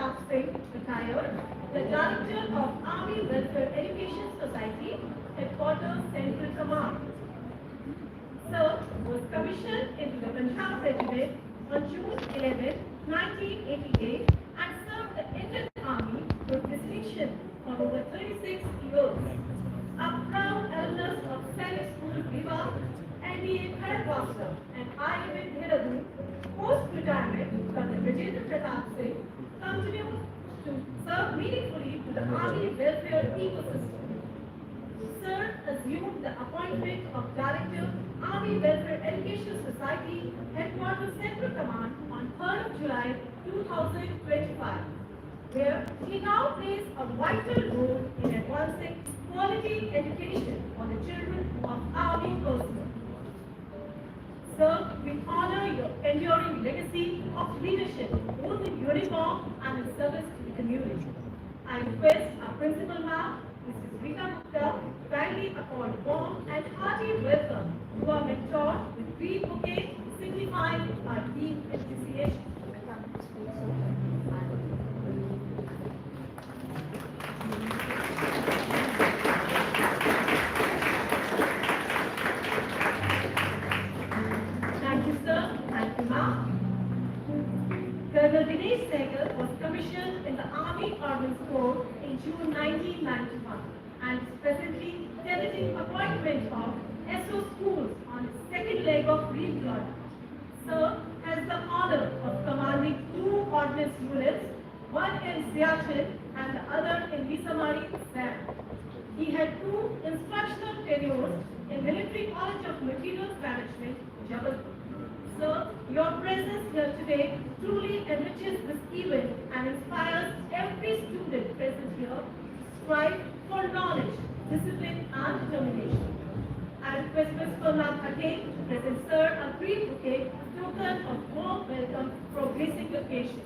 Pratap Singh, retired, the Director of Army Welfare Education Society, Headquarters Central Command. Sir was commissioned into the Punjab Regiment on June 11, 1988 and served the Indian Army with distinction for over 36 years. A proud alumnus of Senate School Viva, NDA Kharadwasta and IIM Dehradun, post-retirement from the Rajendra Pratap Singh continues to serve meaningfully to the Army welfare ecosystem. Sir assumed the appointment of Director, Army Welfare Education Society, Headquarters Central Command on 3rd of July 2025, where he now plays a vital role in advancing quality education for the children of Army personnel. Sir, we honor your enduring legacy of leadership, both in uniform and in service to the community. I request our Principal Ma'am, Mrs. Rita Gupta, kindly accord warm and hearty welcome to our mentor with green bouquet signifying our deep appreciation. Thank you, sir. Thank you, ma'am. Colonel Dinesh Sehgal was commissioned in the Army Ordnance Corps in June 1991 and is presently tenanting appointment of SO schools on his second leg of redeployment. Sir has the honor of commanding 2 ordnance units, one in Siachen and the other in Lisamari, Assam. He had 2 instructional tenures in Military College of Materials Management, Jabalpur. Sir, your presence here today truly enriches this event and inspires every student present here to strive for knowledge, discipline and determination. I request Principal Ma'am again to present Sir a green bouquet, token of warm welcome from gracing the occasion.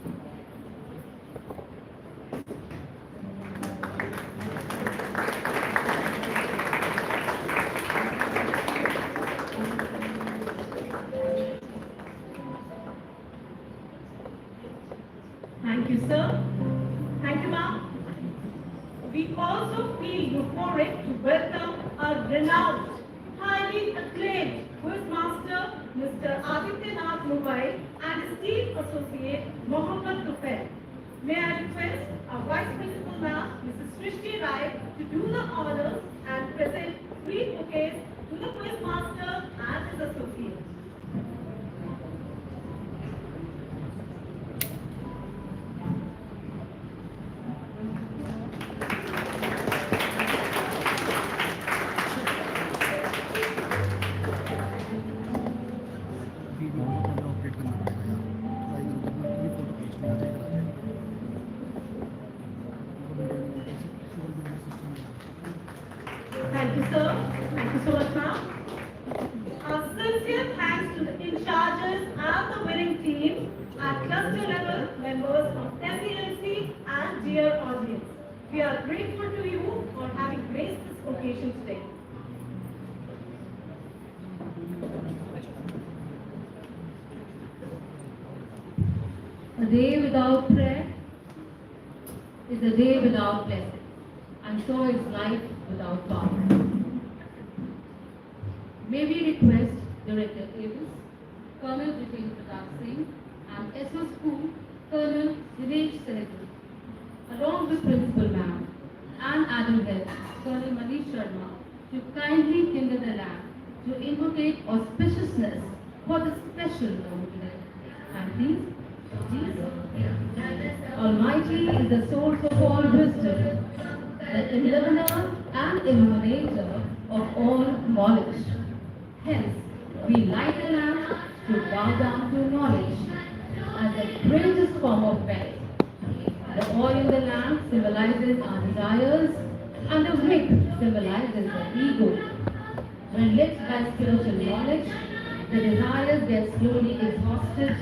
Thank you, sir. Thank you, ma'am. We also feel euphoric to welcome a renowned, highly acclaimed Quizmaster, Mr. Adityanath Mumbai, and his team associate, Mohammad Tufail. May I request our Vice Principal Ma'am, Mrs. Srishti Rai, to do the honors and present green bouquets to the Quizmaster and his associates. Thank you, sir. Thank you so much, ma'am. Our sincere thanks to the in-charges and the winning team at cluster level members of SELC and dear audience. We are grateful to you for having graced this occasion today. A day without prayer is a day without blessing, and so is life without power. May we request Director Avis, Colonel Rajendra Pratap Singh, and SO School Colonel Dinesh Sehgal, along with Principal Ma'am and Adam Head, Colonel Manish Sharma, to kindly kindle the lamp to invocate auspiciousness for the special moment today. And please, Almighty is the source of all wisdom, the enlivener and illuminator of all knowledge. Hence, we light the lamp to bow down to knowledge as the greatest form of wealth. The oil in the lamp symbolizes our desires, and the wick symbolizes the ego. When lit by spiritual knowledge, the desires get slowly exhausted,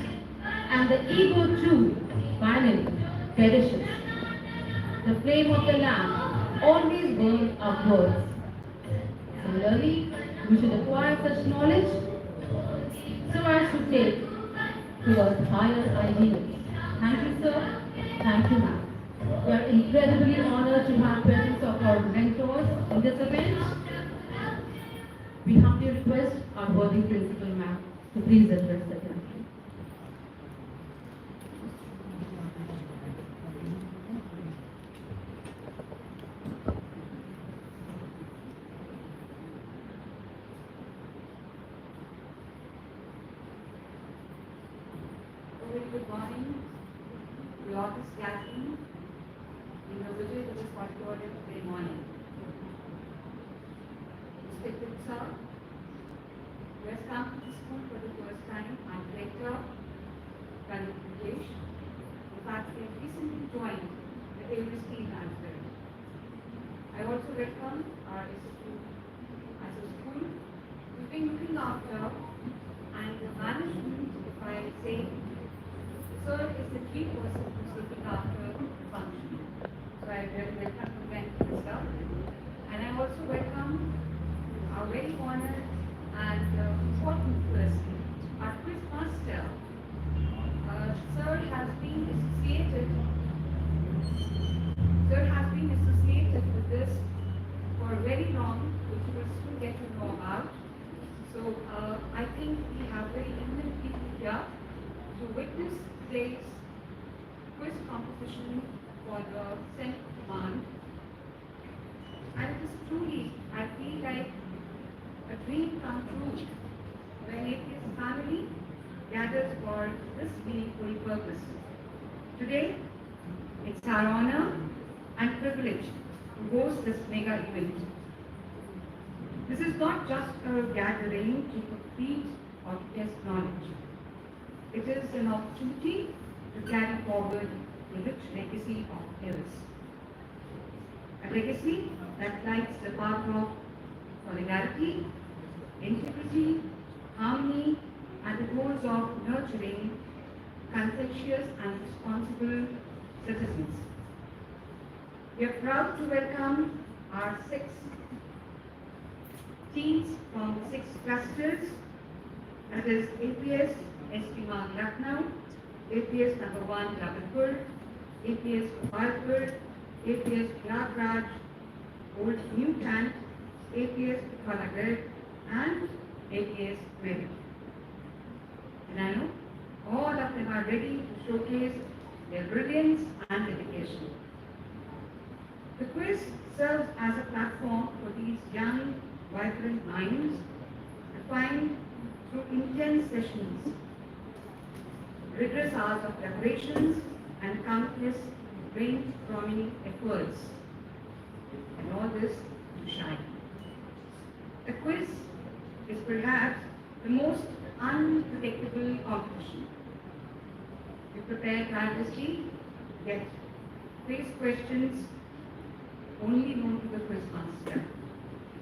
and the ego too finally perishes. The flame of the lamp always burns upwards. Similarly, we should acquire such knowledge so as to take towards higher ideals. Thank you, sir. Thank you, ma'am. We are incredibly honored to have presence of our mentors in this event. We humbly request our worthy principal, ma'am, to please address the country. A very good morning to all this gathering in the village of this auditorium today morning. Respected sir, who has come to the school for the first time, our director, Karan Vikesh. In fact, he has recently joined the Avis team as well. I also welcome our SSU as a school who's been looking after and the management, if I say, sir is the key person who's looking after the function. So I very welcome again to the sir. And I also welcome our very honored and important person, our quiz master. Sir has been associated with this for very long, which we will soon get to know about. So I think we have very eminent people here to witness today's quiz competition for the Senate Command. And it is truly, I feel like a dream come true when APS family gathers for this meaningful purpose. Today, it's our honor and privilege to host this mega event. This is not just a gathering to complete or to test knowledge. It is an opportunity to carry forward the rich legacy of Hills. A legacy that lights the path of solidarity, integrity, harmony, and the goals of nurturing conscientious and responsible citizens. We are proud to welcome our 6 teams from 6 clusters, that is APS SP Marg Lucknow, APS number 1 Jabalpur, APS Gopalpur, APS Prayagraj, Old New Camp, APS Pithanagar, and APS Meerut. And I know all of them are ready to showcase their brilliance and dedication. The quiz serves as a platform for these young, vibrant minds to find through intense sessions, rigorous hours of preparations, and countless brainstorming efforts, and all this to shine. The quiz is perhaps the most unpredictable competition. We prepare tirelessly, yet face questions only known to the quiz master.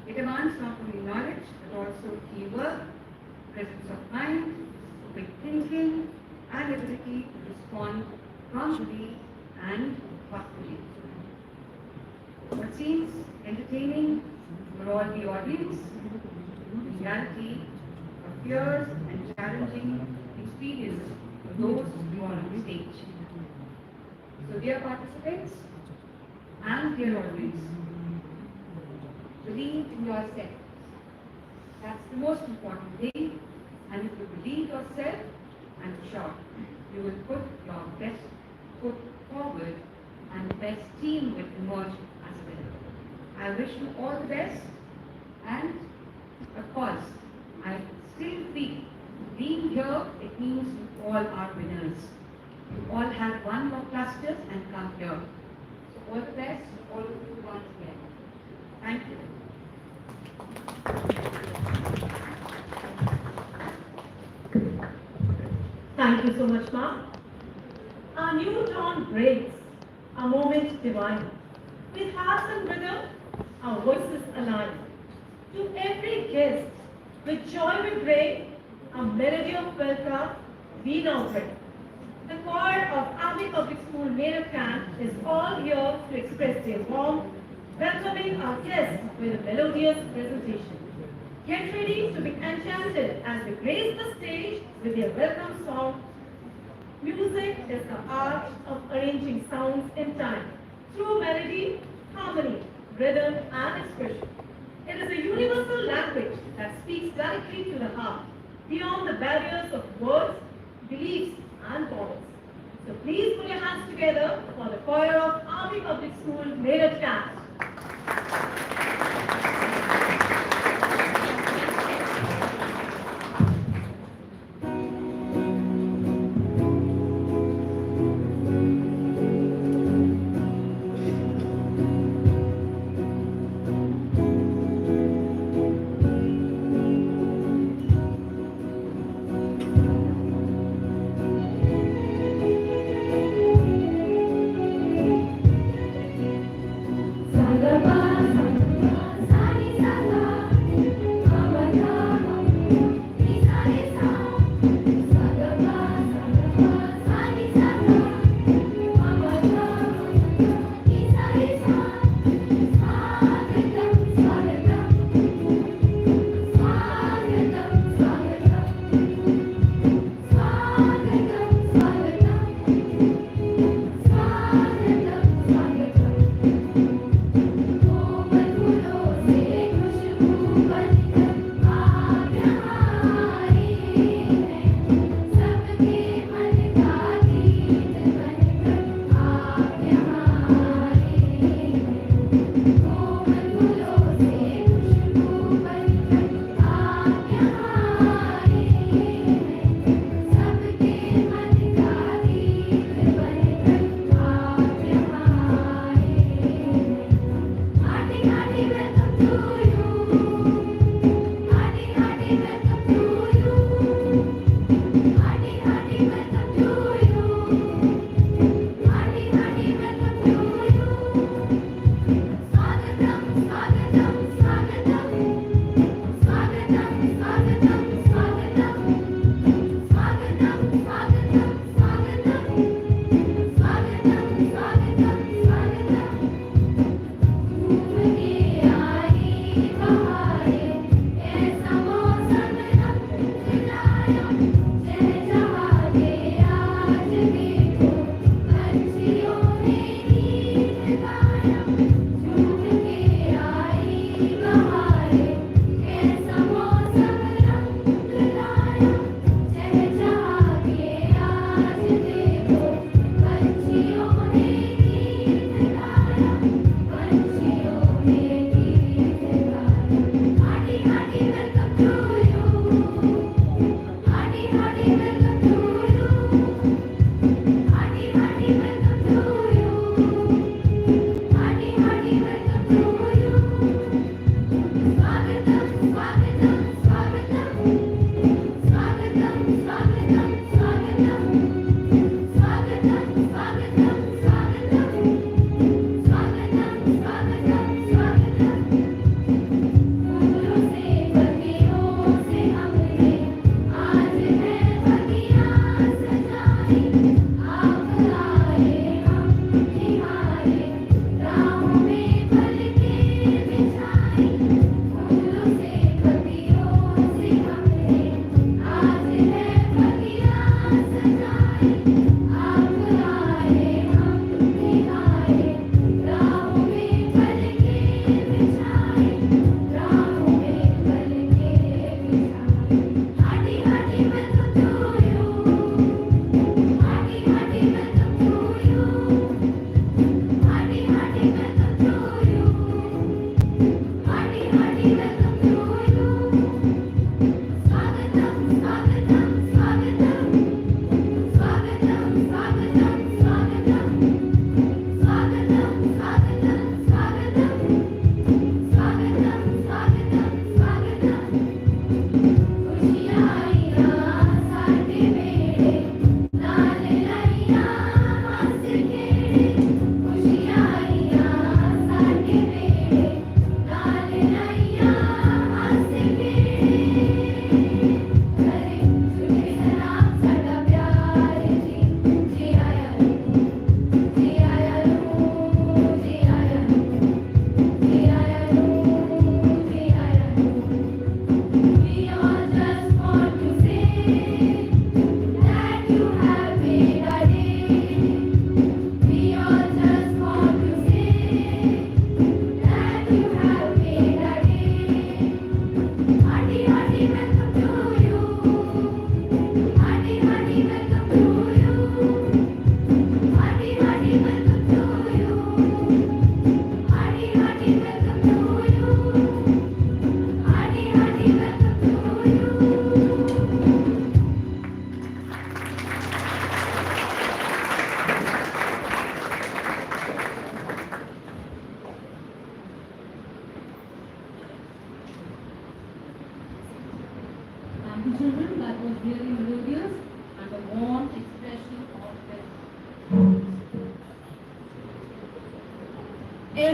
It demands not only knowledge, but also teamwork, presence of mind, quick thinking, and ability to respond promptly and thoughtfully. What seems entertaining for all the audience, in reality, a fierce and challenging experience for those who are on the stage. So dear participants and dear audience, believe in yourself. That's the most important thing. And if you believe yourself, I'm sure you will put your best foot forward and the best team will emerge as a winner. I wish you all the best, and of course, I still feel being here, it means you all are winners. You all have won your clusters and come here. So all the best, all of you once again. Thank you. Thank you so much, ma'am. Our new dawn breaks, a moment divine. With hearts and rhythm, our voices align. To every guest, with joy we bring, a melody of welcome we now bring. The choir of Army Public School Meerut Camp is all here to express their warmth, welcoming our guests with a melodious presentation. Get ready to be enchanted as they grace the stage with their welcome song, Music is the art of arranging sounds in time through melody, harmony, rhythm, and expression. It is a universal language that speaks directly to the heart, beyond the barriers of words, beliefs, and borders. So please put your hands together for the choir of Army Public School Meerut Camp.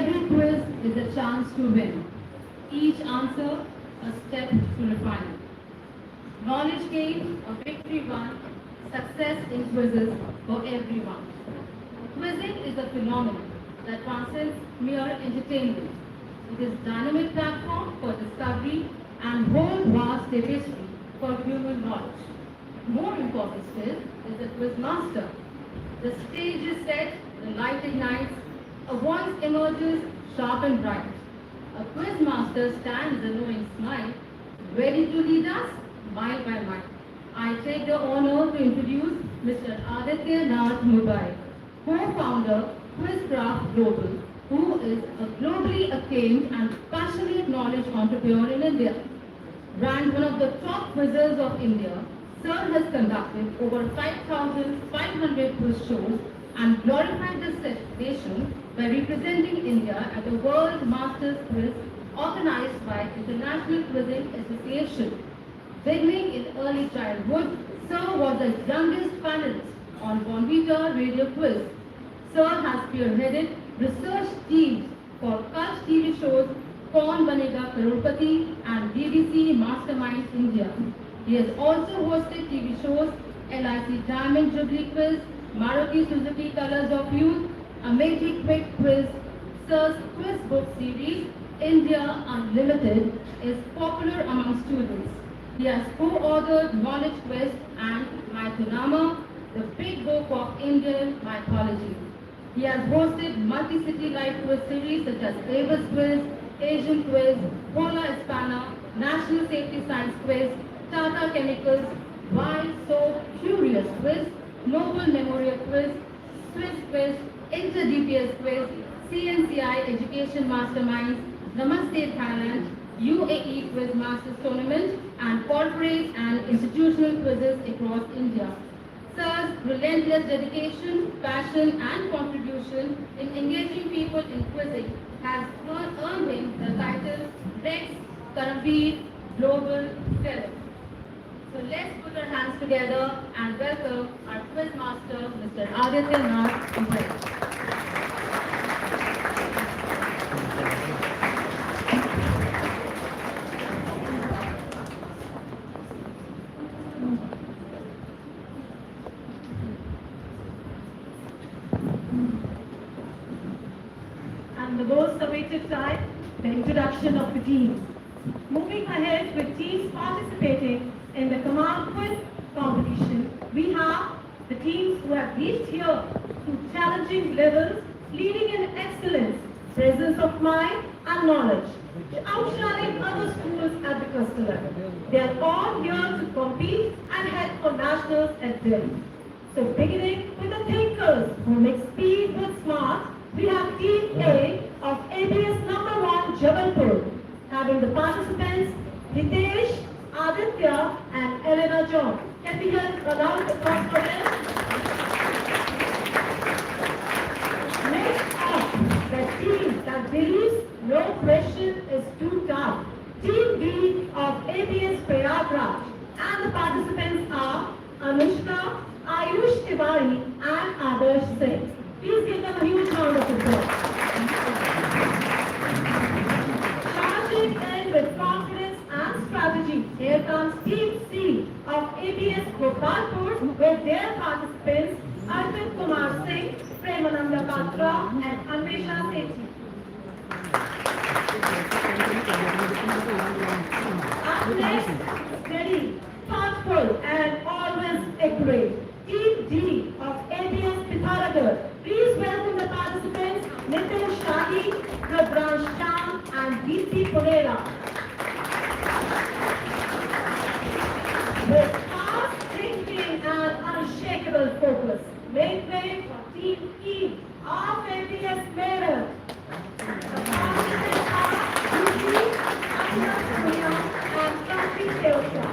Every quiz is a chance to win. Each answer a step to refinement. Knowledge gained, a victory won, success in quizzes for everyone. Quizzing is a phenomenon that transcends mere entertainment. It is a dynamic platform for discovery and whole vast tapestry for human knowledge. More important still is the quiz master. The stage is set, the light ignites, a voice emerges sharp and bright. A quiz master stands a knowing smile, ready to lead us mile by mile. I take the honor to introduce Mr. Aditya Nath Mumbai, co-founder Quizcraft Global, who is a globally acclaimed and passionate knowledge entrepreneur in India. Ranked one of the top quizzes of India, Sir has conducted over 5,500 quiz shows and glorified the nation by representing India at the World Masters Quiz organized by International Quizzing Association. Beginning in early childhood, Sir was the youngest panelist on Bonvita Radio Quiz. Sir has spearheaded research teams for cult TV shows Kaun Banega Crorepati and BBC Masterminds India. He has also hosted TV shows LIC Diamond Jubilee Quiz, Maruti Suzuki Colors of Youth, a Magic Quick Quiz. Sir's quiz book series, India Unlimited, is popular among students. He has co-authored Knowledge Quest and Mythonama, the big book of Indian mythology. He has hosted multi-city live quiz series such as Avis Quiz, Asian Quiz, Pola Hispana, National Safety Science Quiz, Tata Chemicals, Why So Curious Quiz, Noble Memorial Quiz, Swiss Quiz, Inter-DPS Quiz, CNCI Education Masterminds, Namaste Thailand, UAE Quiz Masters Tournament, and corporate and institutional quizzes across India. Sir's relentless dedication, passion, and contribution in engaging people in quizzing has earned him the title Rex Karamveer Global Fellow. So let's put our hands together and welcome our quiz master, Mr. Aditya Nath Mumbai. And the most awaited time, the introduction of the teams. Moving ahead with teams participating in the command quiz competition, we have the teams who have reached here to challenging levels, leading in excellence, presence of mind and knowledge, outshining other schools at the cluster level. They are all here to compete and head for nationals at Delhi. So beginning with the thinkers who mix speed with smart, we have Team A of ABS number 1 Jabalpur, having the participants Hitesh, Aditya and Elena John. Can we get a round of applause for them? Next up, the team that believes no question is too tough. Team B of ABS Prayagraj, and the participants are Anushka, Ayush Tiwari and Adarsh Singh. Please give them a huge round of applause. Charging in with confidence and strategy, here comes Team C of ABS Gopalpur with their participants Arvind Kumar Singh, Premananda Patra and Anvesha Sethi. Up next, steady, thoughtful and always accurate. Team D of ABS Pitharakar. Please welcome the participants Nitin Shahi, Rudransh Chand and DC Purera. With fast thinking and unshakable focus, make way for Team E of ABS Meerut. The participants are DC, Anand Punia and Kanti Teosha.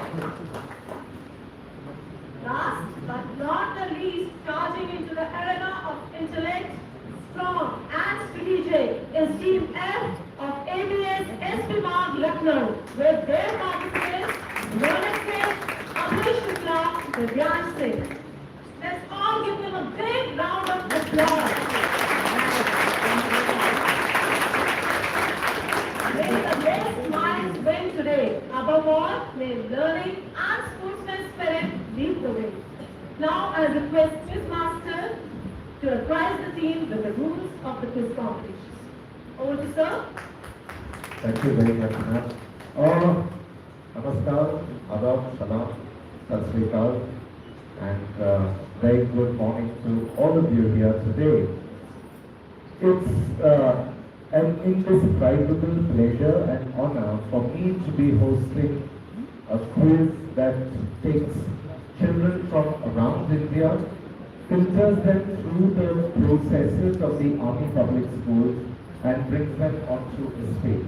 Last but not the least, charging into the arena of intellect, strong and strategic is Team F of ABS SP Marg Lucknow with their participants Ronak Singh, Abhay Shukla, Divyansh Singh. Let's all give them a big round of applause. May the best minds win today. Above all, may learning and sportsman spirit lead the way. Now I request Quiz Master to apprise the team with the rules of the quiz competition. Over to sir. Thank you very much, ma'am. Namaskar, Adab, Salam, Sat Sri Akal, and very good morning to all of you here today. It's an indescribable pleasure and honor for me to be hosting a quiz that takes children from around India, filters them through the processes of the Army Public Schools, and brings them onto the stage.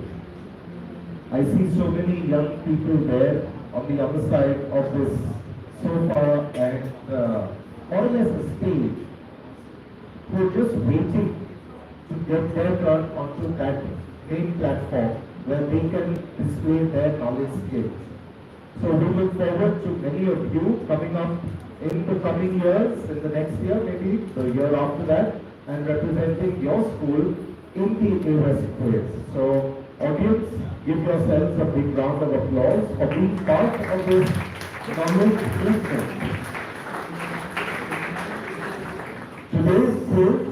I see so many young people there on the other side of this sofa and more or less a stage who are just waiting to get their turn onto that main platform where they can display their knowledge skills. So we look forward to many of you coming up in the coming years, in the next year, maybe the year after that, and representing your school in the AWES quiz. So audience, give yourselves a big round of applause for being part of this knowledge movement. Today's quiz,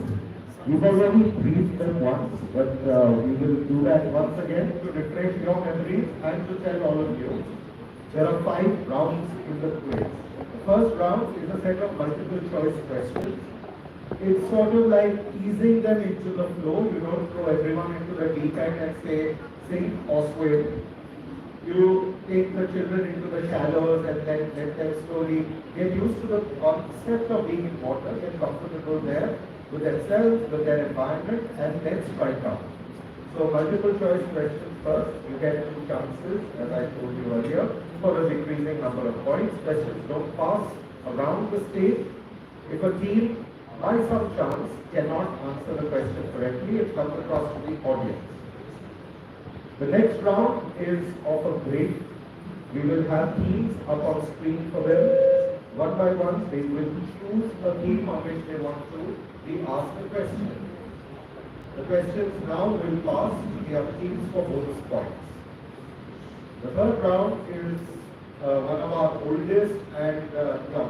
we've already briefed them once, but we will do that once again to refresh your memories and to tell all of you. There are 5 rounds in the quiz. The first round is a set of multiple choice questions. It's sort of like easing them into the flow. You don't throw everyone into the deep end and say, sink or swim. You take the children into the shallows and then let them slowly get used to the concept of being in water, get comfortable there with themselves, with their environment, and then strike out. So multiple choice questions first. You get 2 chances, as I told you earlier, for a decreasing number of points. Questions don't pass around the stage. If a team, by some chance, cannot answer the question correctly, it comes across to the audience. The next round is of a break. We will have teams up on screen for them. One by one, they will choose a theme on which they want to be asked a question. The questions now will pass to the other teams for bonus points. The third round is one of our oldest, and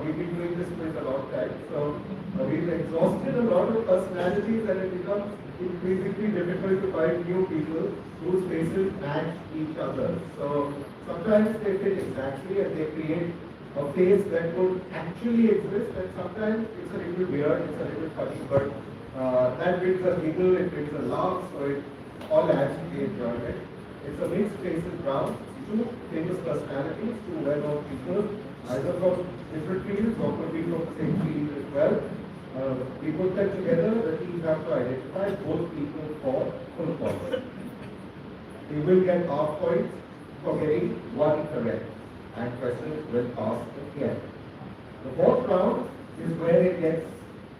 we've been doing this quiz a long time, so we've exhausted a lot of personalities and it becomes increasingly difficult to find new people whose faces match each other. So sometimes they fit exactly and they create a face that could actually exist, and sometimes it's a little weird, it's a little funny, but that brings a giggle, it brings a laugh, so it all adds to the enjoyment. It's a mixed faces round, 2 famous personalities, 2 well-known people, either from different fields or could be from the same field as well. We put them together, the teams have to identify both people for full points. They will get half points for getting 1 correct, and questions will pass at the end. The 4th round is where it gets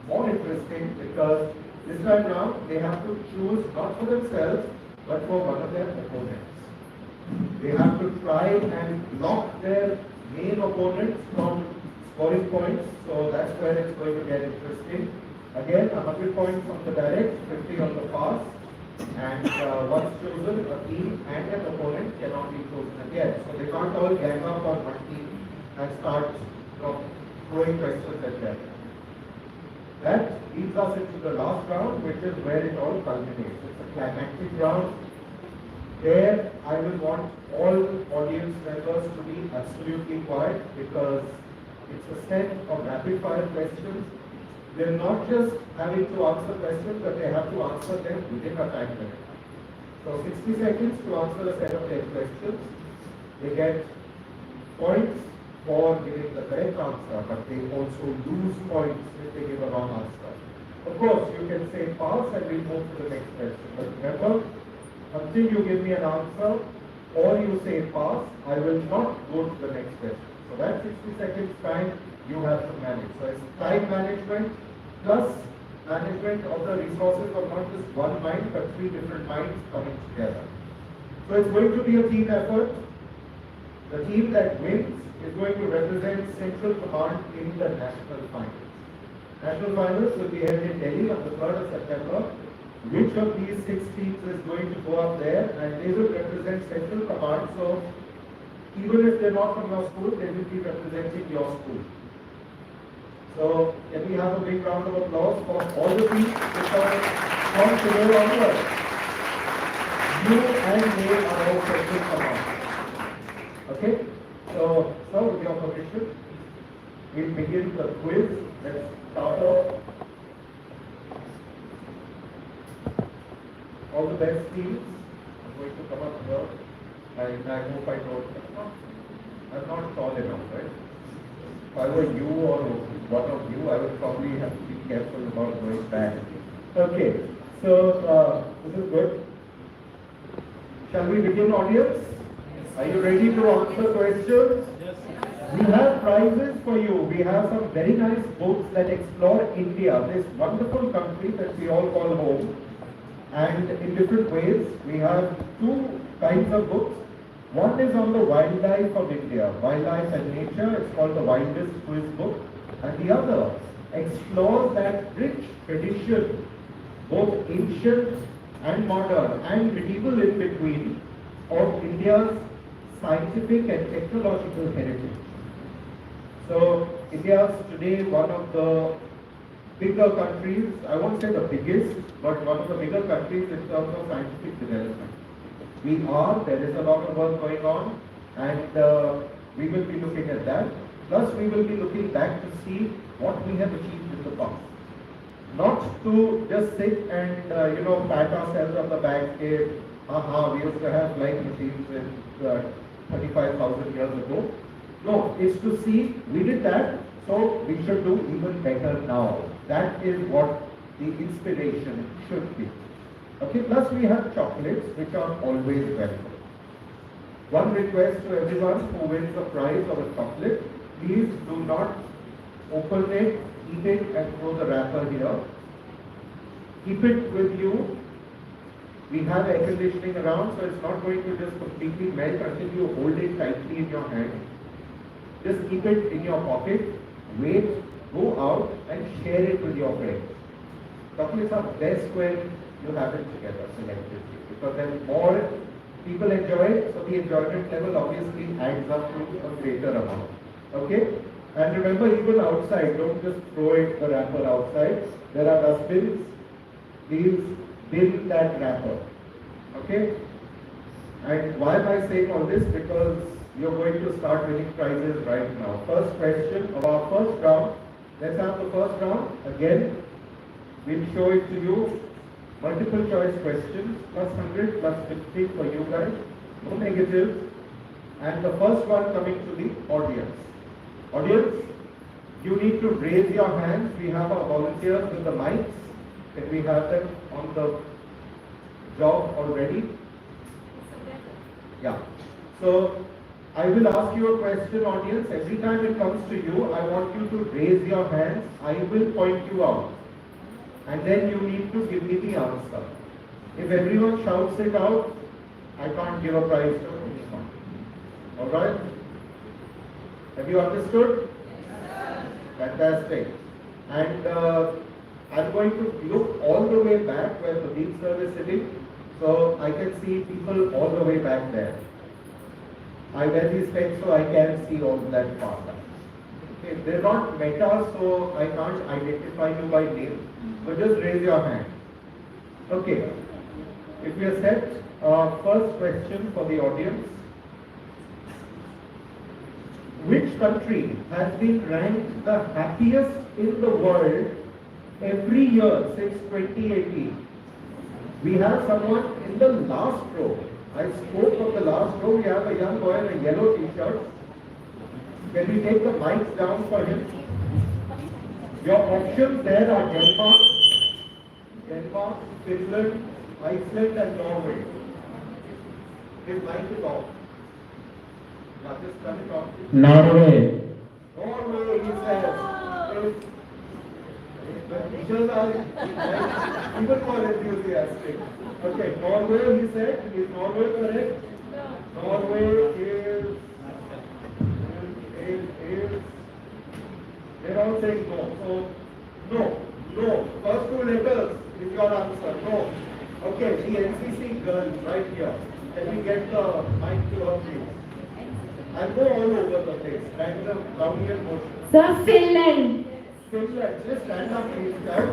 more interesting because this time round they have to choose not for themselves but for one of their opponents. They have to try and block their main opponents from scoring points, so that's where it's going to get interesting. Again, 100 points on the direct, 50 on the pass, and once chosen, a team and an opponent cannot be chosen again. So they can't all gang up on one team and start throwing questions at them. That leads us into the last round, which is where it all culminates. It's a climactic round. There, I will want all audience members to be absolutely quiet because it's a set of rapid fire questions. They're not just having to answer questions, but they have to answer them within a time limit. So 60 seconds to answer a set of 10 questions. They get points for giving the correct answer, but they also lose points if they give a wrong answer. Of course, you can say pass and we move to the next question. But remember, until you give me an answer or you say pass, I will not go to the next question. So that 60 seconds time you have to manage. So it's time management plus management of the resources of not just one mind but 3 different minds coming together. So it's going to be a team effort. The team that wins is going to represent Central Command in the national finals. National finals will be held in Delhi on the 3rd of September. which of these 6 teams is going to go up there, and they will represent central command. So even if they're not from your school, they will be representing your school. So can we have a big round of applause for all the teams which are from today onwards? You and they are all central command. Okay? So, with your permission, we'll begin the quiz. Let's start off. All the best teams are going to come up here. I hope I don't. I'm not tall enough, right? If I were you or one of you, I would probably have to be careful about going back. Okay, so this is good. Shall we begin, audience? Are you ready to answer questions? Yes. We have prizes for you. We have some very nice books that explore India, this wonderful country that we all call home. And in different ways, we have 2 kinds of books. One is on the wildlife of India, wildlife and nature. It's called the Wildest Quiz book. And the other explores that rich tradition, both ancient and modern and medieval in between, of India's scientific and technological heritage. So India is today one of the bigger countries, I won't say the biggest, but one of the bigger countries in terms of scientific development. There is a lot of work going on, and we will be looking at that. Plus, we will be looking back to see what we have achieved in the past. Not to just sit and, pat ourselves on the back, say, we used to have flying machines in 35,000 years ago. No, it's to see, we did that, so we should do even better now. That is what the inspiration should be. Okay, plus we have chocolates, which are always welcome. One request to everyone who wins a prize of a chocolate, please do not open it, eat it and throw the wrapper here. Keep it with you. We have air conditioning around, so it's not going to just completely melt until you hold it tightly in your hand. Just keep it in your pocket, wait, go out and share it with your friends. Chocolates are best when you have it together selectively, because then more people enjoy it, so the enjoyment level obviously adds up to a greater amount. Okay? And remember, even outside, don't just throw it, the wrapper outside. There are dustbins. Please bin that wrapper. Okay? And why am I saying all this? Because you're going to start winning prizes right now. First question of our first round. Let's have the first round. Again, we'll show it to you. Multiple choice questions, plus 100, plus 50 for you guys. No negatives. And the first one coming to the audience. Audience, you need to raise your hands. We have our volunteers with the mics. Can we have them on the job already? Yeah. So, I will ask you a question, audience. Every time it comes to you, I want you to raise your hands. I will point you out. And then you need to give me the answer. If everyone shouts it out, I can't give a prize to anyone. Alright? Have you understood? Yes. Fantastic. And I'm going to look all the way back where the beam sir is sitting, so I can see people all the way back there. I wear these specs so I can see all that far back. Okay, they're not meta, so I can't identify you by name, but just raise your hand. Okay, if we are set, first question for the audience. Which country has been ranked the happiest in the world every year since 2018? We have someone in the last row. I spoke of the last row. We have a young boy in a yellow t-shirt. Can we take the mics down for him? Your options there are Denmark, Finland, Iceland and Norway. His mic is off. Now just turn it off. Norway. Norway, he says. The teachers are even more enthusiastic. Okay, Norway, he said. Is Norway correct? No. Norway is. They're all saying no. So, no. First 2 letters. Is your answer? No. Okay, the NCC girl right here. Can we get the mic to her, please? I'll go all over the place. Random Brownian motion. Sir, Finland. Finland, just stand up, please, guys.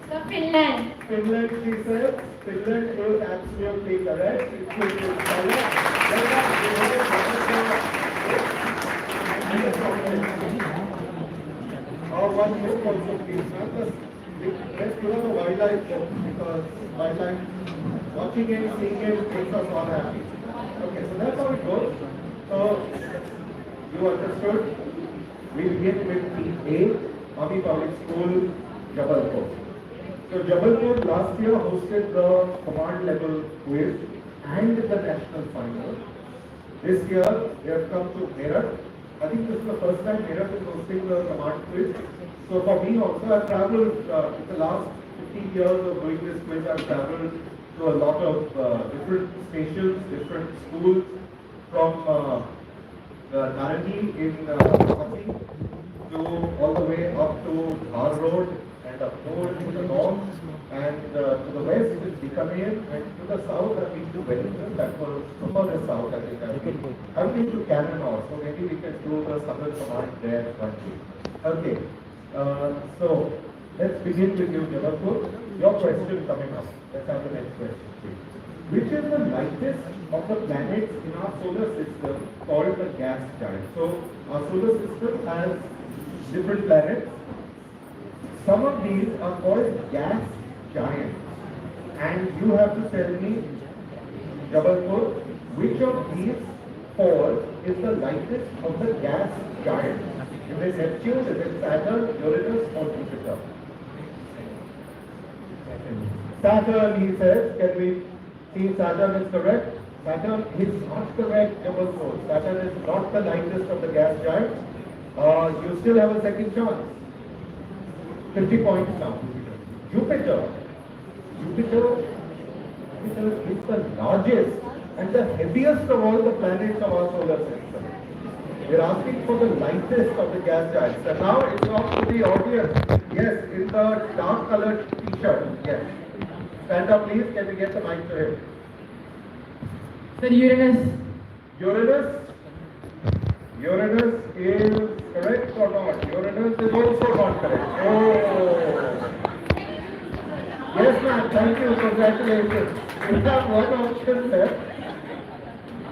Sir, Finland. Finland, she said. Finland is absolutely correct. It is correct. One more also, please. Let's give us a wildlife book because wildlife, watching it, seeing it makes us all happy. Okay, so that's how it goes. So, you understood? We begin with Team A, Army Public School, Jabalpur. So Jabalpur last year hosted the command level quiz and the national final. This year they have come to Meerut. I think this is the first time Meerut is hosting the command quiz. So for me also, I've travelled in the last 15 years of doing this quiz. I've travelled to a lot of different stations, different schools from Narangi in Guwahati to all the way up to Dhar Road and up north to the north and to the west is Bikaner and to the south I've been to Wellington. That was further south I think I've been to Canada, so maybe we can do the southern command there one day. Okay, so let's begin with you, Jabalpur. Your question coming up. Let's have the next question, please. Which is the lightest of the planets in our solar system called the gas giant? So our solar system has different planets. Some of these are called gas giants. And you have to tell me, Jabalpur, which of these four is the lightest of the gas giants? Is it Neptune, is it Saturn, Uranus or Jupiter? Saturn, he says. Can we see Saturn is correct? Saturn is not correct, Jabalpur. Saturn is not the lightest of the gas giants. You still have a second chance. 50 points now. Jupiter. Jupiter is the largest and the heaviest of all the planets of our solar system. We're asking for the lightest of the gas giants. And now it's off to the audience. Yes, in the dark colored t-shirt. Yes. Stand up please. Can we get the mic to him? Sir, Uranus. Uranus? Uranus is correct or not? Uranus is also not correct. Oh. Yes ma'am, thank you, congratulations. We have one option left.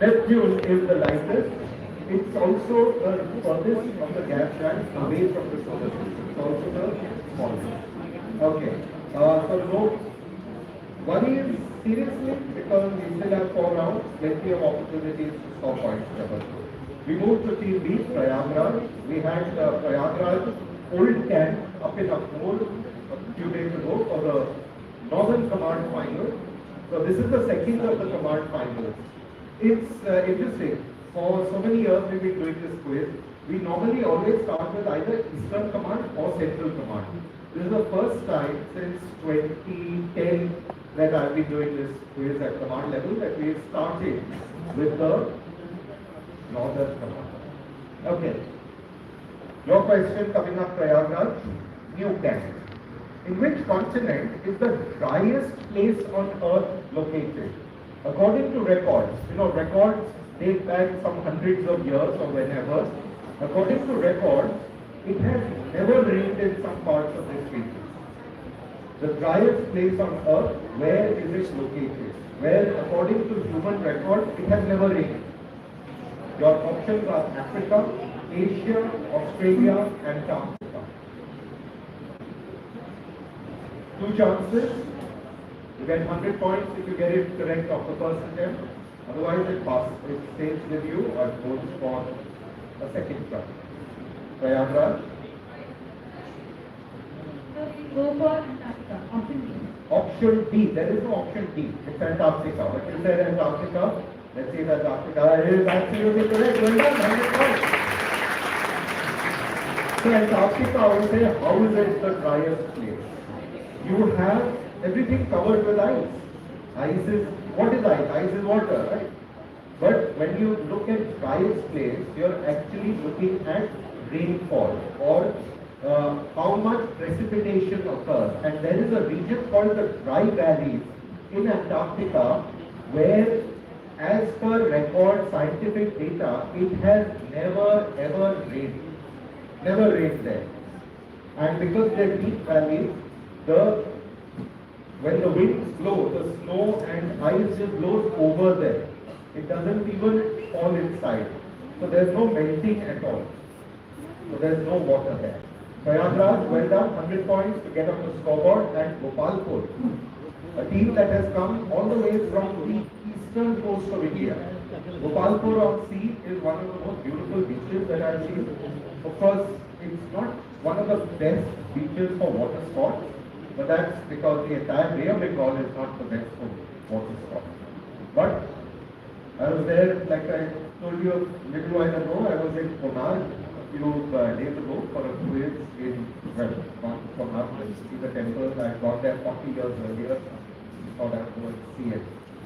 Neptune is the lightest. It's also the furthest of the gas giants away from the solar system. It's also the smallest. Okay. So no worries seriously because we still have 4 rounds, plenty of opportunities to score points. We moved to Team B, Prayagraj. We had Prayagraj Old Camp up in Akmol a few days ago for the Northern Command Final. So this is the second of the Command Finals. It's interesting. For so many years we've been doing this quiz. We normally always start with either Eastern Command or Central Command. This is the first time since 2010 that I've been doing this quiz at command level that we've started with the Northern Command. Okay. Your question coming up, Prayagraj. New Camp. In which continent is the driest place on earth located? According to records, records date back some hundreds of years or whenever. According to records, it has never rained in some parts of this region. The driest place on earth, where is it located? Where, according to human records, it has never rained. Your options are Africa, Asia, Australia, and Antarctica. 2 chances. You get 100 points if you get it correct off the first attempt. Otherwise, it passes. It stays with you or goes for a second try. Prayagraj. Go for Antarctica. Option B. Option D. There is no option D. It's Antarctica. But you said Antarctica. Let's see if Antarctica is absolutely correct. Well done. 100 points. So Antarctica, I would say, how is it the driest place? You have everything covered with ice. Ice is, what is ice? Ice is water, right? But when you look at driest place, you're actually looking at rainfall or how much precipitation occurs. And there is a region called the Dry Valleys in Antarctica where, as per record scientific data, it has never ever rained. Never rained there. And because they're deep valleys, when the winds blow, the snow and ice just blows over there. It doesn't even fall inside. So there's no melting at all. So there's no water there. Prayagraj, well done, 100 points to get on the scoreboard. And Gopalpur, a team that has come all the way from the eastern coast of India. Gopalpur on sea is one of the most beautiful beaches that I've seen. Of course, it's not one of the best beaches for water sports, but that's because the entire Bay of Bengal is not the best for water sports. But I was there, like I told you a little while ago, I was in Konark a few days ago for a quiz in, well, Konark to see the temple. I got there 40 years earlier, thought I'd go and see it.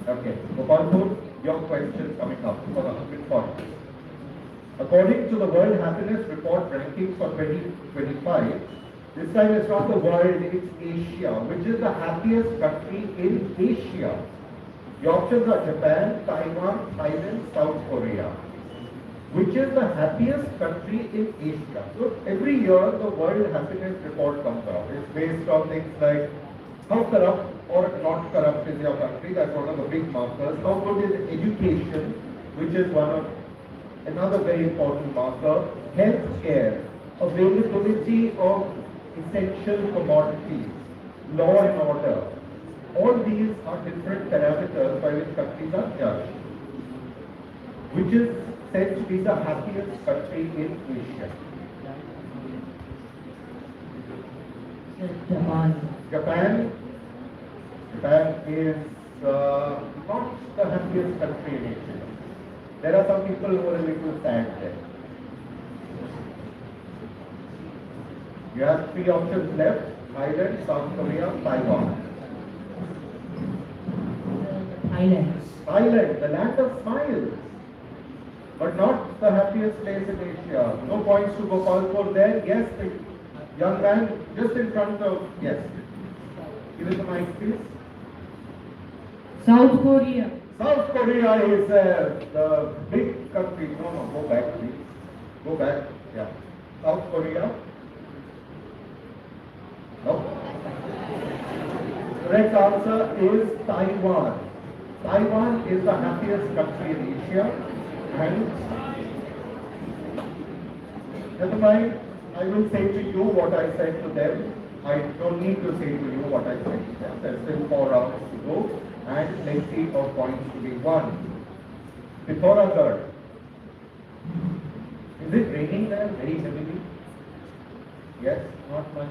Okay, Gopalpur, your question coming up for 100 points. According to the World Happiness Report rankings for 2025, this time it's not the world, it's Asia. Which is the happiest country in Asia? The options are Japan, Taiwan, Thailand, South Korea. Which is the happiest country in Asia? So every year the World Happiness Report comes out. It's based on things like how corrupt or not corrupt is your country. That's one of the big markers. How good is education, which is another very important marker. Healthcare, availability of essential commodities, law and order. All these are different parameters by which countries are judged. Which is said to be the happiest country in Asia? Japan. Japan is not the happiest country in Asia. There are some people who are a little sad there. You have three options left: Thailand, South Korea, Taiwan. Thailand. Thailand, the land of smiles, but not the happiest place in Asia. No points to Gopalpur there. Yes, the young man just in front of, yes. Give it the mic, please. South Korea. South Korea is the big country. No, go back, please. Go back. Yeah. South Korea. No. Correct answer is Taiwan. Taiwan is the happiest country in Asia. And never mind, I will say to you what I said to them. I don't need to say to you what I said to them. There's still 4 rounds to go and plenty of points to be won. Pithoragarh. Is it raining there very heavily? Yes, not much.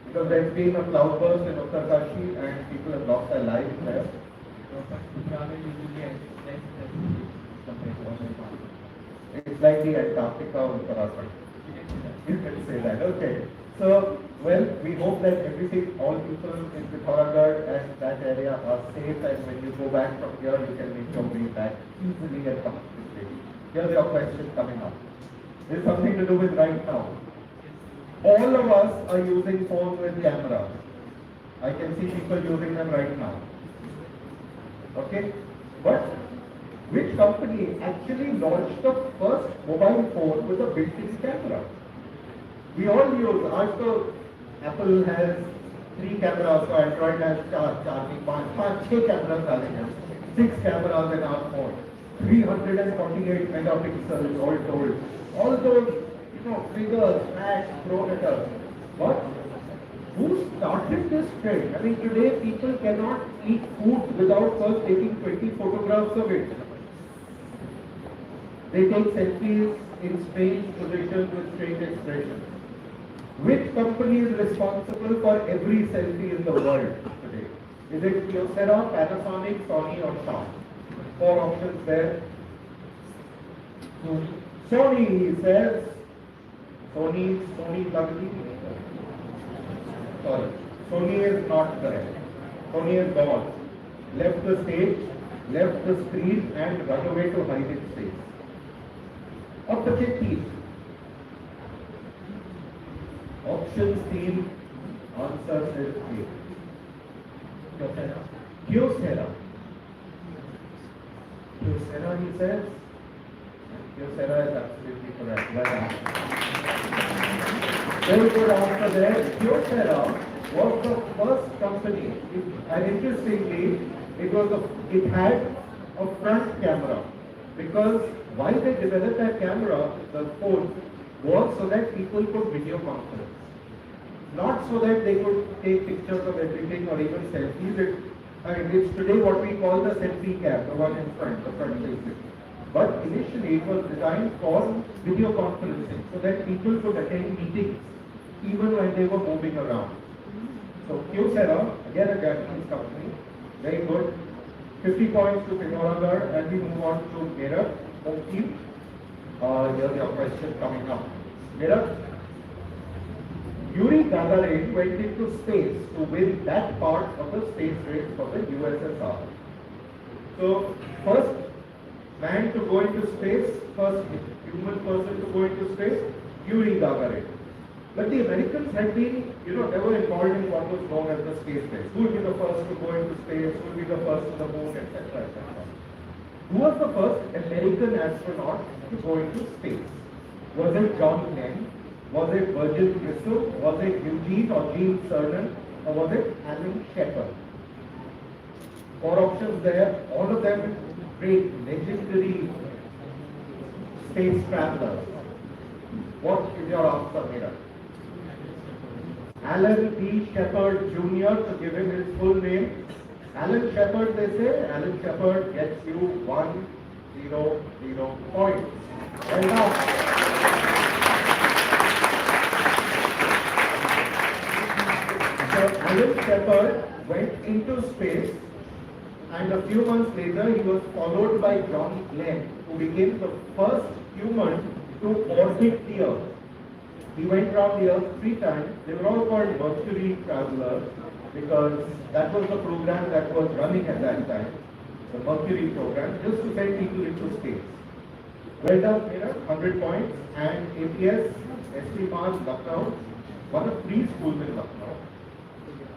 Because there's been a cloudburst in Uttarkashi and people have lost their lives there. It's like the Antarctica of Uttarakhand. You can say that. Okay. So, well, we hope that all people in Pithoragarh and that area are safe, and when you go back from here, you can make your way back easily and comfortably. Here's your question coming up. There's something to do with right now. All of us are using phones with cameras. I can see people using them right now. Okay? But which company actually launched the first mobile phone with a built-in camera? We all use, also Apple has 3 cameras, so Android has 4, 6 cameras डाले हैं, 6 cameras in our phone, 348 megapixels all told. All those, figures, facts, thrown at us. But who started this trend? I mean, today people cannot eat food without first taking 20 photographs of it. They take selfies in strange positions with strange expressions. Which company is responsible for every selfie in the world today? Is it Kyocera, Panasonic, Sony or Sharp? 4 options there. Sony, he says. Sony Lagdi. Sorry, Sony is not correct. Sony is gone. Left the stage, left the screen and run away to hide its face. Option 3. Answer is A. Kyocera. Kyocera. Kyocera, he says. Kyocera is absolutely correct. Well done. Very good answer there. Kyocera was the first company, and interestingly, it had a front camera, because why they developed that camera, the phone, was so that people could video conference. Not so that they could take pictures of everything or even selfies. It's today what we call the selfie cam, the one in front, the front facing. But initially it was designed for video conferencing, so that people could attend meetings even when they were moving around. So Kyocera, again a Japanese company, very good. 50 points to Pinoragar, and we move on to Meerut. Okay. Here's your question coming up. Meerut. Yuri Gagarin went into space to win that part of the space race for the USSR. So, first man to go into space, first human person to go into space, Yuri Gagarin. But the Americans had been, they were involved in what was known as the space race. Who will be the first to go into space, who will be the first to the moon, etc., etc. Who was the first American astronaut to go into space? Was it John Glenn? Was it Virgil Grissom? Was it Eugene or Gene Cernan? Or was it Alan Shepard? 4 options there, all of them great, legendary space travelers. What is your answer, Meera? Alan B. Shepard Jr., to give him his full name. Alan Shepard, they say. Alan Shepard gets you 100 points. Well done. So Alan Shepard went into space, and a few months later he was followed by John Glenn, who became the first human to orbit the Earth. He went around the Earth 3 times. They were all called Mercury travelers because that was the program that was running at that time, the Mercury program, just to send people into space. Well done, Meera, 100 points. And APS, SP Mars, Lucknow, one of 3 schools in Lucknow.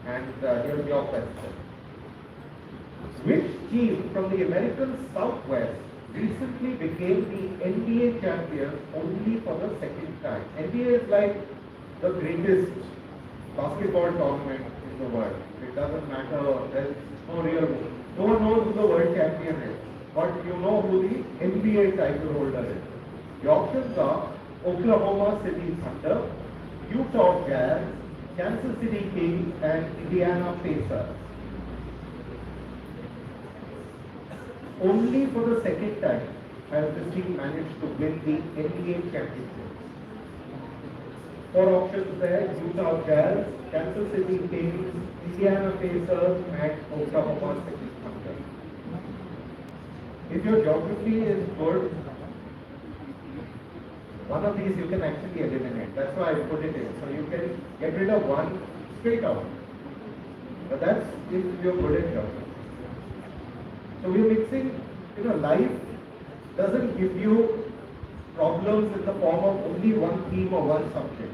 And here's your question. Which team from the American Southwest recently became the NBA champions only for the 2nd time? NBA is like the greatest basketball tournament in the world. It doesn't matter, there's no real, no one knows who the world champion is, but you know who the NBA title holder is. The options are Oklahoma City Thunder, Utah Jazz, Kansas City Kings, and Indiana Pacers. Only for the 2nd time has this team managed to win the NBA championship. 4 options there: Utah Jazz, Kansas City Kings, Indiana Pacers, and Oklahoma City Thunder. If your geography is good, one of these you can actually eliminate. That's why I put it in. So you can get rid of one straight out. But that's if you're good at geography. So we're mixing, life doesn't give you problems in the form of only one theme or one subject.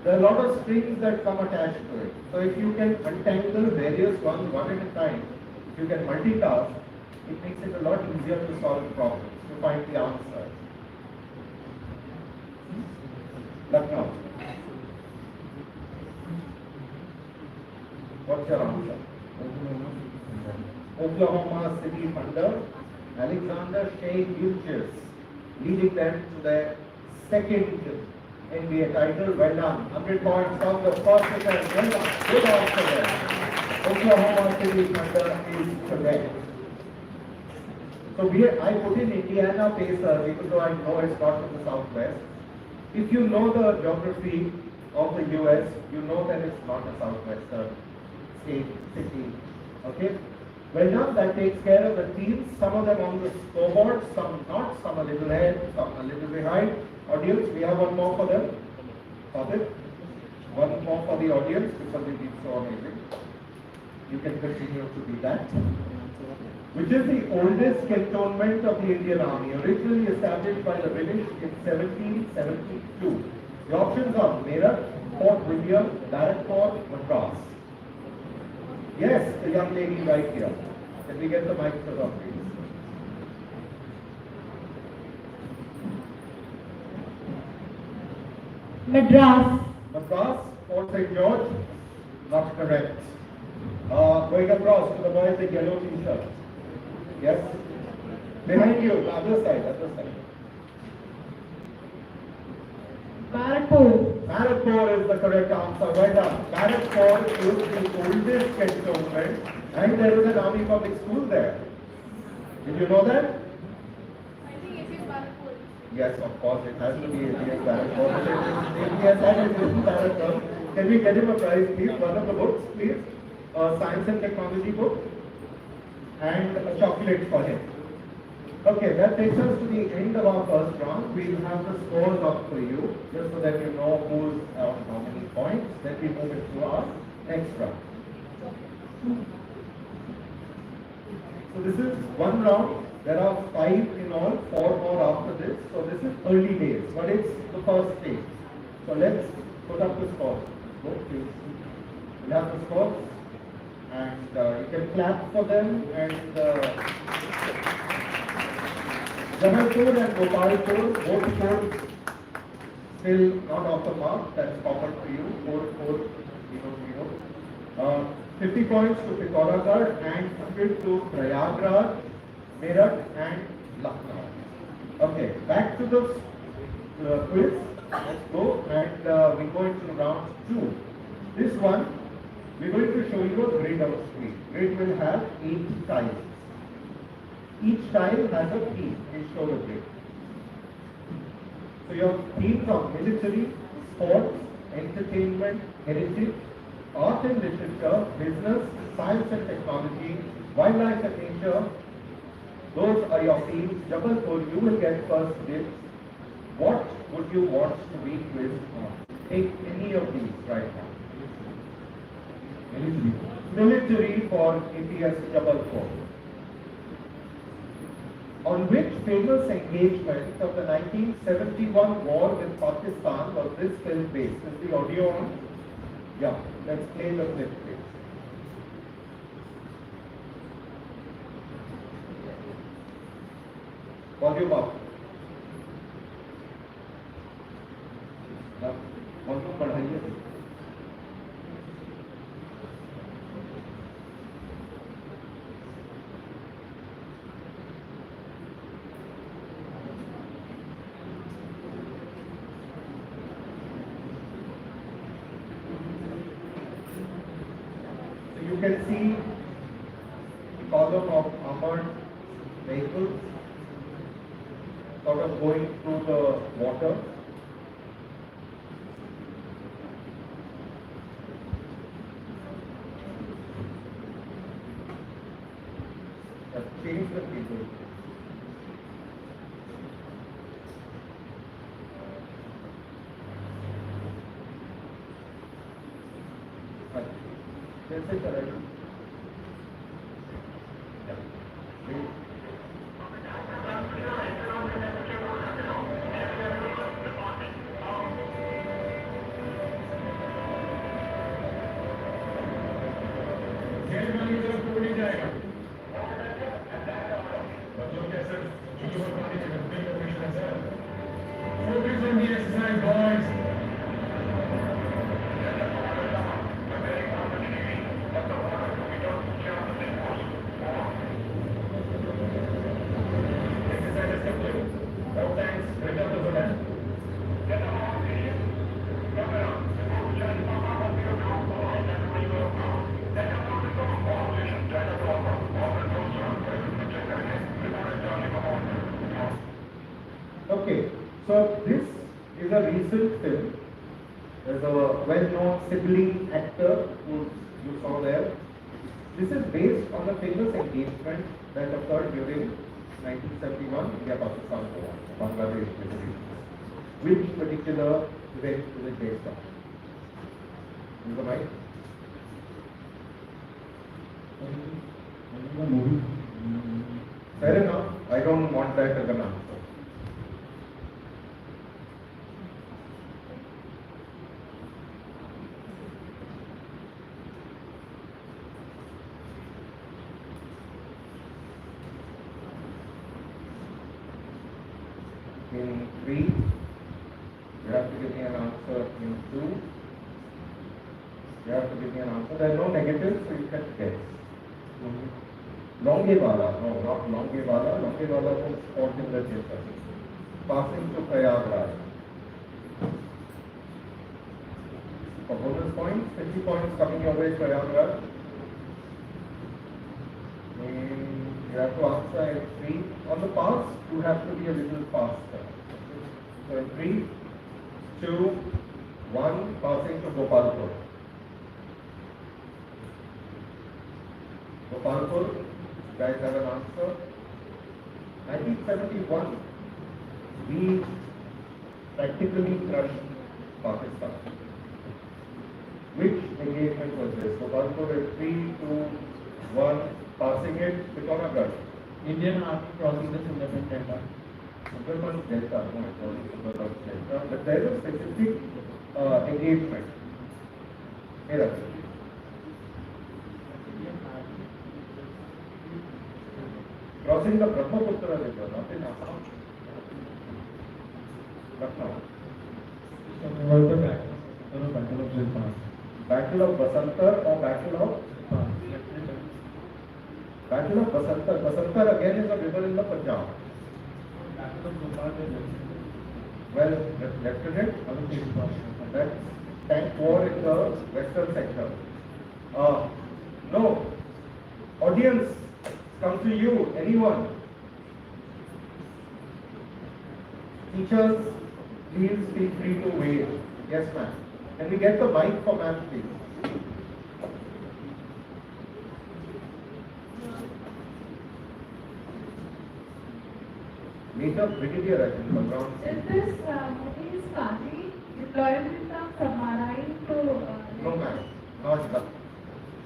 There are a lot of strings that come attached to it. So if you can untangle various ones one at a time, if you can multitask, it makes it a lot easier to solve problems, to find the answer. Lucknow. What's your answer? Oklahoma City Thunder, Alexander Shea Gilchrist, leading them to their 2nd NBA title. Well done. 100 points from the first attempt. Well done. Good answer there. Oklahoma City Thunder is correct. So I put in Indiana Pacers, even though I know it's not from the Southwest. If you know the geography of the US, you know that it's not a Southwestern state, city. Okay? Well done, that takes care of the teams, some of them on the scoreboard, some not, some a little ahead, some a little behind. Audience, we have one more for them. Stop it. One more for the audience because they've been so amazing. You can continue to be that. Which is the oldest cantonment of the Indian Army, originally established by the British in 1772. The options are Meerut, Fort William, Barrack Fort, Madras. Yes, the young lady right here. Can we get the microphone, please? Madras. Madras, Fort St. George, not correct. Going across to the boys in yellow t-shirt. Yes? Behind you, the other side, other side. Barrackpore. Barrackpore is the correct answer. Well done. Barrackpore is the oldest cantonment and there is an army public school there. Did you know that? I think it is Barrackpore. Yes, of course, it has to be APS Barrackpore. APS and it is Barrackpore. Can we get him a prize, please? One of the books, please. A science and technology book and a chocolate for him. Okay, that takes us to the end of our first round. We'll have the scores up for you, just so that you know who's on how many points. Then we move into our next round. So this is one round. There are 5 in all, 4 more after this. So this is early days, but it's the first stage. So let's put up the scores. Go, please. We'll have the scores. And you can clap for them and Jabalpur and Gopalpur, both scores still not off the mark. That's common to you. 4-4, 0-0. 50 points to Pithoragarh and 100 to Prayagraj, Meerut and Lucknow. Okay, back to the quiz. Let's go and we go into round 2. This one, we're going to show you a grid on the screen. Grid will have 8 tiles. Each tile has a theme. We'll show the grid. So your themes are military, sports, entertainment, heritage, art and literature, business, science and technology, wildlife and nature. Those are your themes. Jabalpur, you will get first dibs. What would you want to be quizzed on? Take any of these right now. Military for APS Jabalpur. On which famous engagement of the 1971 war with Pakistan was this film based? Is the audio on? Yeah, let's play the clip, please. Volume up. Volume बढ़ाइए. You can see the column of armored vehicles sort of going through the water. Change the people. कैसे करेगा? Focus on the exercise, boys. Okay, so this is a recent film. There's a well-known sibling actor who you saw there. This is based on the famous engagement that occurred during 1971 India-Pakistan War, Bangladesh liberations. Which particular event is it based on? Is the mic? Movie. Fair enough. I don't want that as an answer. 3. You have to give me an answer in 2. You have to give me an answer. There are no negatives, so you can guess. Longewala, no, not Longewala. Longewala was fought in the theatre. Passing to Prayagraj. For bonus points, 50 points coming your way, Prayagraj. You have to answer in 3. On the pass, you have to be a little faster. So in 3, 2, 1, passing to Gopalpur. Gopalpur, you guys have an answer. 1971, we practically crushed Pakistan. Which engagement was this? Gopalpur is 3, 2, 1, passing it, Pithonagarh. Indian Army crossing the Sundarban Delta. Sundarban Delta, no, it was Sundarban Delta, but there is a specific engagement. Here. Crossing the Brahmaputra River, not in Assam. Lucknow. What was the battle of Zilpan? Battle of Basantar or Battle of? Battle of Basantar. Basantar again is a river in the Punjab. Battle of Zilpan. Well, Lieutenant, that's tank war in the western sector. No. Audience, come to you, anyone. Teachers, please feel free to wave. Yes, ma'am. Can we get the mic for ma'am, please? Later, Brigadier, I think, background. Is this Modi's party deployment of submarine to No, ma'am. Not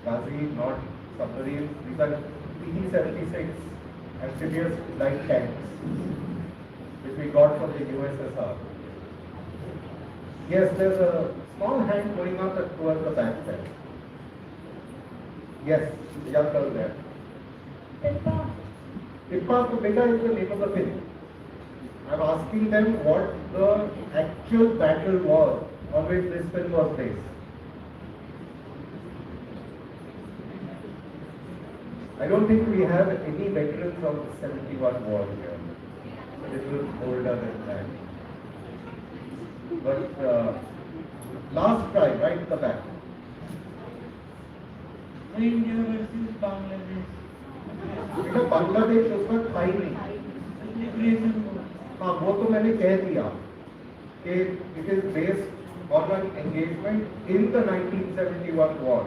Ghazi, not submarines. These are PT-76 amphibious light tanks, which we got from the USSR. Yes, there's a small hand going up towards the back there. Yes, the young girl there. Tippa? Tippa to Beta is the name of the film. I'm asking them what the actual battle was on which this film was based. I don't think we have any veterans of the 71 war here. A little older than that. But last try, right at the back. India versus Bangladesh. बेटा बांग्लादेश उसका था ही नहीं. हाँ वो तो मैंने कह दिया कि it is based on an engagement in the 1971 war.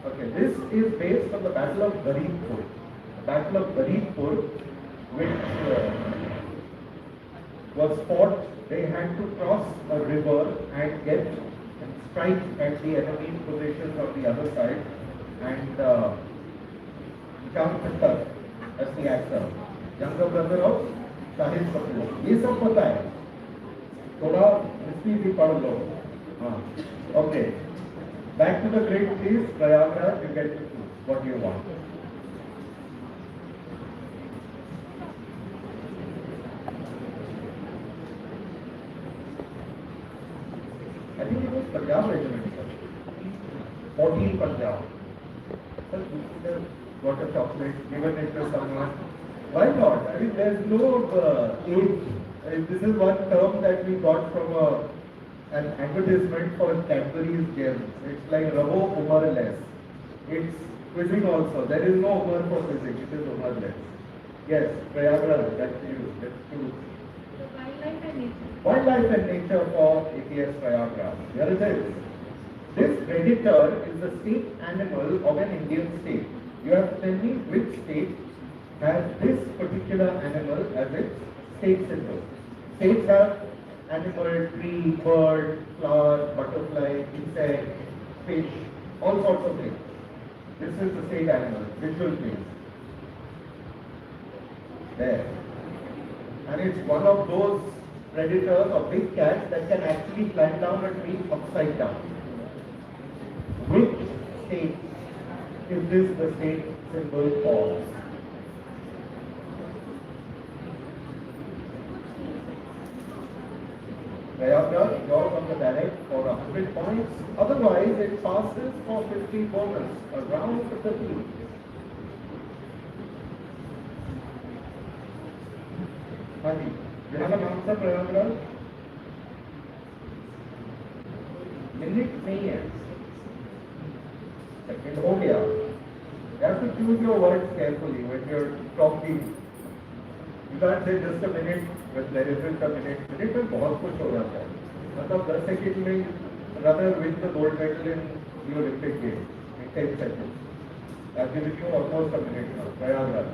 Okay, this is based on the Battle of Garibpur. Battle of Garibpur, which was fought. They had to cross a river and get and strike at the enemy positions on the other side. And Sham Khattar, as the actor, younger brother of Shahid Kapoor. ये सब पता है. थोड़ा history भी पढ़ लो. हाँ. Okay. Back to the grid, please. Prayagraj, you get to choose what you want. I think it was Punjab regiment, sir. 14 Punjab. Sir, you could have got a chocolate, given it to someone. Why not? I mean, there's no age. This is one term that we got from an advertisement for Cadbury's gems. It's like Rabo Umarless. It's quizzing also. There is no Umar for quizzing. It is Umarless. Yes, Prayagraj, that's you. Let's choose. The wildlife and nature. Wildlife and nature for APS Prayagraj. Here it is. This predator is the state animal of an Indian state. You have to tell me which state has this particular animal as its state symbol. States have animal, tree, bird, flower, butterfly, insect, fish, all sorts of things. This is the state animal, visual please. There. And it's one of those predators or big cats that can actually climb down a tree upside down. Which state is this the state symbol for? Prayagraj, yours on the direct for 100 points. Otherwise, it passes for 50 bonus, around the lead. Hani, you have an answer, Prayagraj? Minute नहीं है. Second हो गया. You have to choose your words carefully when you're talking. You can't say just a minute when there isn't a minute. Minute में बहुत कुछ हो जाता है. मतलब 10 सेकंड में rather win the gold medal in the Olympic Games in 10 seconds. I've given you almost a minute now. Prayagraj.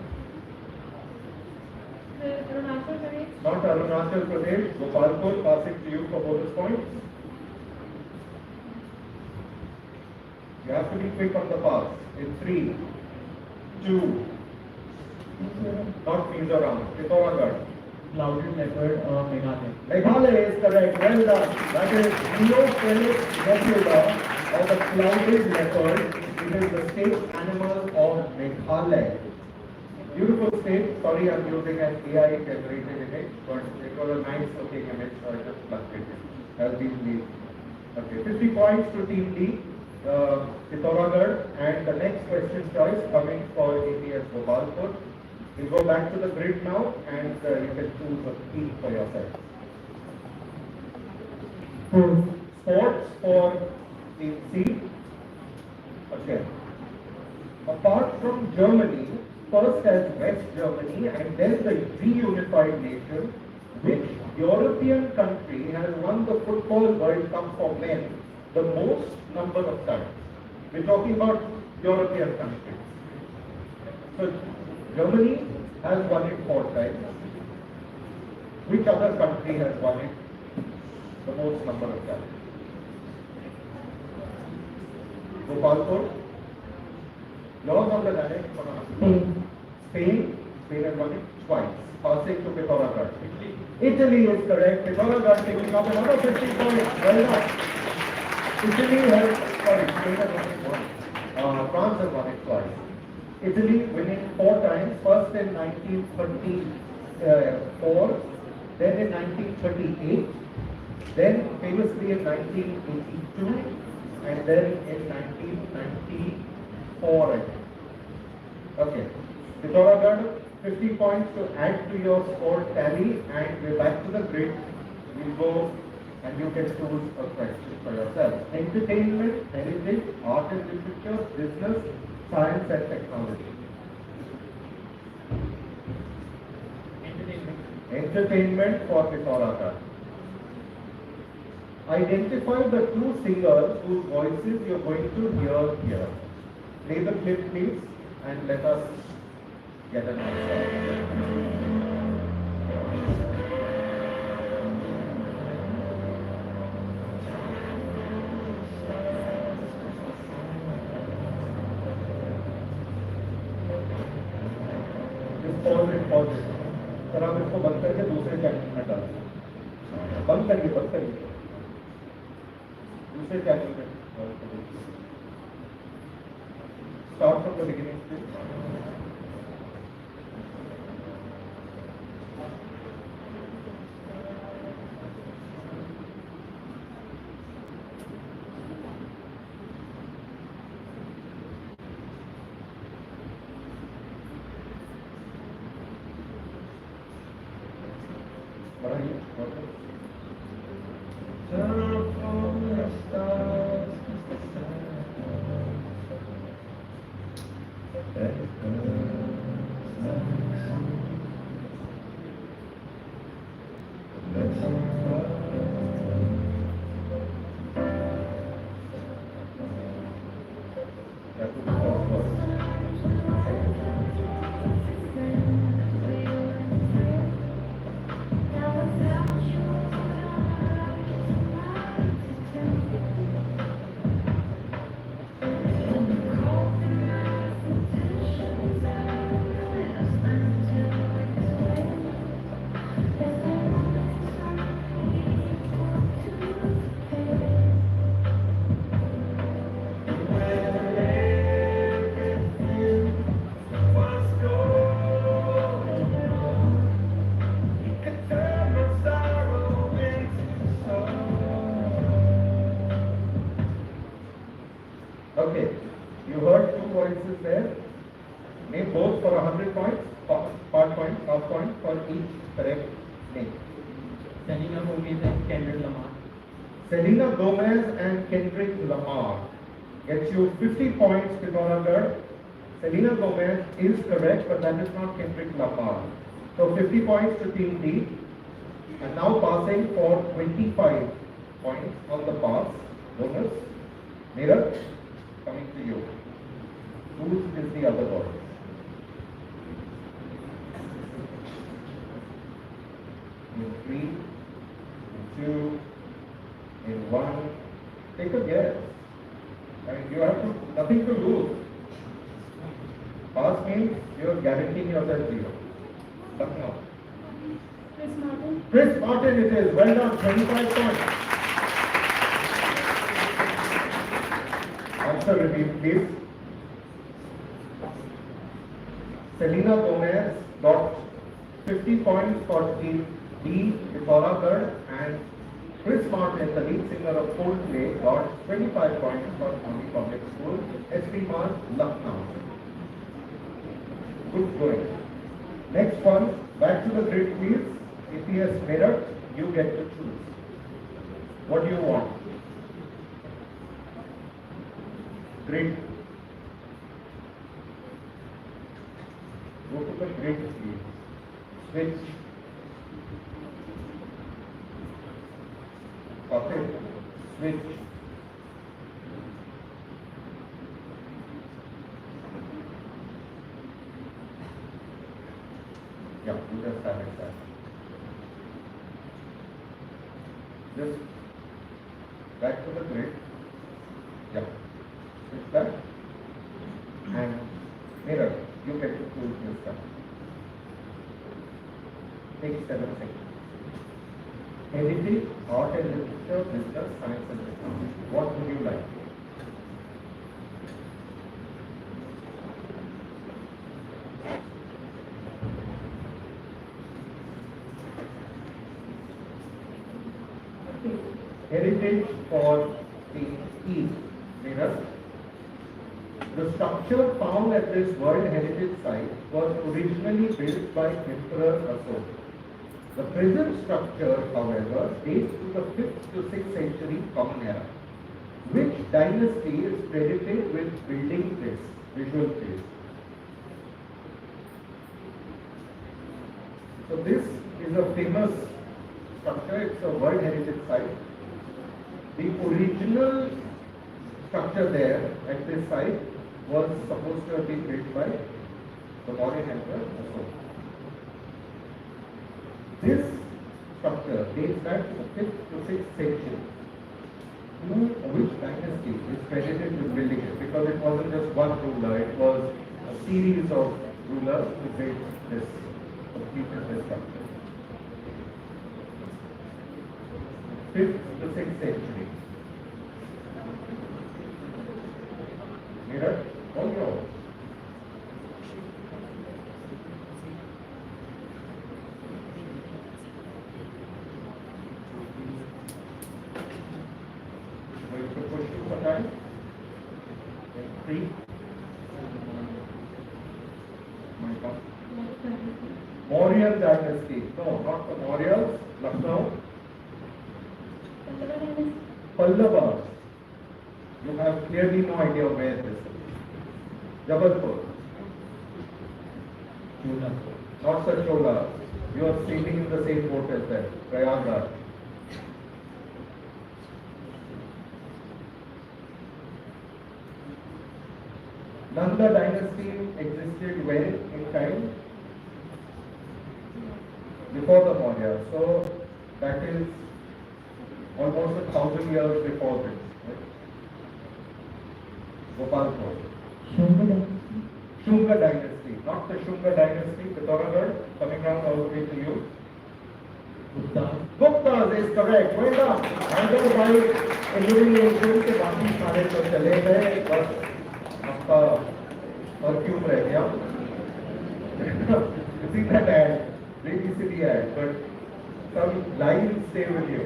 Arunachal Pradesh. Not Arunachal Pradesh. Gopalpur, passing to you for bonus points. You have to be quick on the pass. In 3, 2, not Mizoram, Pithoragarh. Clouded leopard, Meghalaya. Meghalaya is correct. Well done. That is Neofelis nebula or the clouded leopard. It is the state animal of Meghalaya. Beautiful state. Sorry, I'm using an AI generated image, but it was a nice looking image, so I just plugged it in. Has been the okay. 50 points to Team D. Pithoragarh, and the next question choice coming for APS Gopalpur. We'll go back to the grid now and you can choose a theme for yourself. Sports for Team C. Okay. Apart from Germany, first as West Germany and then the reunified nation, which European country has won the Football World Cup for men the most number of times? We're talking about European countries. So Germany has won it 4 times. Which other country has won it the most number of times? Gopalpur? Yours on the direct for Spain. Spain? Spain has won it twice. Passing to Pithoragarh. Italy is correct. Pithoragarh taking up another 50 points. Well done. Italy has, sorry, Spain has won it once. France has won it twice. Italy winning 4 times, first in 1934, then in 1938, then famously in 1982, and then in 1994. I think. Okay, Pithoragarh, 50 points to add to your score tally, and we're back to the grid. We'll go and you can choose a question for yourself. Entertainment, heritage, art and literature, business, science and technology. Entertainment for Pithoragarh. Identify the 2 singers whose voices you're going to hear here. Play the clip please and let us get an answer. Pause sir आप इसको बंद करके दूसरे channel में डाल बंद करिए दूसरे चैनल में start from the beginning Okay, you heard two voices there. Name both for 100 points, part point, half point for each correct name. Selena Gomez and Kendrick Lamar. Selena Gomez and Kendrick Lamar gets you 50 points, Pithoragarh. Selena Gomez is correct, but that is not Kendrick Lamar. So 50 points to Team D. And now passing for 25 points on the pass. Bonus. Neeraj, coming to you. Who is the other boy? In 3, in 2, in 1. Take a guess. I mean, you have nothing to lose. Pass means you are guaranteeing yourself 0. Lucknow. Chris Martin. Chris Martin it is. Well done. 25 points. Answer repeat, please. Selena Gomez got 50 points for Team D, Pithoragarh, and Chris Martin, the lead singer of Coldplay, got 25 points for County Public School, SP Mars, Lucknow. Good going. Next one, back to the grid please. APS Meerut, you get to choose. What do you want? Grid. Go to the grid please. Switch. Okay. Switch. Yeah, you just have it there. Just back to the grid. Yeah. Switch back. And mirror, you get to choose this time. Take 7 seconds. Heritage, art and literature, business, science and technology. What would you like? Heritage for the East, Venus. The structure found at this World Heritage Site was originally built by Emperor Ashoka. The present structure, however, dates to the 5th to 6th century Common Era. Which dynasty is credited with building this visual place? So this is a famous structure, it's a World Heritage Site. The original structure there at this site was supposed to have been built by the Mauryan Emperor Ashoka. This structure dates back to the 5th to 6th century. Which dynasty is credited with building it? Because it wasn't just one ruler, it was a series of rulers who built this, completed this structure. 5th to 6th century. Mirror, all yours. Going to push you for time. In 3. Mauryan dynasty. No, not the Mauryas. Lucknow. Pallavas. You have clearly no idea where this is. Jabalpur. Chola. Not the Chola. You are sailing in the same boat as them. Prayagraj. Nanda dynasty existed when in time? Before the Maurya. So that is almost 1,000 years before this. Right? Gopalpur. Shunga dynasty, not the Shunga dynasty. Pithoragarh, coming down all the way to you. Guptas is correct. Well done. Handled by illumination के बाकी सारे तो चले गए बस आपका perfume रह गया. You see that ad, really silly ad, but some lines stay with you.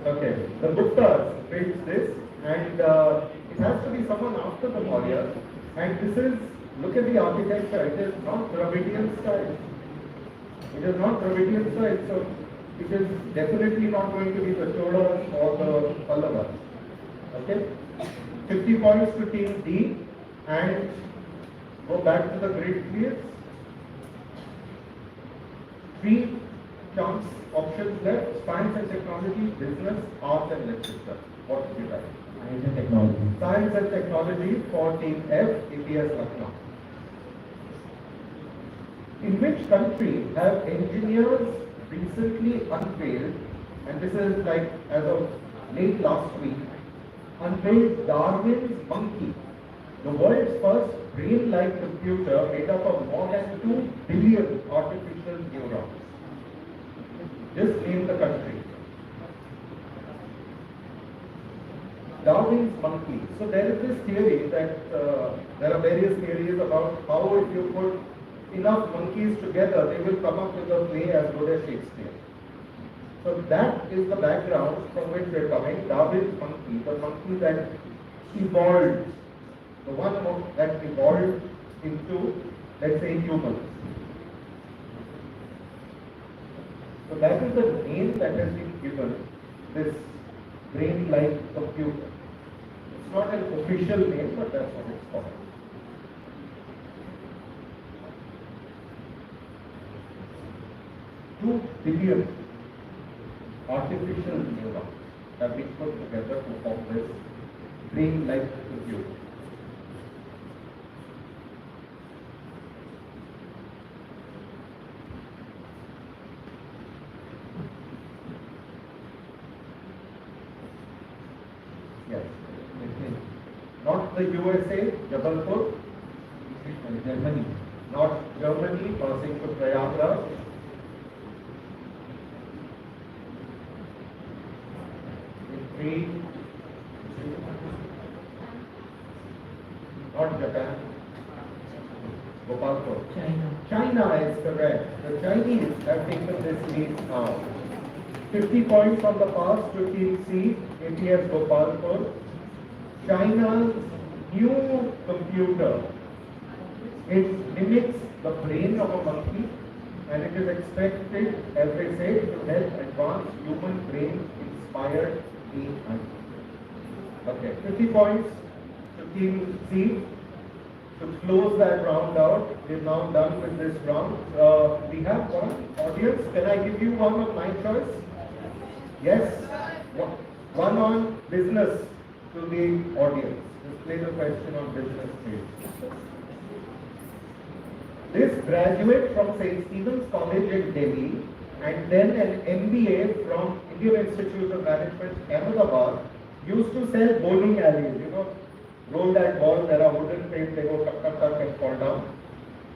Okay, the Guptas built this, and it has to be someone after after the Mauryas. And this is, look at the architecture, it is not Dravidian style. It is not Dravidian style, so it is definitely not going to be the Cholas or the Pallavas. Okay? 50 points to team D, and go back to the grid please. 3 chance options left: science and technology, business, arts and literature. What would you like? Science and technology. Science and technology for team F, APS Lucknow. In which country have engineers recently unveiled, and this is like as of late last week, unveiled Darwin's monkey, the world's first brain-like computer made up of more than 2 billion artificial neurons. Just name the country. Darwin's monkey. So there is this theory that there are various theories about how if you put enough monkeys together, they will come up with a play as good as Shakespeare. So that is the background from which we are coming. Darwin's monkey, the monkey that evolved, the one that evolved into, let's say, humans. So that is the name that has been given this brain-like computer. It's not an official name, but that's what it's called. Two billion artificial neurons have been put together to form this brain-like computer. Yes. Not the USA, Jabalpur. Germany. Not Germany, passing to Prayagraj. In 3, not Japan. Gopalpur. China is correct. The Chinese have taken this lead now. 50 points from the past to Team C, APS Gopalpur. China's new computer, it mimics the brain of a monkey, and it is expected, as they say, to help advance human brain inspired AI. Okay, 50 points to Team C. To close that round out, we're now done with this round. We have one audience. Can I give you one of my choice? Yes? One on business to the audience. Display the question on business, please. This graduate from St. Stephen's College in Delhi and then an MBA from Indian Institute of Management, Ahmedabad, used to sell bowling alleys. You know, roll that ball, there are wooden frames, they go tuck, tuck, tuck and fall down.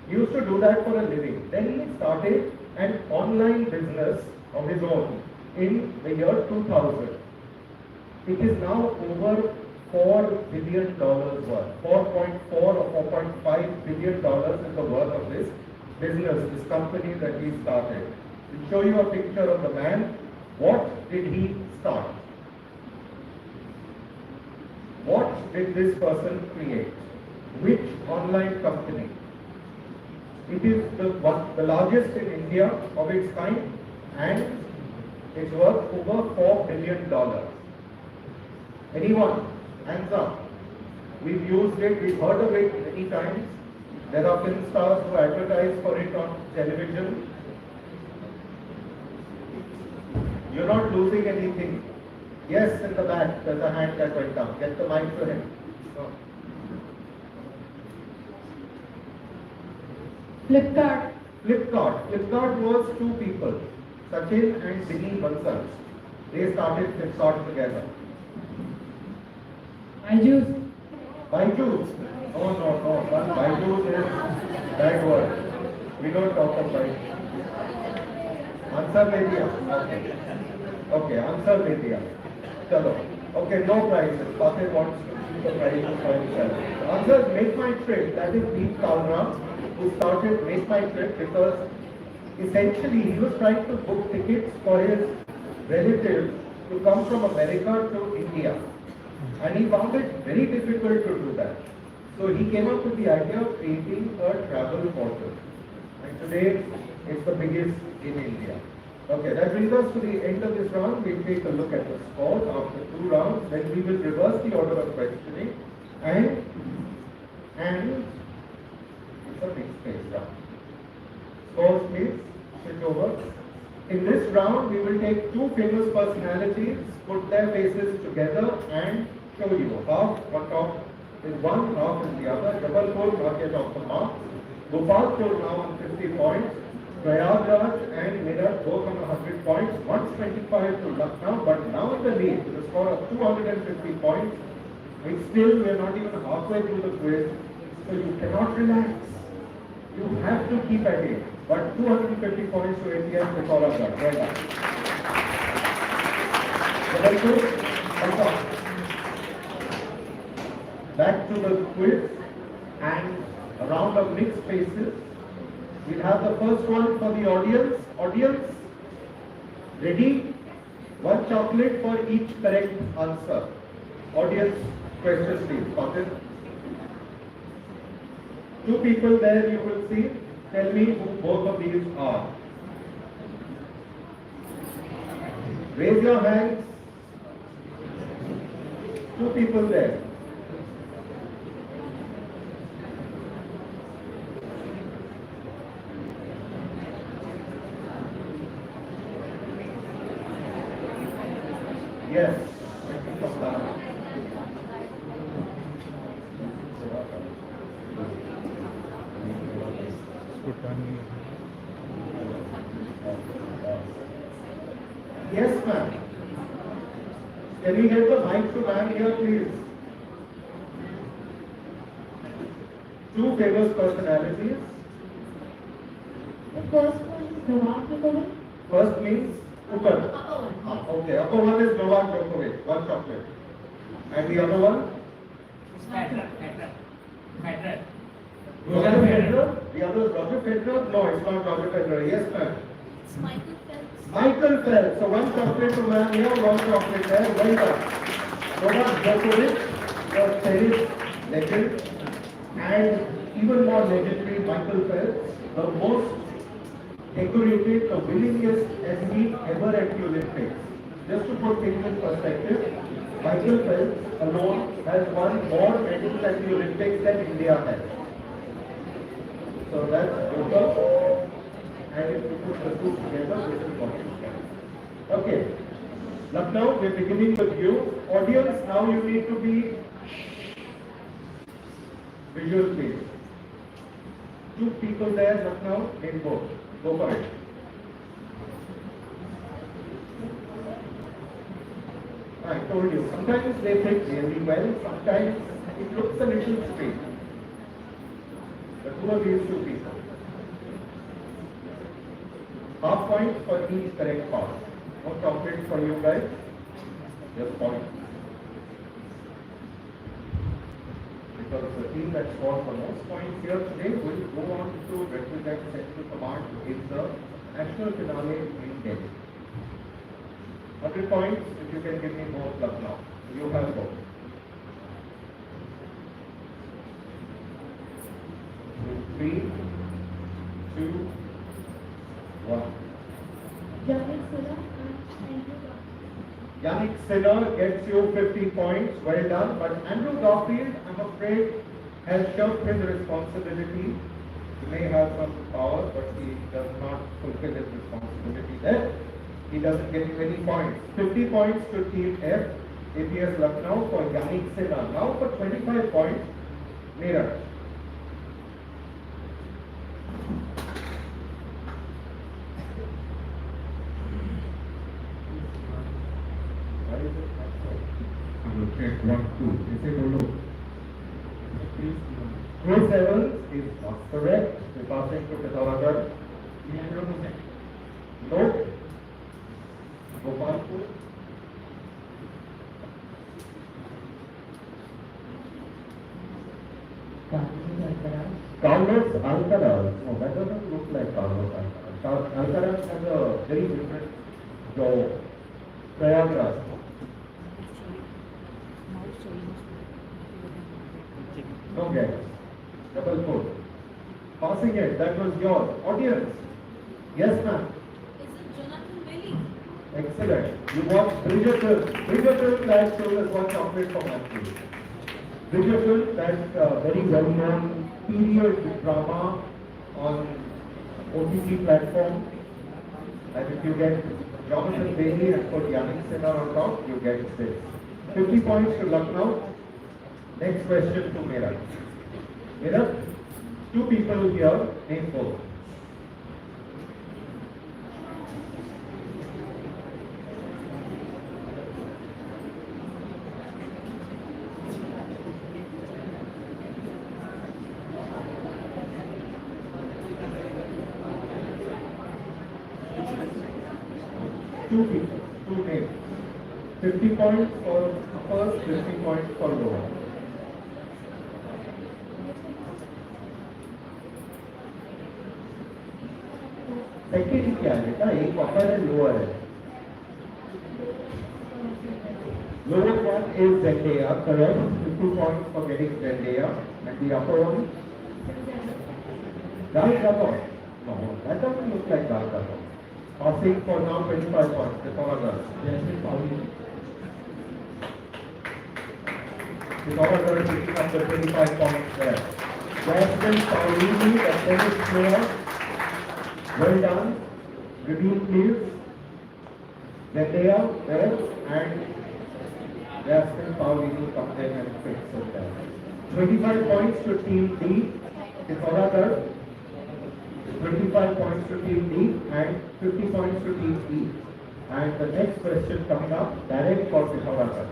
He used to do that for a living. Then he started an online business of his own in the year 2000. It is now over $4 billion worth. 4.4 or $4.5 billion is the worth of this business, this company that he started. I'll show you a picture of the man. What did he start? What did this person create? Which online company? It is the largest in India of its kind, and it's worth over $4 billion. Anyone? Hands up. We've used it, we've heard of it many times. There are film stars who advertise for it on television. You're not losing anything. Yes, in the back, there's a hand that went down. Get the mic to him. No. Flipkart. Flipkart was two people, Sachin and Vinny Bansal. They started Flipkart together. Byju's. Byju's? No. Byju's is bad word. We don't talk of Byju's. Answer दे दिया. Okay, answer दे दिया. Chalo. Okay, no prizes. Fateh wants to keep the prizes for himself. Answer, Make My Trip. That is Deep Kalra, who started Make My Trip because essentially he was trying to book tickets for his relatives to come from America to India. And he found it very difficult to do that. So he came up with the idea of creating a travel portal. And today, it's the biggest in India. Okay, that brings us to the end of this round. We'll take a look at the scores after 2 rounds. Then we will reverse the order of questioning. And it's a mixed phase round. Scores, please. Switch over. In this round, we will take 2 famous personalities, put their faces together and show you. Half, one top is one, half is the other. Jabalpur not yet off the mark. Gopalpur now on 50 points. Prayagraj and Meerut both on 100 points. 125 to Lucknow, but now in the lead with a score of 250 points. It's still, we are not even halfway through the quiz, so you cannot relax. You have to keep at it. But 250 points to ATS with all of that. Well done. Jabalpur, back to the quiz and a round of mixed faces. We'll have the first one for the audience. Audience, ready? 1 chocolate for each correct answer. Audience, questions please. Content. 2 people there you will see. Tell me who both of these are. Raise your hands. 2 people there. Yes. Yes, ma'am. Can we get the mic to ma'am here, please? 2 famous personalities. The first one is Novak Djokovic. First means upper. Okay, upper one is Novak Djokovic, 1 chocolate. And the other one? Federer. Roger Federer. The other is Roger Federer? No, it's not Roger Federer. Yes, ma'am. It's Michael Phelps. Michael Phelps. So 1 chocolate to ma'am here, 1 chocolate there. Well done. Novak Djokovic, the tennis legend, and even more legendary Michael Phelps, the most decorated, the winningest athlete ever at the Olympics. Just to put things in perspective, Michael Phelps alone has won more medals at the Olympics than India has. So that's total. And if you put the 2 together, this is what you get. Okay. Lucknow, we're beginning with you. Audience, now you need to be visual please. 2 people there, Lucknow, name both. Go for it. I told you, sometimes they think really well, sometimes it looks a little strange. But who are these 2 people? Half point for each correct part. No chocolate for you guys. Just point. Because the team that scored the most points here today will go on to represent Central Command in the national finale in Delhi. 100 points if you can give me both luck now. You have both. 3, 2, 1. Yannick Sinner and Andrew Garfield. Yannick Sinner gets you 50 points, well done. But Andrew Garfield, I'm afraid, has shirked his responsibility. He may have some power, but he does not fulfill his responsibility there. He doesn't get you any points. 50 points to Team F, APS Lucknow for Yannick Sinner. Now for 25 points, Meerut. Check 1, 2. Is it below? 27 is not correct. We're passing to Pitalagar. Note. Gopalpur. Carlos Alcaraz. No, that doesn't look like Carlos Alcaraz. Alcaraz has a very different jaw. Prayagraj. No guess. Double four. Passing it. That was yours. Audience. Yes, ma'am. Excellent. You watched Bridgerton. Bridgerton that shows us one chocolate for Matthew. Bridgerton, that very well-known period drama on OTT platform. And if you get Jonathan Bailey and put Yannick Sinha on top, you get 6. 50 points to Lucknow. Next question to Meera. Meera, 2 people here, name 4. Two people, 2 names. 50 points for first, 50 points for lower. Second क्या है बेटा? एक upper and lower है. Lower one is Zendaya, correct? 50 points for getting Zendaya. And the upper one? Gal Gadot. No, that doesn't look like Gal Gadot. Passing for now 25 points. The taller girl. Jasmine Pauli. The taller girl is picking up the 25 points there. Jasmine Paulini, the tennis player. Well done. Reveal please. Zendaya there and Jasmine Paulini comes in and fits it there. 25 points to team D. The taller girl. 25 points to team D and 50 points to team E. And the next question coming up, direct for Pithoragar.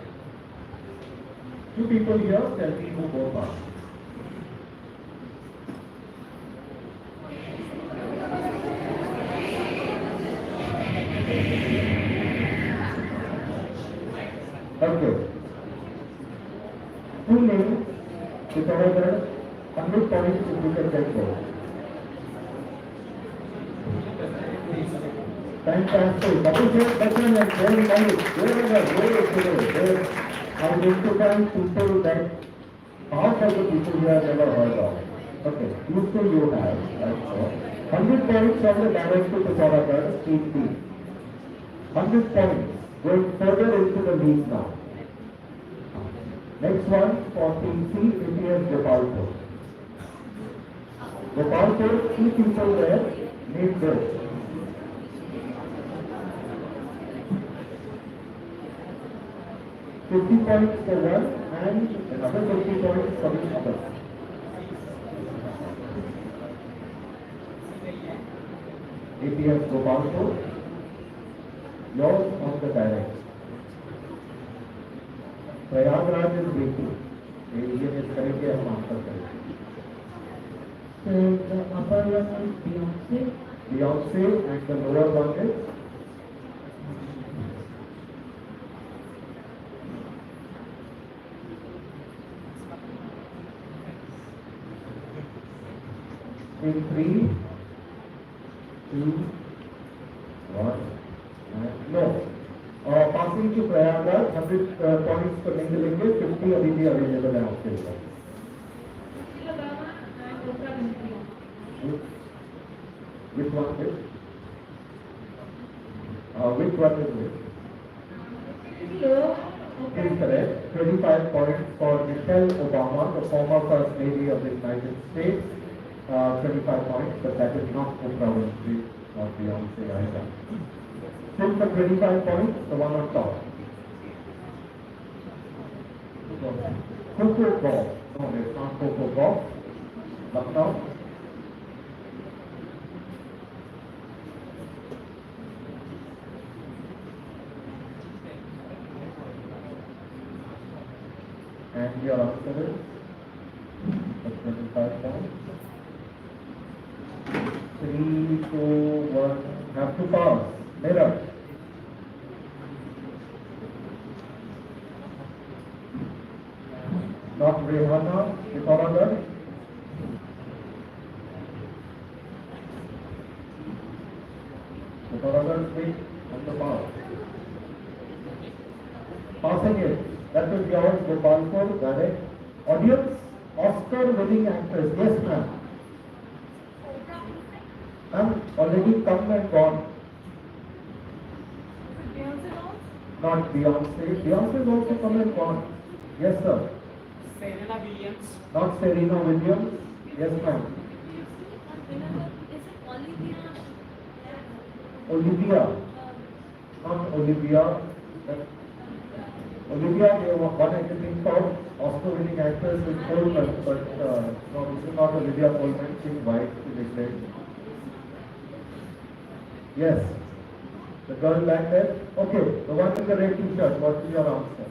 2 people here, tell me who both are. Okay. 2 names, Pithoragar, 100 points if you can get both. Fantastic. Double check button and very nice. Very good. Identifying people that half of the people you have never heard of. Okay, you two you have. That's all. 100 points on the direct to Pithoragar, team B. 100 points. Going further into the league now. Next one for team C, APS Gopalpur. Gopalpur, 2 people there, name this. 50 points for one and another 50 points for the other. APS Gopalpur, yours on the direct. Prayagraj is waiting. ये miss करेंगे हम answer करेंगे. So the upper one is Beyonce. Beyonce and the lower one is in 3, 2, 1, and no. Passing to Prayagraj, 100 points for Ningalinge, 50 अभी भी available है आपके लिए. Which one is? Which one is which? Incorrect. 25 points for Michelle Obama, the former First Lady of the United States. 25 points, but that is not Oprah Winfrey or Beyonce either. Still for 25 points, the one on top. Coco Golf. No, it's not Coco Golf. Lucknow. And your answer is 25 points. 3, 2, 1. Have to pass. Mirror. Not Rihanna, Pithoragar. Pithoragar speak on the pass. Passing it. That was yours, Gopalpur, correct. Audience, Oscar winning actress. Yes, ma'am. Ma'am, already come and gone. Not Beyonce. Beyonce is also come and gone. Yes, sir. Serena Williams. Not Serena Williams. Yes, ma'am. Olivia. Not Olivia. Olivia, one I can think of, Oscar-winning actress is Coleman, but no, this is not Olivia Coleman. She's white, she declared. Yes. The girl back there? Okay, the one in the red t-shirt, what is your answer?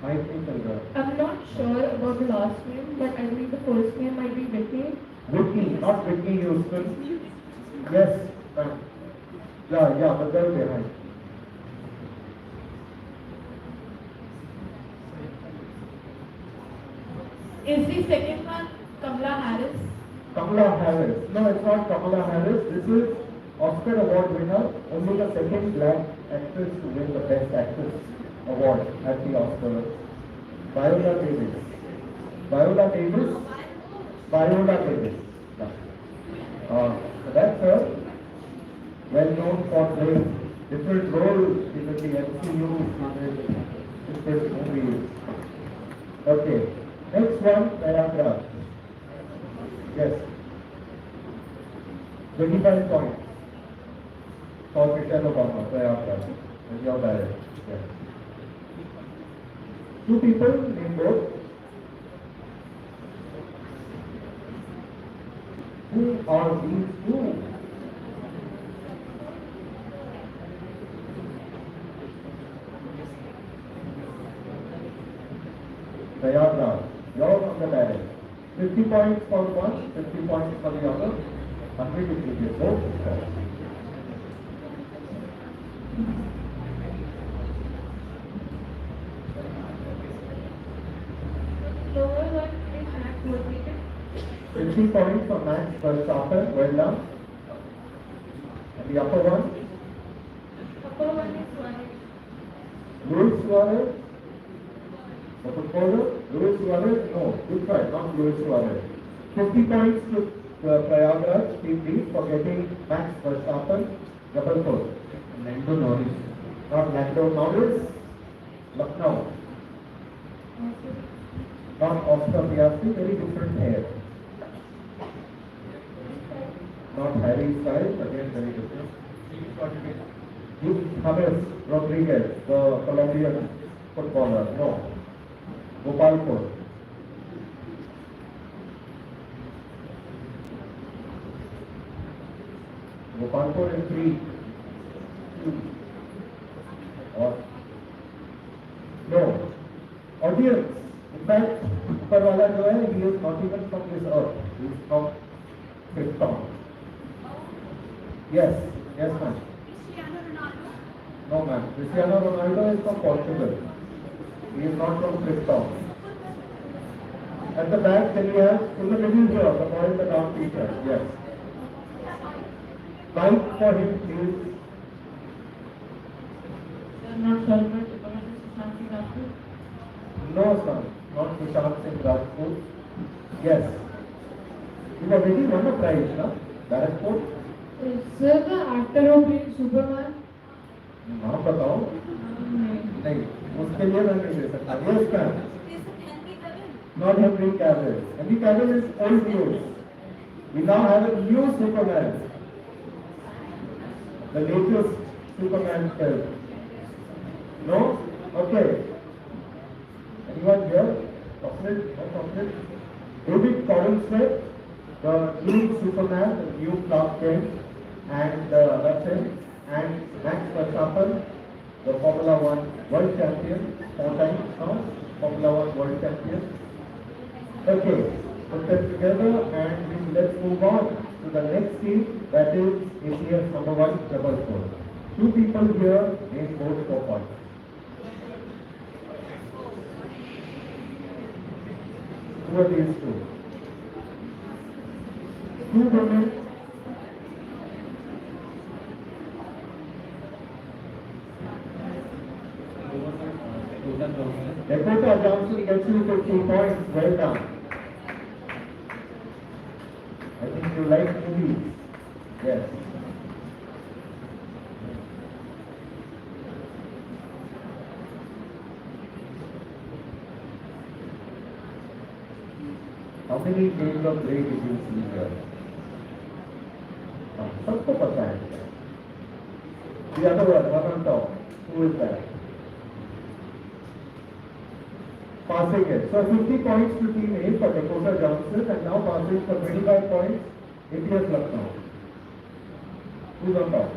I think girl. I'm not sure about the last name, but I believe the first name might be Whitney. Whitney, not Whitney Houston. Yes, ma'am. Yeah, the girl behind. Is the second one Kamala Harris? Kamala Harris. No, it's not Kamala Harris. This is Oscar Award winner, only the second black actress to win the Best Actress Award at the Oscars. Viola Davis. Viola Davis? Viola Davis. Yeah. So that's her. Well known for playing different roles in the MCU, in different movies. Okay. Next one, paragraph. Yes. 25 points for Michelle Obama, paragraph. And your direct. Yes. Two people, name both. Who are these two? Prayagraj. You're on the direct. 50 points for one, 50 points for the other. 100 if you get both. Lower one is Max Rodriguez. 50 points for Max Verstappen. Well done. And the upper one? Upper one is Suarez. Luis Suarez. The footballer? Luis Suarez? No, good try, not Luis Suarez. 50 points to Prayagraj, team B, for getting Max Verstappen. Double four. Lando Norris. Not Lando Norris. Lucknow. Not Oscar Piastri, very different hair. Not Harry Styles, again very different. James Rodriguez, the Colombian footballer. No. Gopalpur. Gopalpur in 3, 2, or no. Audience. In fact, ऊपर वाला जो है, he is not even from this earth. He is from Krypton. Yes, ma'am. Cristiano Ronaldo. No, ma'am. Cristiano Ronaldo is from Portugal. He is not from Krypton. At the back, then we have in the middle here, the boy in the dark t-shirt. Yes. Mic for him, please. Not sure, but Sushant Rajput. No, sir. Not Sushant Singh Rajput. Yes. You already won a prize, no? Director? Sir, the actor who played Superman? नाम बताओ. नहीं. उसके लिए मैं नहीं दे सकता. Yes, ma'am. Not Henry Cavill. Henry Cavill is old news. We now have a new Superman. The latest Superman film. No? Okay. Anyone here? Chocolate? No chocolate? David Corenswet, the new Superman, the new Clark Kent, and that's it. And Max Verstappen, the Formula 1 world champion, 4 times now, Formula 1 world champion. Okay, put them together and let's move on to the next team, that is APS number 1, double four. Two people here, name both 4 points. Who are these two? Two women. gets you 50 points. Well done. I think you like movies. Yes. How many games of three did you see here? सबको पता है. The other one on top. Who is that? Passing it. So 50 points to team A for Dakota Johnson, and now passing for 25 points, APS Lucknow. Who's on top?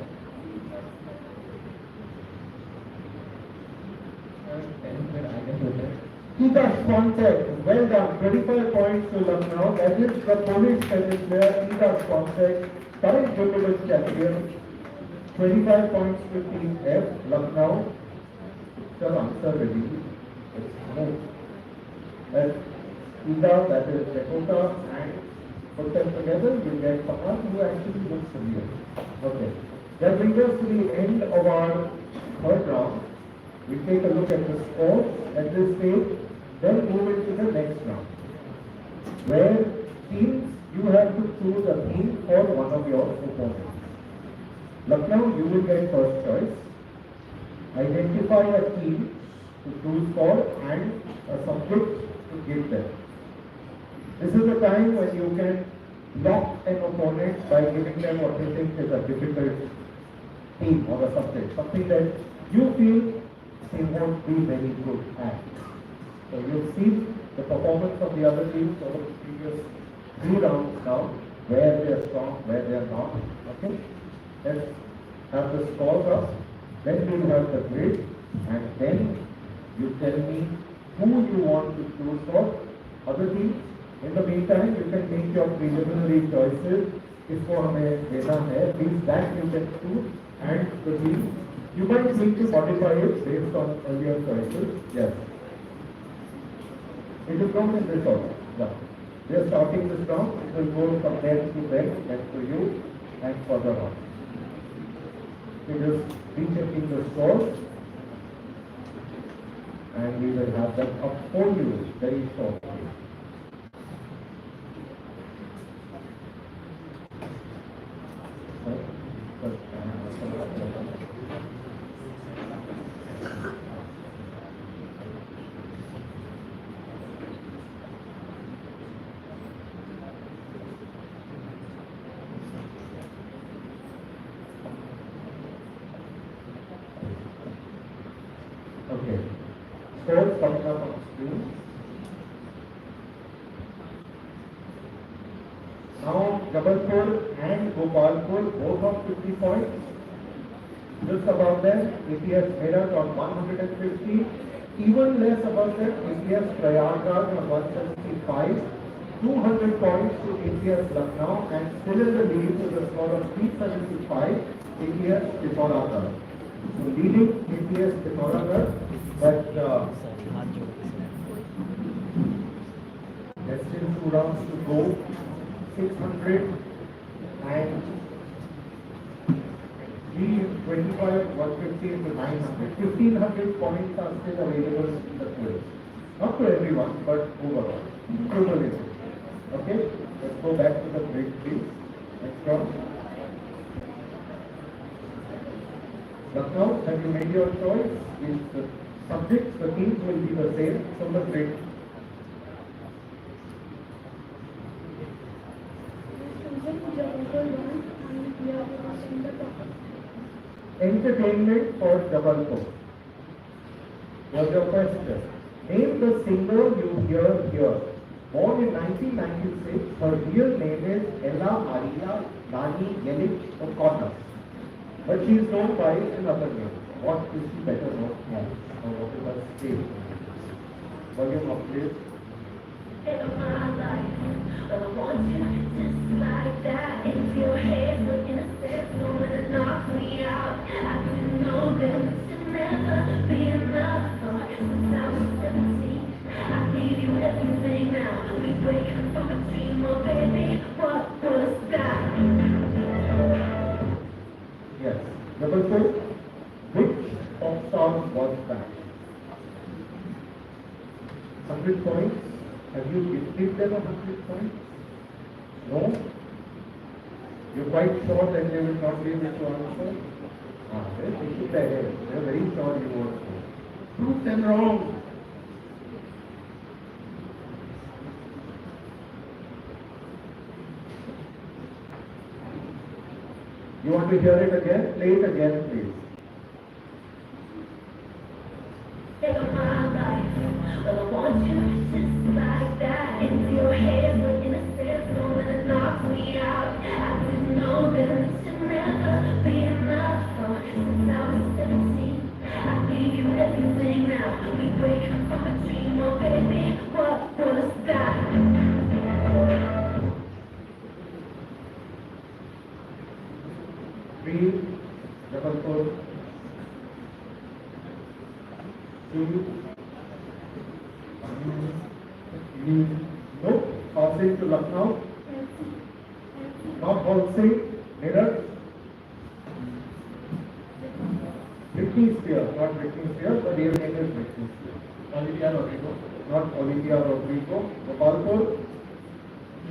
Kita Spontek, well done. 25 points to Lucknow. That is the Polish tennis player, Kita Spontek, current Universe champion. 25 points to team F, Lucknow. Sir, answer ready. Let's move. Let's Ida, that is Dakota, and put them together, you get someone who actually looks real. Okay. That brings us to the end of our third round. We take a look at the scores at this stage, then move into the next round, where teams, you have to choose a team for one of your opponents. Lucknow, you will get first choice. Identify a team to choose for and a subject to give them. This is the time when you can lock an opponent by giving them what you think is a difficult theme or a subject, something that you feel they won't be very good at. So you've seen the performance of the other teams over the previous 3 rounds now, where they are strong, where they are not. Okay? Let's have the scores up, then we'll have the grid, and then you tell me who you want to choose for other teams. In the meantime, you can make your preliminary choices. इसको हमें देना है, please that you can choose, and the team. You might need to modify it based on earlier choices. Yes. It will come in this order. Yeah. We are starting this round. It will go from there to there, then to you, and further on. So just rechecking the scores, and we will have them up for you very shortly. Okay. Scores coming up on screen. Now, Jabalpur and Gopalpur both on 50 points. Just above them, APS Meerut on 150. Even less above them, APS Prayagraj on 175. 200 points to APS Lucknow, and still in the lead with a score of 375, APS Pithoragarh. So leading APS Pithoragarh, but there's still 2 rounds to go. 600 and 325, 150 to 900. 1500 points are still available in the quiz. Not to everyone, but overall. Cumulative. Okay? Let's go back to the grid, please. Next round. Lucknow, have you made your choice? Is the subjects, the teams will be the same from the grid. Entertainment for Jabalpur. Was your question. Name the singer you hear here. Born in 1996, her real name is Ella Maria Nani Yelich O'Connor. But she is known by another name. What is she better known as? Or what is her stage? Volume up, please. My life, well, I want you just like that. If your head was in a sense, no one to knock me out. I didn't know that it should never be enough. Since I was 17, I gave you everything. Now we break from a dream, oh baby, what was that? Yes. Number 4. Which pop song was that? 100 100 points? Have you gifted them 100 points? No? You're quite sure that they will not be able to answer? They're shaking their head. They're very sure you won't know. Prove them wrong. You want to hear it again? Play it again, please. Take on my life. Well, I want you just like that. Into your head, but in a sense, don't let it knock me out. I didn't know that it should never be enough. Since I was 17, I gave you everything. Now we break from a dream. Oh, baby, what was that? Three, double four. Two. No. Passing to Lucknow. Not Halsey. Mirror. Britney Spears. Not Britney Spears, but your name is Britney Spears. Olivia Rodrigo. Not Olivia Rodrigo. Gopalpur.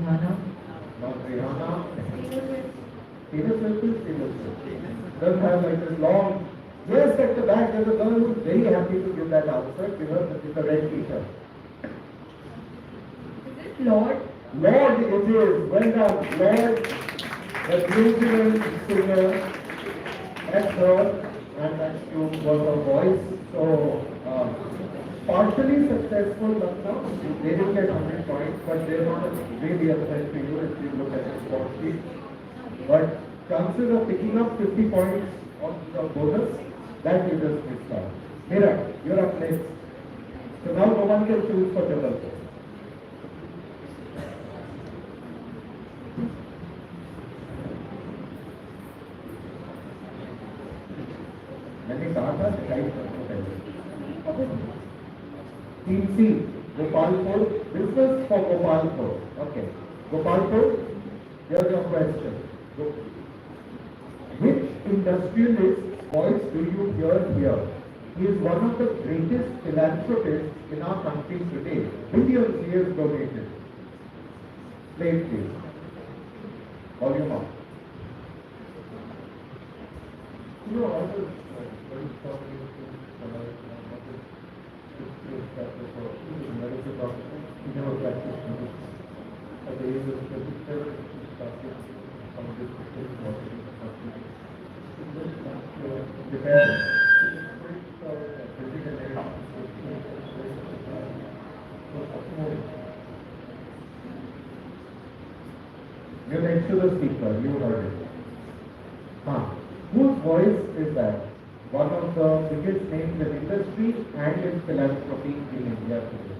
Rihanna. Not Rihanna. Taylor Swift is Taylor Swift. Doesn't have like this long. Yes, at the back there's a girl who's very happy to give that answer. Give her with the red t-shirt. Is it Lord? Lord it is. Well done. Lord, the New Zealand singer, actor, and that tune was her voice. So, partially successful Lucknow. They didn't get 100 points, but they're not really upset to you if you look at the score sheet. But chances of picking up 50 points on the bonus, that you just missed out. Mira, you're up next. So now no one can choose for double. मैंने कहा था decide करने पहले. Team C, Gopalpur. This is for Gopalpur. Okay. Gopalpur, here's your question. Which industrialist's voice do you hear here? He is one of the greatest philanthropists in our country today. Billions he has donated. Play it, please. Volume up. You know, I was very talking to medical doctor. He never practiced medicine. At the age of 27, he started some discipline. Japan. You're next to the speaker, you heard it. Whose voice is that? One of the biggest names in industry and in philanthropy in India today.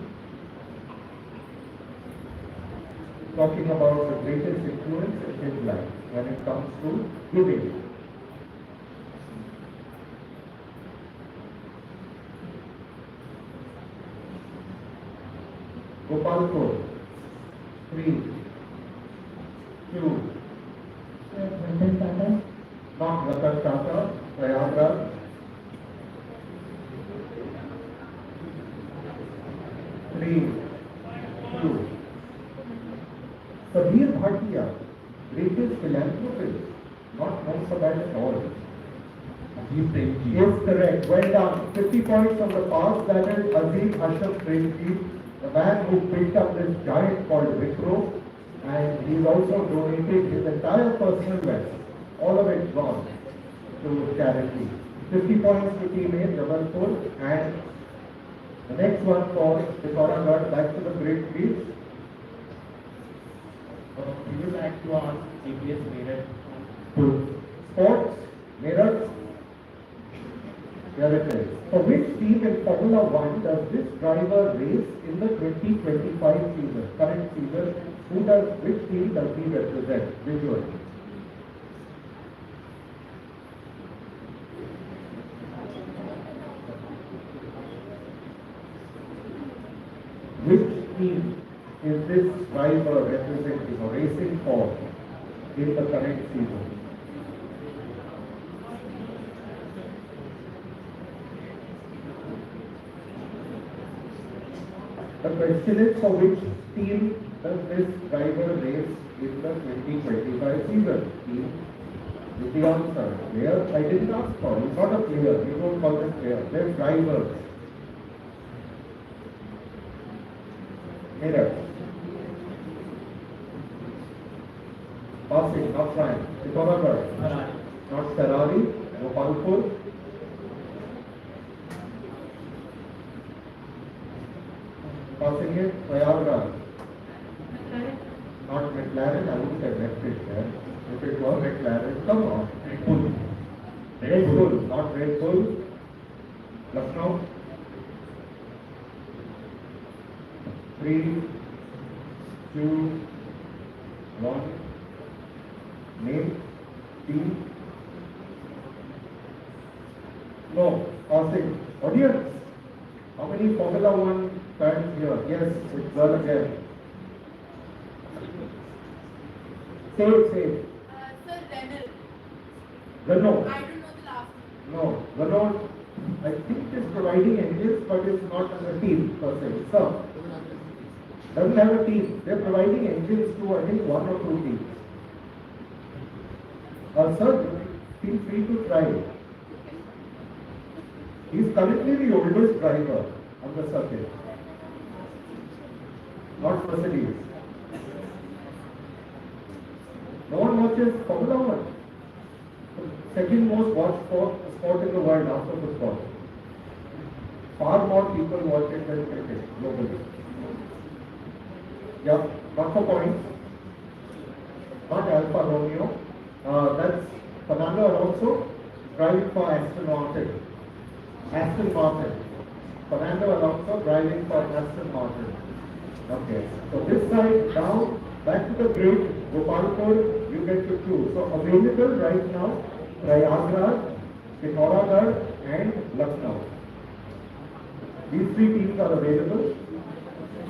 Talking about the greatest influence in his life when it comes to giving. Gopalpur. 3, 2. Ratan Tata. Not Ratan Tata. Prayagraj. 3, 2. Sabir Bhatia, greatest philanthropist, not known for that at all. Yes, correct. Well done. 50 points on the pass. That is Aziz Ashraf Premji, the man who picked up this giant called Wipro, and he's also donated his entire personal wealth, all of it gone, to charity. 50 points to Team A, Jabalpur, and the next one for Pithoragarh, back to the grid, please. We would like to ask APS Meerut. Sports, Meerut. Here it is. For which team in Formula 1 does this driver race in the 2025 season? Current season, which team does he represent visually? Which team is this driver representing or racing for in the current season? The question is, for which team does this driver race in the 2025 season? Team is the answer. Player, I didn't ask for. He's not a player. You don't call them player. They're drivers. Mirror. Passing, not flying. Pithanagar. Not Ferrari. Gopalpur. Passing it, Prayagraj. Not McLaren, I wouldn't have left it there. If it was McLaren, come on. Red Bull. Red Bull, not Red Bull. Lucknow. 3, 2, 1. Name, team. No, passing. Audience. How many Formula One fans here? Yes, it's girl again. Say. Sir, Renault. Renault. I don't know the last name. No, Renault, I think is providing engines, but it's not a team per se. So, doesn't have a team. They're providing engines to, I think, 1 or 2 teams. Sir, feel free to try. He's currently the oldest driver on the circuit. Not Mercedes. No one watches Formula One. Second most watched sport in the world after football. Far more people watch it than cricket globally. Yeah, not for points. Not Alfa Romeo. That's Fernando Alonso driving for Aston Martin. Aston Martin. Fernando Alonso driving for Aston Martin. Okay, so this side now, back to the grid, Gopalpur, you get to choose. So available right now, Prayagraj, Pithanagar and Lucknow. These 3 teams are available.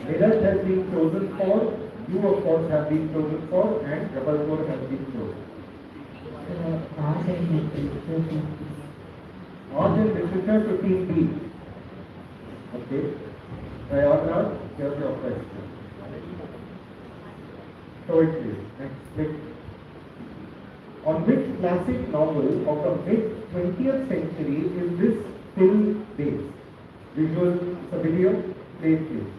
Meerut has been chosen for, you of course have been chosen for, and Jabalpur has been chosen. Art and literature to team B. Okay. Prayagraj, here's your question. So it is. Next click. On which classic novel of the mid-20th century is this film based? Visual, video, play please.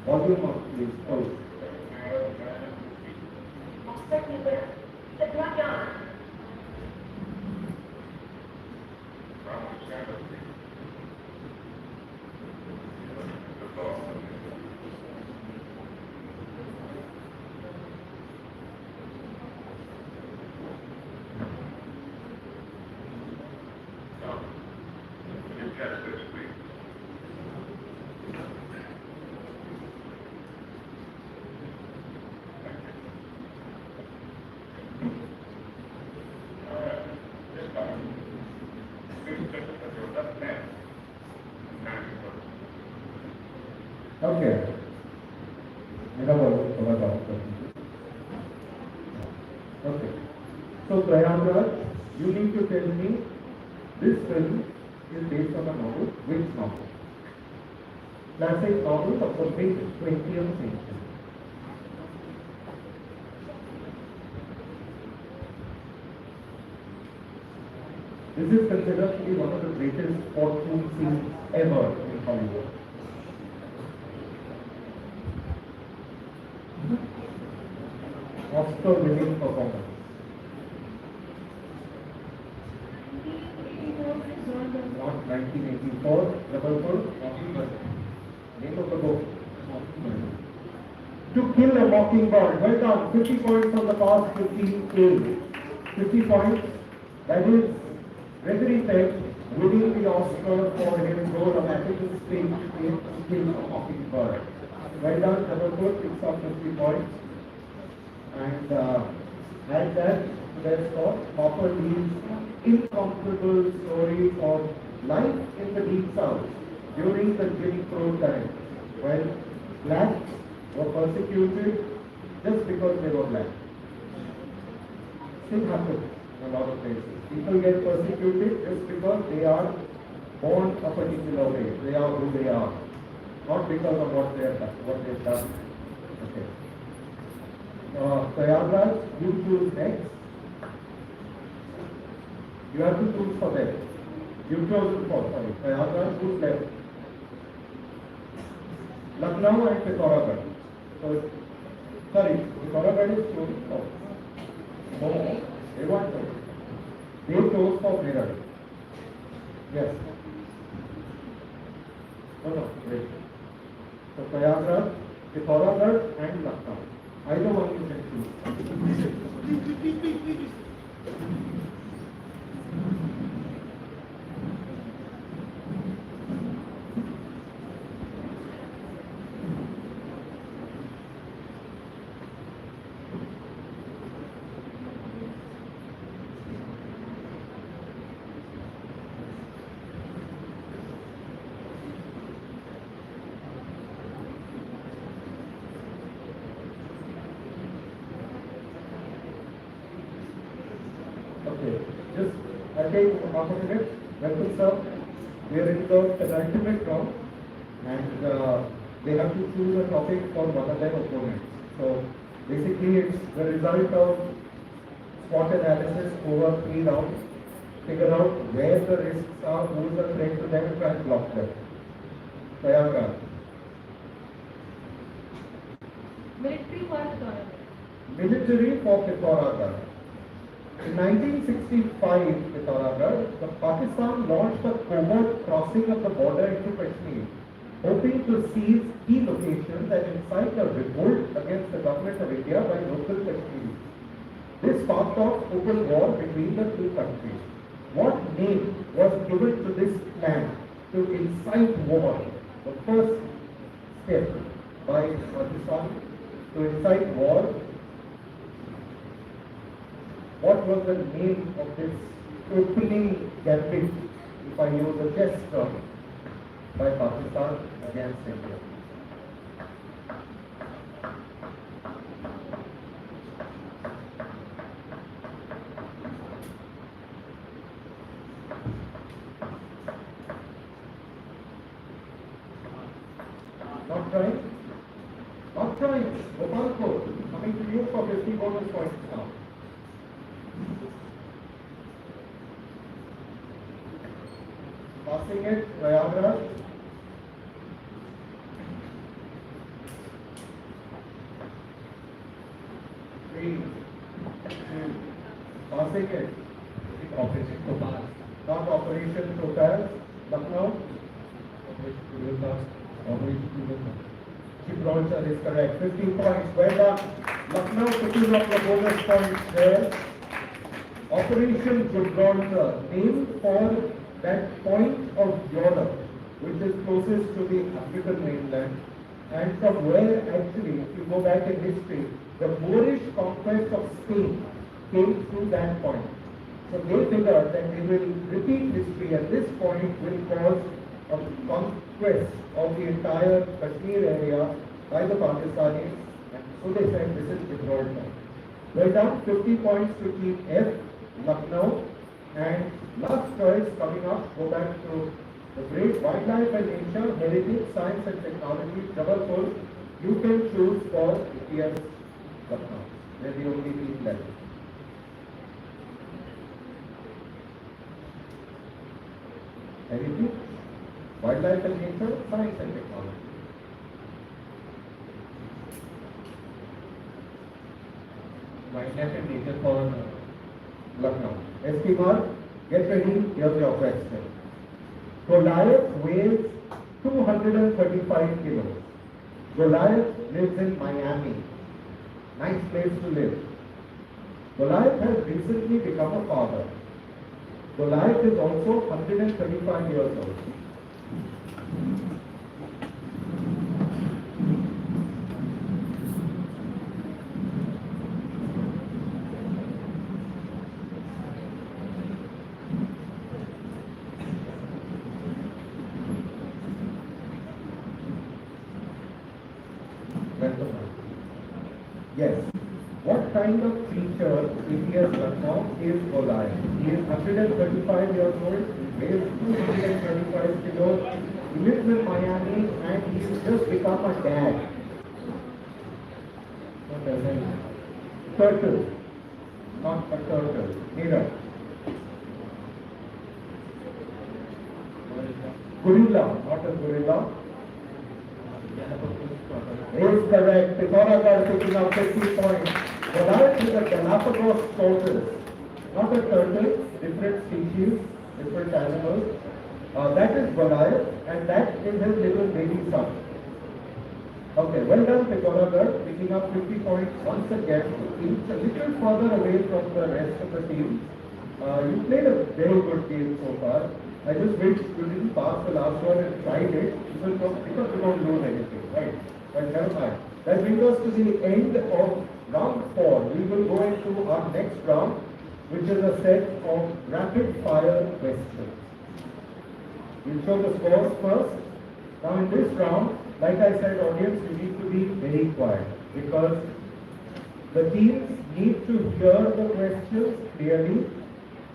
Volume up please. Oh. Okay. Okay. So Prayagraj, you need to tell me this film is based on a novel. Which novel? Classic novel of the mid-20th century. This is considered to be one of the greatest courtroom scenes ever in Hollywood. Oscar-winning performance. 1984. Not 1984, Jabalpur, name of the book. To Kill a Mockingbird. Well done. 50 points on the pass, 15A. 50 points. That is Gregory Peck winning the Oscar for his role of Atticus Finch in To Kill a Mockingbird. Well done, Jabalpur, picks up 50 points. And like that, let's talk Hopper Lee's incomparable story of life in the Deep South during the Jim Crow time, when blacks were persecuted just because they were black. Still happens. in a lot of places. People get persecuted just because they are born a particular way. They are who they are, not because of what they have done. Okay. Prayagraj, you choose next. You have to choose for them. You chosen for, sorry. Prayagraj, who's left? Lucknow and Pithoragarh. So, sorry, Pithoragarh is chosen for. No, they want to. They chose for Meerut. Yes. No, wait. So Prayagraj, Pithoragarh and Lucknow. Either one you can choose. Okay, just I take half a minute. Welcome, sir. We are in the penultimate round, and they have to choose a topic for one of their opponents. So basically, it's the result of SWOT analysis over 3 rounds. Figure out where the risks are, who is a threat to them, and try and block them. Prayagraj. Military for Pithoragarh. Military for Pithoragarh. In 1965, Pithoragarh, the Pakistan launched a covert crossing of the border into Kashmir, hoping to seize key locations and incite a revolt against the government of India by local Kashmiris. This sparked off open war between the two countries. What name was given to this plan to incite war? The first step by Pakistan to incite war. What was the name of this opening gambit, if I use a chess term, by Pakistan against India? Not trying? Not trying. Gopalpur, coming to you for 50 bonus points now. Passing it, Prayagraj. Passing it. Operation Topaz. Not Operation Topaz. Lucknow. Operation Gibraltar is correct. 50 points. Well done. Lucknow picking up the bonus points there. Operation Gibraltar, named for that point of Europe which is closest to the African mainland, and from where actually, if you go back in history, the Moorish conquest of Spain came through that point. So they figured that they will repeat history at this point will cause a conquest of the entire Kashmir area by the Pakistanis, and so they said this is Gibraltar. Well done, 50 points to Team F, Lucknow, and last choice coming up, go back to the great wildlife and nature, heritage, science and technology, Jabalpur. You can choose for APS Lucknow. They're the only team left. Heritage, wildlife and nature, science and technology. Wildlife and nature for Lucknow. Estimar, get ready, here's your question. Goliath weighs 235 kilos. Goliath lives in Miami. Nice place to live. Goliath has recently become a father. Goliath is also 135 years old. Yes. What kind of creature APS Lucknow is Goliath? He is 135 years old, weighs 225 kilos, he lives in Miami, and he's just become a dad. What does that mean? Turtle, not a turtle. Mirror. Gorilla, not a gorilla. Is correct. Pythagoras picking up 50 points. Goliath is a Galapagos tortoise, not a turtle, different species, different animals. That is Goliath, and that is his little baby son. Okay, well done, Pythagoras, picking up 50 points once again. Each a little further away from the rest of the team. You played a very good game so far. I just wish you didn't pass the last one and tried it, because you don't lose anything, right? But never mind. That brings us to the end of round 4. We will go into our next round, which is a set of rapid fire questions. We'll show the scores first. Now in this round, like I said, audience, you need to be very quiet, because the teams need to hear the questions clearly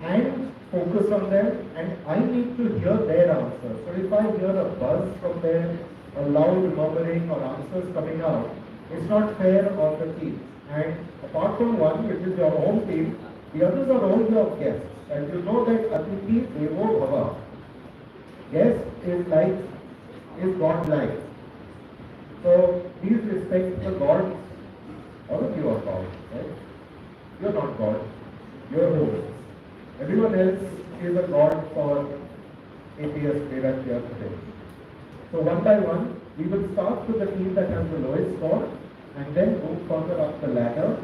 and focus on them, and I need to hear their answers. So if I hear a buzz from them, a loud murmuring or answers coming out, it's not fair on the teams. And apart from one, which is your home team, the others are all your guests. And you know that Atithi Devo Bhava. Guest is God-like. So please respect the gods. All of you are gods, right? You're not God. You're hosts. Everyone else is a god for APS data here today. So one by one, we will start with the team that has the lowest score and then move further up the ladder.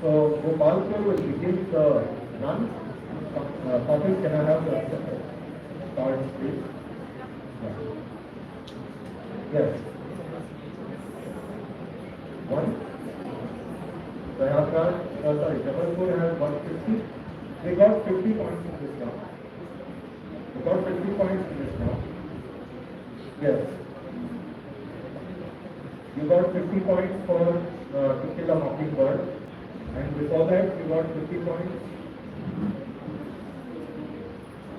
So Gopalpur will begin the run. Patrick, can I have the cards, please? Yes. One. Jabalpur has 150. They got 50 points in this round. They got 50 points in this round. Yes. You got 50 points for To Kill a Mockingbird. And before that, you got 50 points.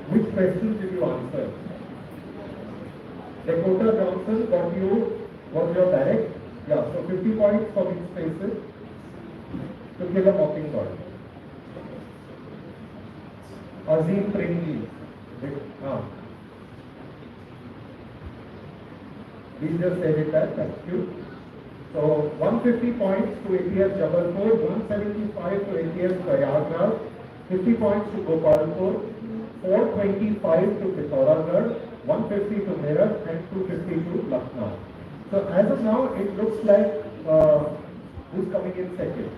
Which questions did you answer? Dakota Johnson was your direct? Yeah, so 50 points for which spaces? To Kill a Mockingbird. Azim Pringi. We just said it that, thank you. So 150 points to APS Jabalpur, 175 to APS Prayagraj, 50 points to Gopalpur, 425 to Pithoragarh, 150 to Meerut, and 250 to Lucknow. So as of now, it looks like who's coming in second.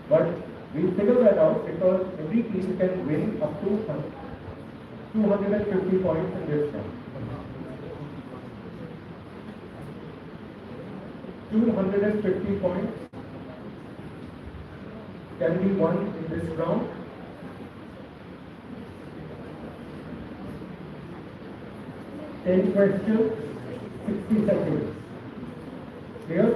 But we'll figure that out, because every team can win up to 250 points in this round. 250 points can be won in this round. Ten questions, 60 seconds. Clear?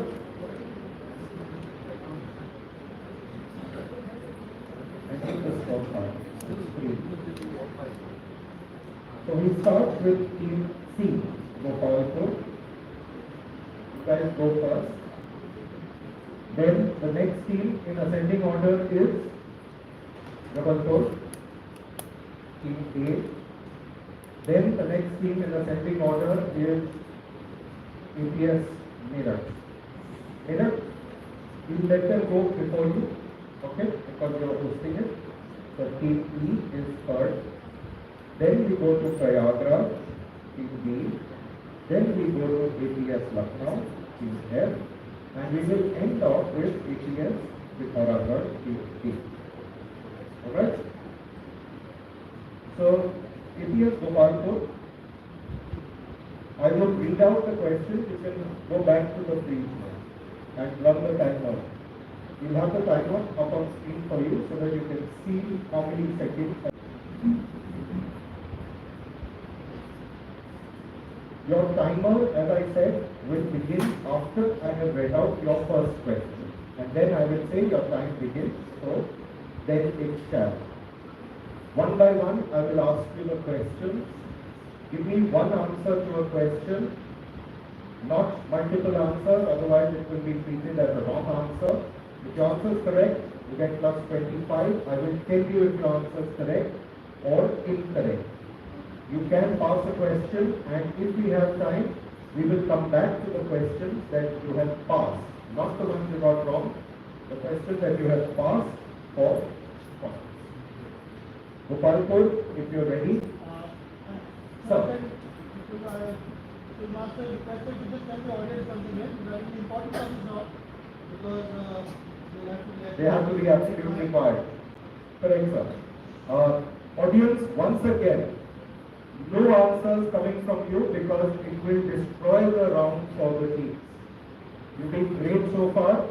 I think the scorecard. So we start with team C, Gopalpur. You guys go first. Then the next team in ascending order is Jabalpur, team A. Then the next team in ascending order is APS Meerut. Meerut, you let them go before you, okay, because you are hosting it. So team E is third. Then we go to Prayagraj, team B. Then we go to APS Lucknow, team F. And we will end off with APS Pithoragarh, team D. Alright? So APS Gopalpur, I will read out the questions. You can go back to the screen and run the timer. You'll have the timer up on screen for you so that you can see how many seconds. Your timer, as I said, will begin after I have read out your first question. And then I will say your time begins. So then it shall. One by one, I will ask you the questions. Give me one answer to a question, not multiple answers, otherwise it will be treated as a wrong answer. If your answer is correct, you get plus 25. I will tell you if your answer is correct or incorrect. You can pass a question, and if we have time, we will come back to the questions that you have passed, not the ones you got wrong, the questions that you have passed for points. Gopalpur, if you're ready. Sir. Master requested to just tell the audience something else regarding the importance of this job because they have to be absolutely quiet. Correct, sir. Audience, once again, no answers coming from you because it will destroy the round for the teams. You've been great so far.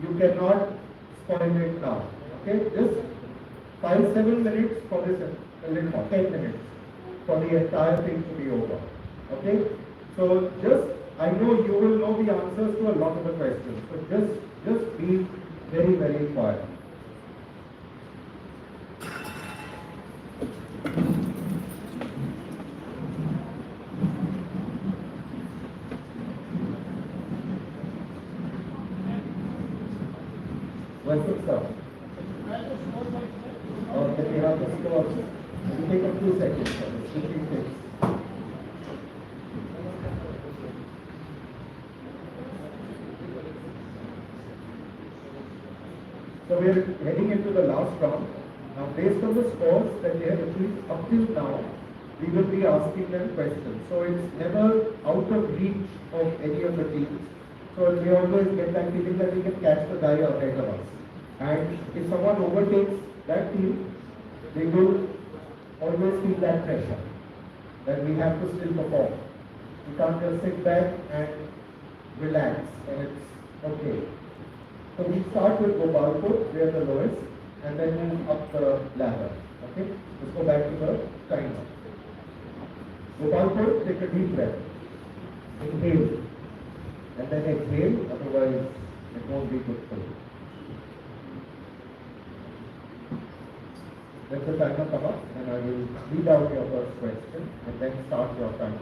You cannot spoil it now. Okay, just 5-7 minutes for this, a little more, 10 minutes for the entire thing to be over. Okay, so just, I know you will know the answers to a lot of the questions, so just be very, very quiet. Where's the stuff? Or can we have the scores? It will take a few seconds for this. 15 takes. So we are heading into the last round. Now, based on the scores that they have achieved up till now, we will be asking them questions. So it's never out of reach of any of the teams. So we always get that feeling that we can catch the guy ahead of us. And if someone overtakes that team, they will always feel that pressure that we have to still perform. We can't just sit back and relax and it's okay. So we start with Gopalpur, they are the lowest, and then move up the ladder. Okay? Let's go back to the timer. Gopalpur, take a deep breath. Inhale. And then exhale, otherwise it won't be good for you. Let the timer come up and I will read out your first question and then start your timer.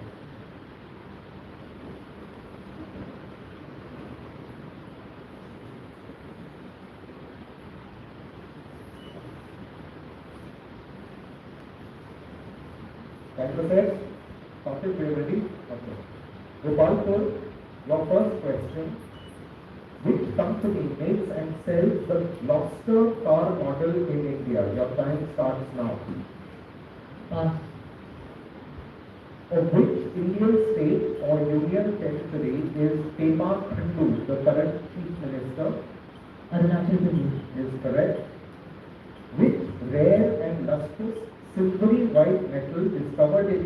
Timer set. Something we are ready? Okay. Gopalpur, your first question. Which company makes and sells the lobster car model in India? Your time starts now. Of which Indian state or union territory is Pema Khandu, the current chief minister? Arunachal Pradesh. Is correct. Which rare and lustrous silvery white metal discovered in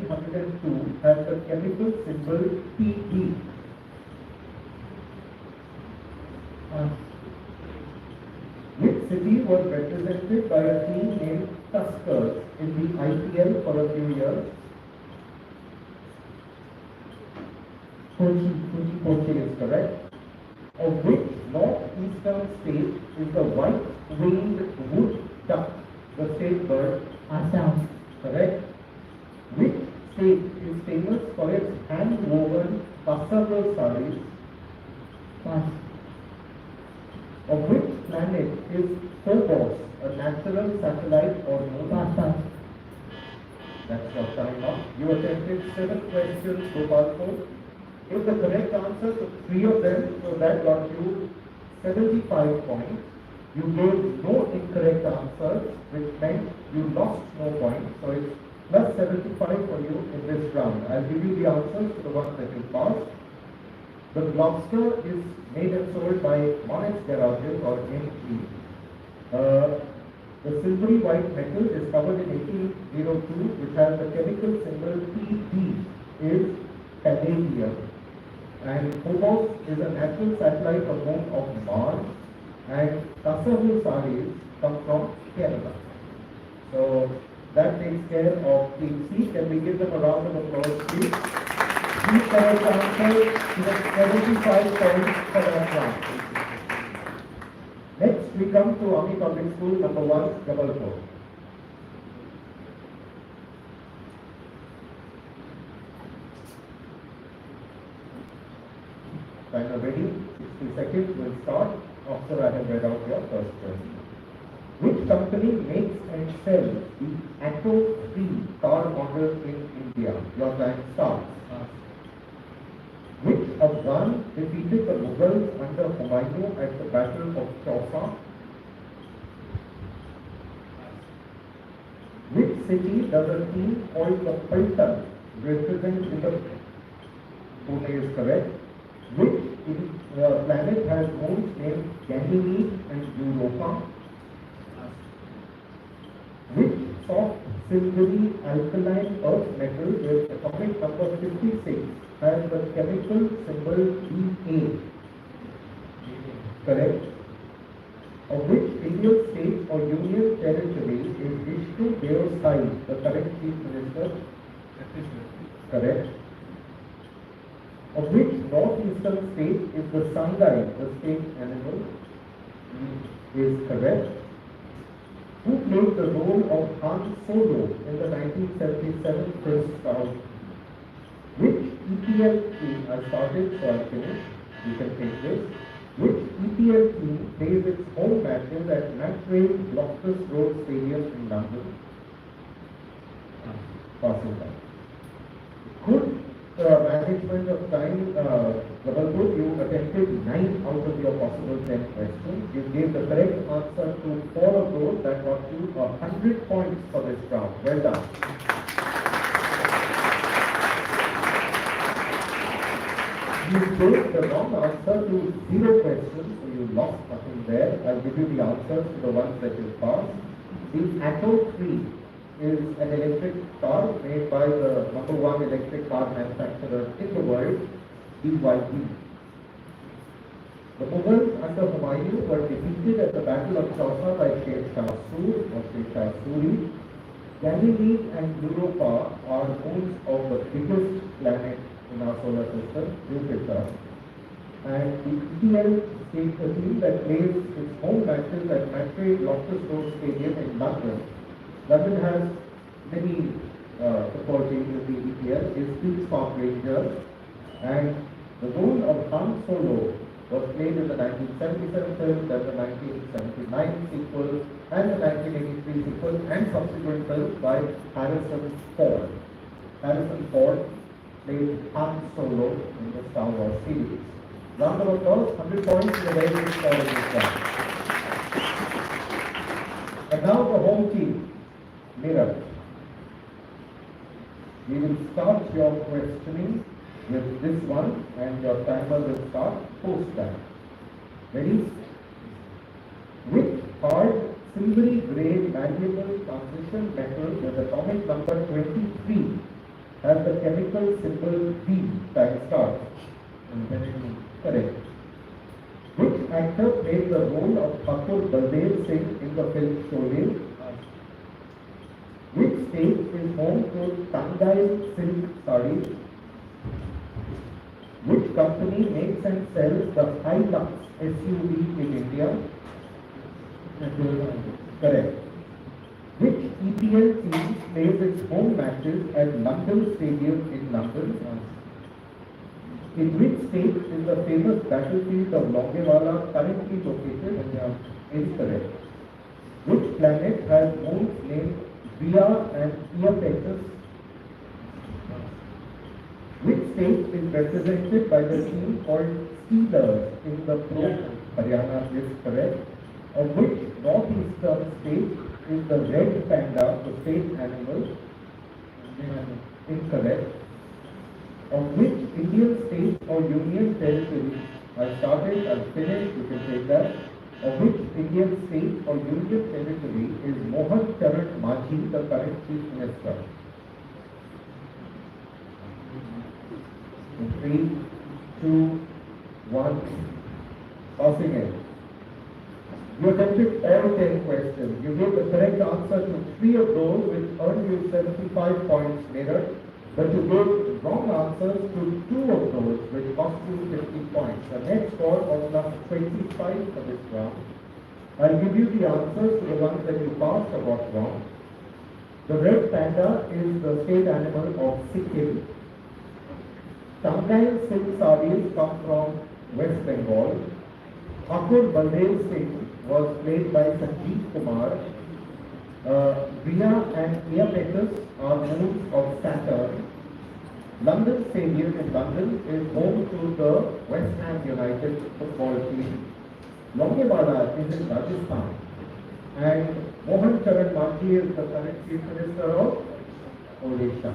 1802 has the chemical symbol Pb? Which city was represented by a team named Tuskers in the IPL for a few years? Kochi is correct. Of which northeastern state is the white-winged wood duck, the state bird? Assam. Correct. Which state is famous for its hand-woven cassava sarees? Pass. Of which planet is Phobos, a natural satellite or moon? Pass. That's your time up. You attempted 7 questions, Gopalpur. If the correct answer to 3 of them, so that got you 75 points. You gave no incorrect answers, which meant you lost no points. So it's plus 75 for you in this round. I'll give you the answers to the ones that you passed. The lobster is made and sold by Monet's Garages or MG. The silvery white metal discovered in 1802, which has the chemical symbol Pb, is palladium. And Phobos is a natural satellite or moon of Mars. And cassava sarees come from Kerala. So that takes care of Team C. Can we give them a round of applause, please? These correct answers, you have 75 points for that round. Next, we come to Army Public School number 1, Jabalpur. Timer ready? 60 seconds will start after I have read out your first question. Which company makes and sells the Atto 3 car model in India? Your time starts. Which Afghan defeated the Mughals under Humayun at the Battle of Chausa? Which city does a team called the Paltan represent in the Pune is correct? Which planet has moons named Ganymede and Europa? Which soft, silvery, alkaline earth metal with atomic number 56 has the chemical symbol Da? Correct. Of which Indian state or union territory is Vishnu Deo Sai, the current chief minister? Correct. Of which northeastern state is the Sangai, the state animal? Is correct. Who played the role of Han Solo in the 1977 film Star Wars? Which EPL team, I started so I finished, you can take this. Which EPL team plays its home matches at Matchway Loftus Road Stadium in London? Passing time. Good management of time, Jabalpur, you attempted 9 out of your possible 10 questions. You gave the correct answer to 4 of those. That got you 100 points for this round. Well done. You gave the wrong answer to 0 questions, so you lost nothing there. I'll give you the answers to the ones that you passed. The Atto 3 is an electric car made by the #1 electric car manufacturer in the world, BYD. The Mughals under Humayun were defeated at the Battle of Chausa by Sher Shah Suri. Ganymede and Europa are moons of the biggest planet in our solar system, Jupiter. And the EPL state team that plays its home matches at Matchway Loftus Road Stadium in London. London has many football teams in the EPL, is Queen's Park Rangers, and the role of Han Solo was played in the 1977 film, then the 1979 sequel, and the 1983 sequel, and subsequent films by Harrison Ford. Harrison Ford played Han Solo in the Star Wars series. Round of applause, 100 points in the very good score in this round. And now the home team. Mirror. We will start your questioning with this one and your timer will start post that. Ready? Which hard silvery grey malleable transition metal with atomic number 23 has the chemical symbol B? Time starts. Correct. Which actor played the role of Thakur Baldev Singh in the film Sholay? Which state is home to Tangai silk sarees? Which company makes and sells the Hilux SUV in India? Correct. Which EPL team plays its home matches at London Stadium in London? In which state is the famous battlefield of Longewala currently located? Incorrect. Which planet has moons named Rhea and Iapetus? Which state is represented by the team called Steelers in the Pro? Haryana is correct. Of which northeastern state is the red panda, the state animal? Incorrect. Of which Indian state or union territory? I started, I finished, you can take that. Of which Indian state or union territory is Mohan Charan Majhi, the current chief minister? In 3, 2, 1, passing it. You attempted all 10 questions. You gave the correct answer to 3 of those, which earned you 75 points later. But you gave wrong answers to 2 of those, which cost you 50 points. The net score was now 25 for this round. I'll give you the answers to the ones that you passed or got wrong. The red panda is the state animal of Sikkim. Tangail silk sarees come from West Bengal. Akur Baldev Singh was played by Sanjeev Kumar. Rhea and Iapetus are moons of Saturn. London Stadium in London is home to the West Ham United football team. Longewala is in Rajasthan. And Mohan Charan Maji is the current Chief Minister of Odisha.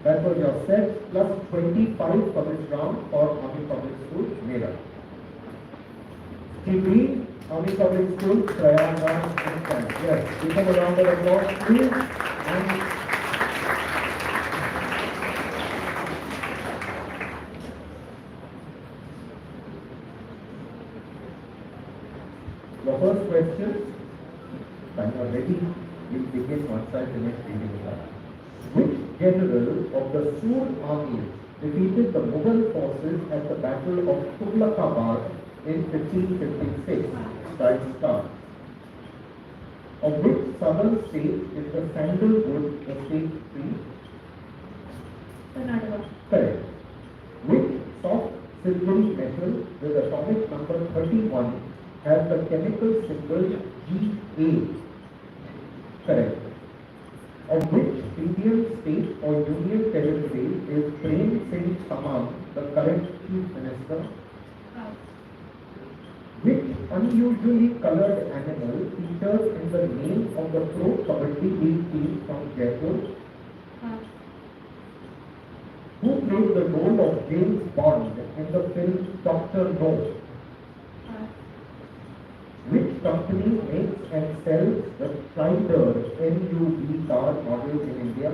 That was your set plus 25 for this round for Army Public School, Mera. Team B, Army Public School, Prayagraj and Camp. Yes, give them a round of applause, please. And the first question, when you are ready, we'll begin once I finish reading that. Which general of the Sur army defeated the Mughal forces at the Battle of Tughlaqabad in 1556? Time start. Of which southern state is the sandalwood the state tree? Karnataka. Correct. Which soft silvery metal with atomic number 31 has the chemical symbol Ga? Correct. Of which Indian state or union territory is Prem Singh Samant, the current chief minister? Which unusually colored animal features in the name of the pro kabaddi league team from Jaipur? Who played the role of James Bond in the film Dr. No? Which company makes and sells the Strider NUV car models in India?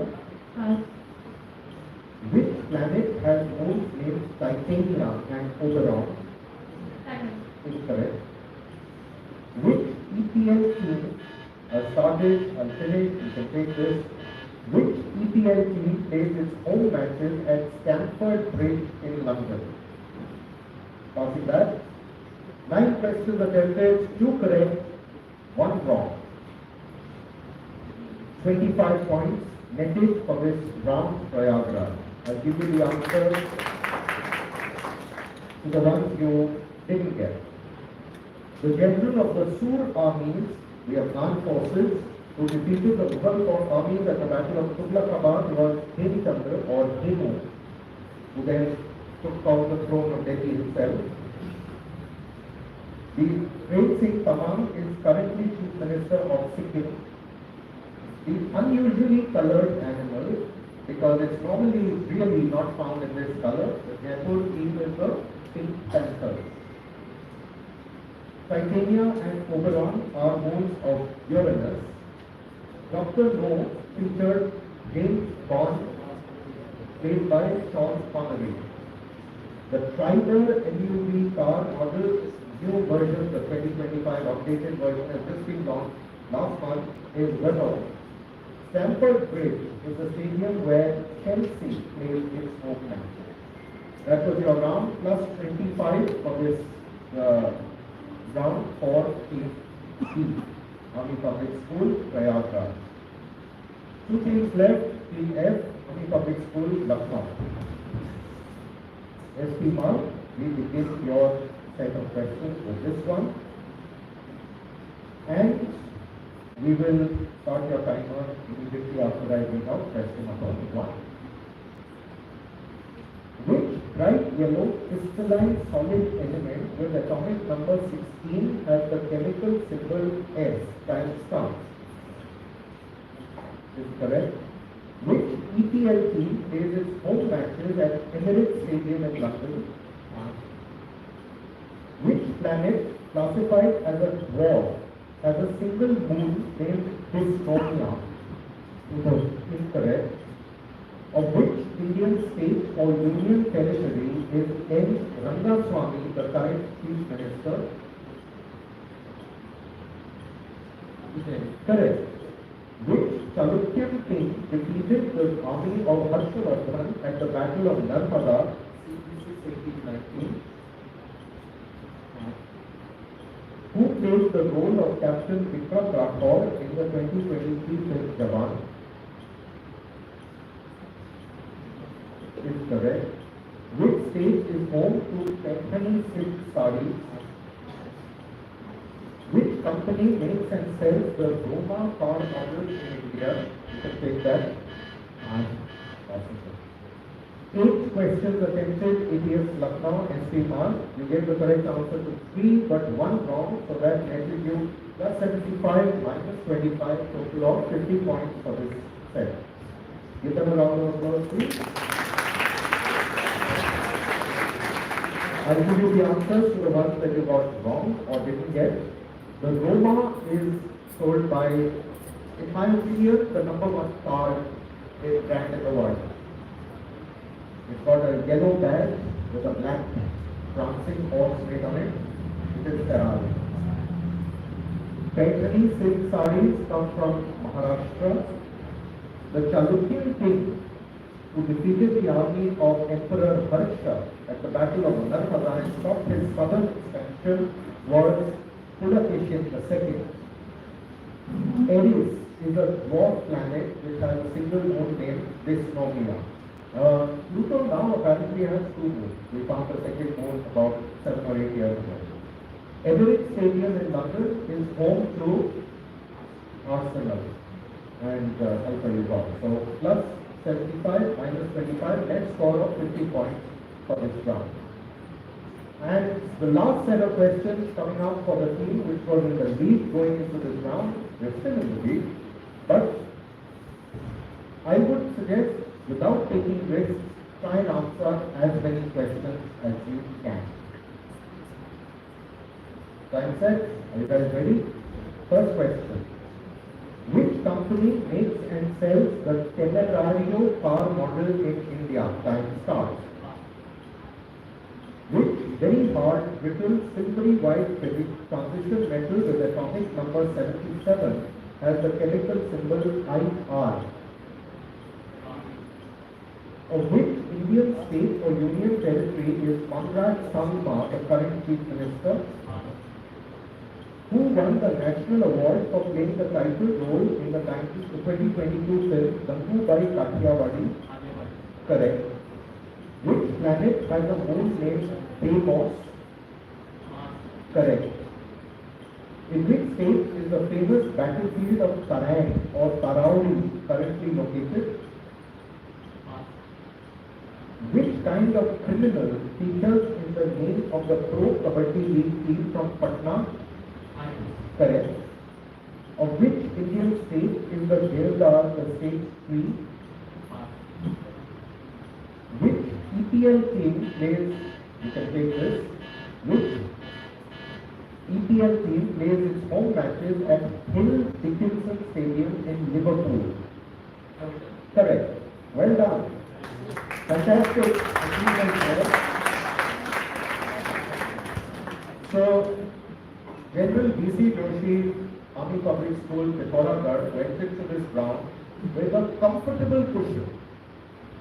Which planet has moons named Titania and Oberon? Incorrect. Which EPL team started and finished, you can take this. Which EPL team plays its home matches at Stamford Bridge in London? Passing that. 9 questions attempted, 2 correct, 1 wrong. 25 points netted for this round Prayagraj. I'll give you the answers to the ones you didn't get. The general of the Sur armies, the Afghan forces, who defeated the Mughal armies at the Battle of Tughlaqabad was Hemchandra or Hemu, who then took on the throne of Delhi himself. The Prem Singh Samant is currently Chief Minister of Sikkim. The unusually colored animal, because it's normally really not found in this color, the Jaipur team is the pink panther. Titania and Oberon are moons of Uranus. Dr. No featured James Bond, played by Sean Connery. The Strider NUV car model, new version, the 2025 updated version has just been launched last month, is Renault. Stamford Bridge is the stadium where Chelsea plays its home match. That was your round plus 25 for this round for Team B, Army Public School, Prayagraj. 2 teams left, Team F, Army Public School, Lucknow. SP Mark, we begin your set of questions with this one. And we will start your timer immediately after I read out question number 1. Which bright yellow crystalline solid element with atomic number 16 has the chemical symbol S times stars? Is correct. Which EPL team plays its home matches at Emirates Stadium in London? Which planet, classified as a dwarf, has a single moon named Dystonia? Incorrect. Of which Indian state or union territory is N. Rangaswamy, the current Chief Minister? Correct. Which Chalukyan king defeated the army of Harshavardhan at the Battle of Narmada, CB 1819? Who played played the role of Captain Vikram Rathore in the 2023 film Jawan? Is correct. Which state is home to Penthani silk sarees? Which company makes and sells the Roma car models in India? You can take that. Awesome. 8 questions attempted, ATS Lucknow and Mark. You gave the correct answer to 3 but 1 wrong, so that netted you plus 75 minus 25, total of 50 points for this set. Give them a round of applause, please. I'll give you the answers to the ones that you got wrong or didn't get. The Roma is sold by, in my opinion, the #1 car brand in the world. It's got a yellow badge with a black prancing horse made on it. It is Ferrari. Penthani silk sarees come from Maharashtra. The Chalukyan king who defeated the army of Emperor Harsha at the Battle of Narmada and stopped his southern expansion was Pulakeshin II. Eris is a dwarf planet which has a single moon named Dysnomia. Pluto now apparently has 2 moons. We found the second moon about 7 or 8 years ago. Emirates Stadium in London is home to Arsenal and Al-Khalifa. So plus 75 minus 25, net score of 50 points for this round. And the last set of questions coming out for the team which was in the lead going into this round, they're still in the lead, but I would suggest without taking risks, try and answer as many questions as you can. Time set, are you guys ready? First question. Which company makes and sells the Temerario car model in India? Time starts. Which very hard, brittle, silvery white transition metal with atomic number 77 has the chemical symbol IR? Of which Indian state or union territory is Conrad Sangma, the current chief minister? Who won the national award for playing the title role in the 2022 film Dangu Bai Kathiawadi? Correct. Which planet has a moon named Deimos? Correct. In which state is the famous battlefield of Tarang or Tarauli currently located? Which kind of criminal features in the name of the Pro Kabaddi League team from Patna? Correct. Of which Indian state is the Jaildar the state free? Which EPL team plays, you can take this, which EPL team plays its home matches at Hill Dickinson Stadium in Liverpool? Correct. Well done. Fantastic achievement there. So, General B.C. Joshi, Army Public School, Pithoragarh went into this round with a comfortable cushion.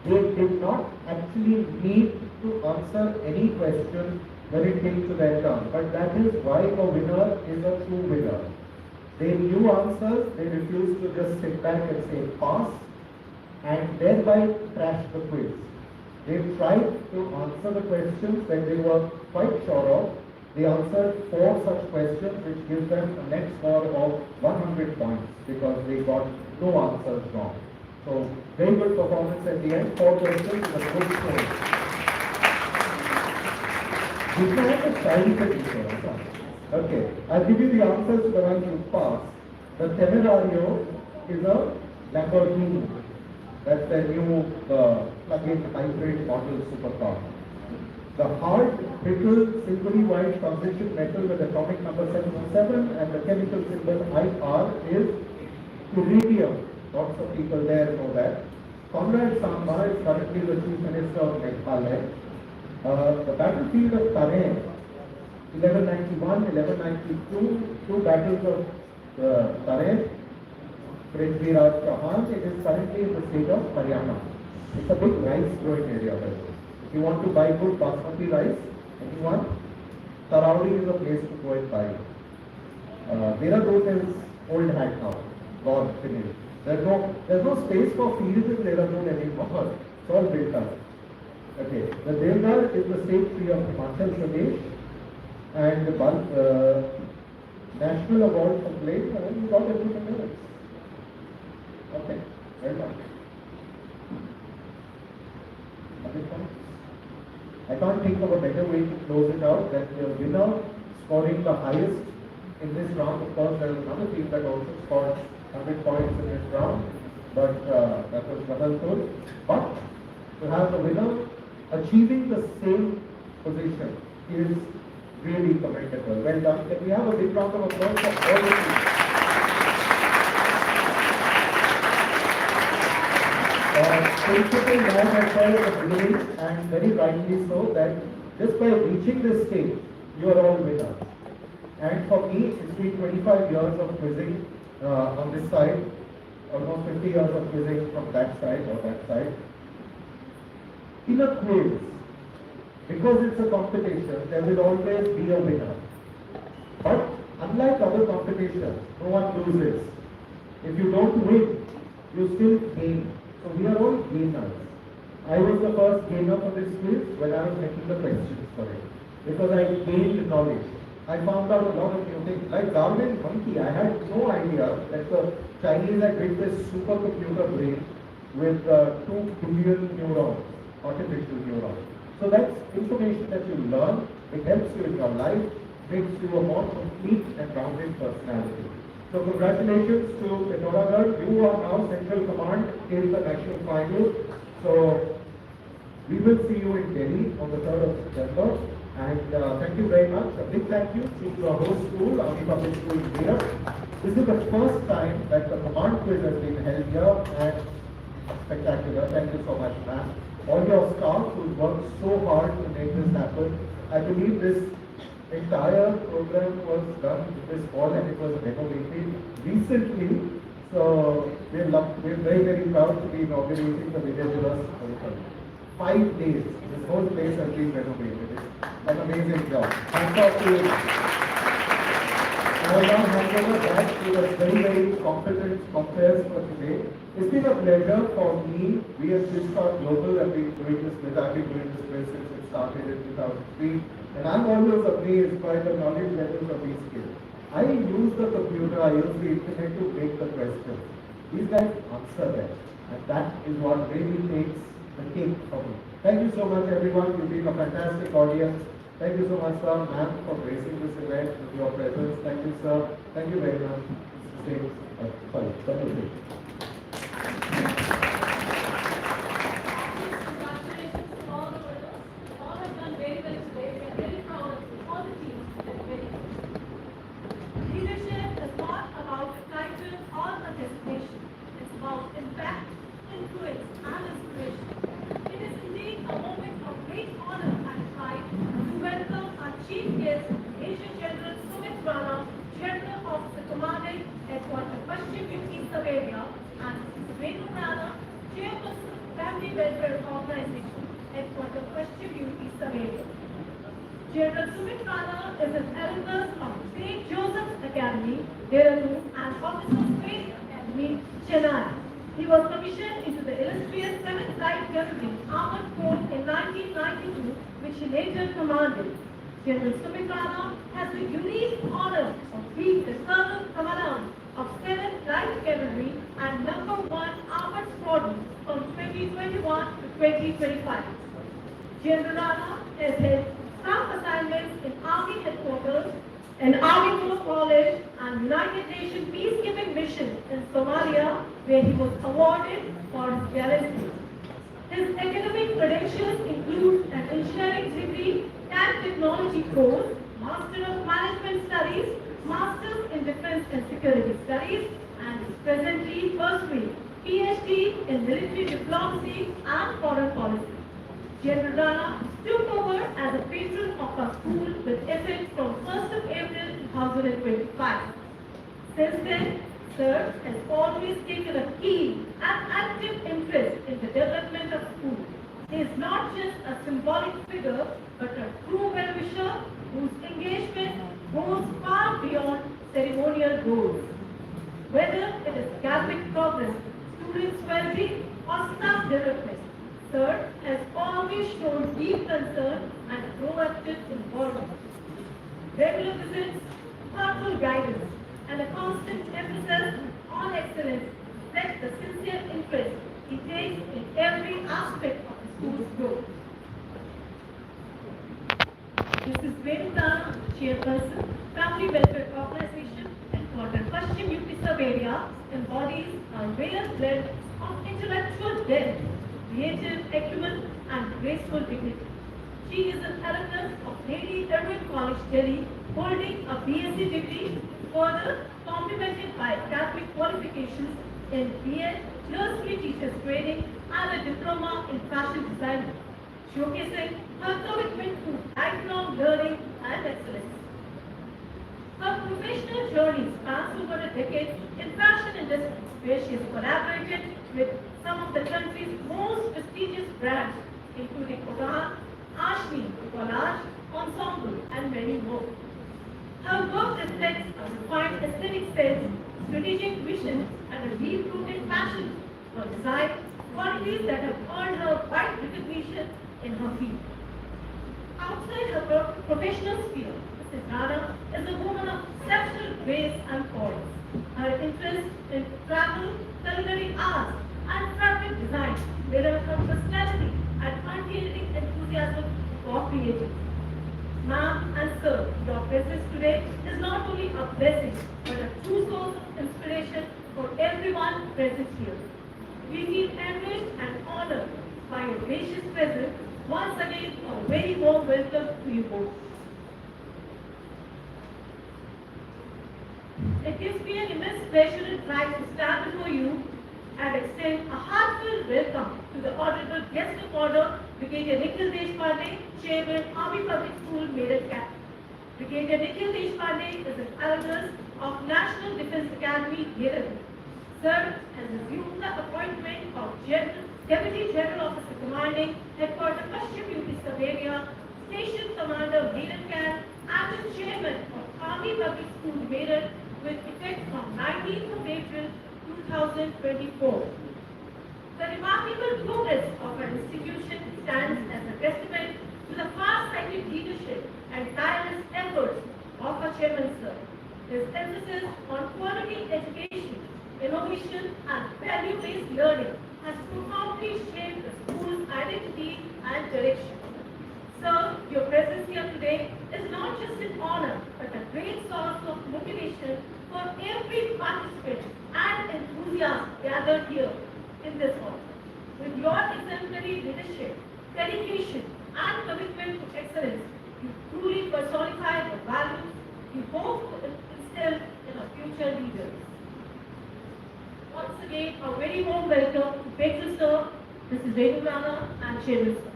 They did not actually need to answer any question when it came to their turn. But that is why a winner is a true winner. They knew answers, they refused to just sit back and say pass and thereby trash the quiz. They tried to answer the questions that they were quite sure of. They answered 4 such questions which gives them a net score of 100 points because they got no answers wrong. So, very good performance at the end. 4 questions with a good score. You can have a scientific. Okay, I'll give you the answers to the ones you passed. The Temerario is a Lamborghini. That's the new plug-in hybrid model supercar. The hard, brittle, silvery white transition metal with atomic number 77 and the chemical symbol IR is iridium. Lots of people there know that. Conrad Sangma is currently the Chief Minister of Meghalaya. The battlefield of Tarang, 1191, 1192, 2 battles of Tarang, Prince Raj Chauhan, it is currently in the state of Haryana. It's a big rice growing area by the way. If you want to buy good basmati rice, anyone, Tarauli is a place to go and buy. Dehradun is old hat now, gone, finished. There's no space for fields in Dehradun anymore. It's all built up. Okay, the Devgar is the state tree of Himachal Pradesh, and the National Award for Plate, you got everything else. Okay, well done. Other points? I can't think of a better way to close it out than the winner scoring the highest in this round. Of course, there was another team that also scored 100 points in this round, but that was Badalpur. But to have the winner achieving the same position is really commendable. Well done. Can we have a big round of applause for all the teams? Principal man has said at the beginning, and very rightly so, that just by reaching this stage, you are all winners. And for me, it's been 25 years of quizzing on this side, almost 50 years of quizzing from that side or that side. In a quiz, because it's a competition, there will always be a winner. But unlike other competitions, no one loses. If you don't win, you still gain. So we are all gainers. I was the first gainer for this quiz when I was making the questions for it. Because I gained knowledge. I found out a lot of new things. Like Darwin monkey, I had no idea that the Chinese had built this supercomputer brain with 2 billion neurons, artificial neurons. So that's information that you learn. It helps you in your life, makes you a more complete and rounded personality. So congratulations to Pitoragarh. You are now Central Command in the national final. So we will see you in Delhi on the 3rd of September. And thank you very much. A big thank you to our host school, Army Public School in Meerut. This is the first time that the command quiz has been held here, and spectacular. Thank you so much, ma'am. All your staff who worked so hard to make this happen. I believe this entire program was done in this hall and it was renovated recently. So we're very, very proud to be inaugurating the Vijay Divas Hotel. 5 days, this whole place has been renovated. It's an amazing job. Thanks off to you. I will now hand over back to the very, very competent compares for today. It's been a pleasure for me. We at Swisscom Global have been doing this quiz. I've been doing this quiz since it started in 2003. And I'm always amazed by the knowledge levels of these kids. I use the computer, I use the internet to make the questions. These guys answer them. And that is what really takes the cake for me. Thank you so much, everyone. You've been a fantastic audience. Thank you so much, sir, ma'am, for gracing this event with your presence. Thank you, sir. Thank you very much. Sorry, Congratulations to all the winners. All have done very well today. We are very proud of you. All the teams that are very good. Leadership is not about title or a destination. It's about impact, influence, and inspiration. It is indeed a moment of great honor and pride to welcome our chief guest, Major General Sumit Rana, General Officer Commanding Headquarters Paschim East Area, and Venu Rana, Chairperson Family Welfare Organization, Headquarters Paschim East Area. General Sumit Rana is an alumnus of St. Joseph's Academy, Dehradun, and Officers Training Academy, Chennai. He was commissioned into the illustrious 7th Light Cavalry Armored Corps in 1992, which he later commanded. General Sumit Rana has the unique honor of being the Colonel Commandant of 7th Light Cavalry and number 1 Armored Squadron from 2021 to 2025. General Rana has held staff assignments in Army Headquarters, an Army Force College, and United Nations Peacekeeping Mission in Somalia, where he was awarded for his gallantry. His academic credentials include an engineering degree, and technology course, Master of Management Studies, Masters in Defense and Security Studies, and is presently pursuing PhD in Military Diplomacy and Foreign Policy. General Rana took over as a patron of our school with effect from 1st of April 2025. Since then, Sir has always taken a keen and active interest in the development of school. He is not just a symbolic figure, but a true well-wisher whose engagement goes far beyond ceremonial goals. Whether it is academic progress, students' well-being, or staff development, Sir has always shown deep concern and proactive involvement. Regular visits, thoughtful guidance, and a constant emphasis on excellence reflect the sincere interest he takes in every aspect of the school's growth. Mrs. Venutana, Chairperson, Family Welfare Organization, headquartered Pashchim UP sub-area, embodies a rare blend of intellectual depth, creative acumen, and graceful dignity. She is an alumnus of Lady Irwin College, Delhi, holding a BSc degree, further complemented by academic qualifications in BA, nursery teachers training, and a diploma in fashion design, showcasing her commitment to lifelong learning and excellence. Her professional journey spans over a decade in fashion industry, where she has collaborated with some of the country's most prestigious brands, including Ogan, Ashmi, Collage, Ensemble, and many more. Her work reflects a refined aesthetic sense, strategic vision, and a deep-rooted passion for design, qualities that have earned her wide recognition in her field. Outside her professional sphere, Mrs. Rana is a woman of exceptional grace and poise. Her interest in travel, culinary arts, and fabric design mirror her personality and unwavering enthusiasm for creativity. Ma'am and sir, your presence today is not only a blessing, but a true source of inspiration for everyone present here. We feel enriched and honored by your gracious presence. Once again, a very warm welcome to you both. It gives me an immense pleasure and pride to stand before you and extend a heartfelt welcome to the Honorable Guest of Honor, Brigadier Nikhil Deshpande, Chairman, Army Public School, Meerut Camp. Brigadier Nikhil Deshpande is an alumnus of National Defence Academy, Meerut. Sir has assumed the appointment of Deputy General Officer Commanding, Headquarters Pashchim UP Sub-area, Station Commander, Meerut Camp, and the Chairman of Army Public School, Meerut, with effect from 19th of April 2024. The remarkable progress of our institution stands as a testament to the far-sighted leadership and tireless efforts of our Chairman, Sir. His emphasis on quality education, innovation, and value-based learning has profoundly shaped the school's identity and direction. Sir, your presence here today is not just an honor, but a great source of motivation for every participant and enthusiast gathered here in this hall. With your exemplary leadership, dedication, and commitment to excellence, you truly personify the values you hope to instill in our future leaders. Once again, a very warm welcome to Patron Sir, Mrs. Venutana, and Chairman Sir.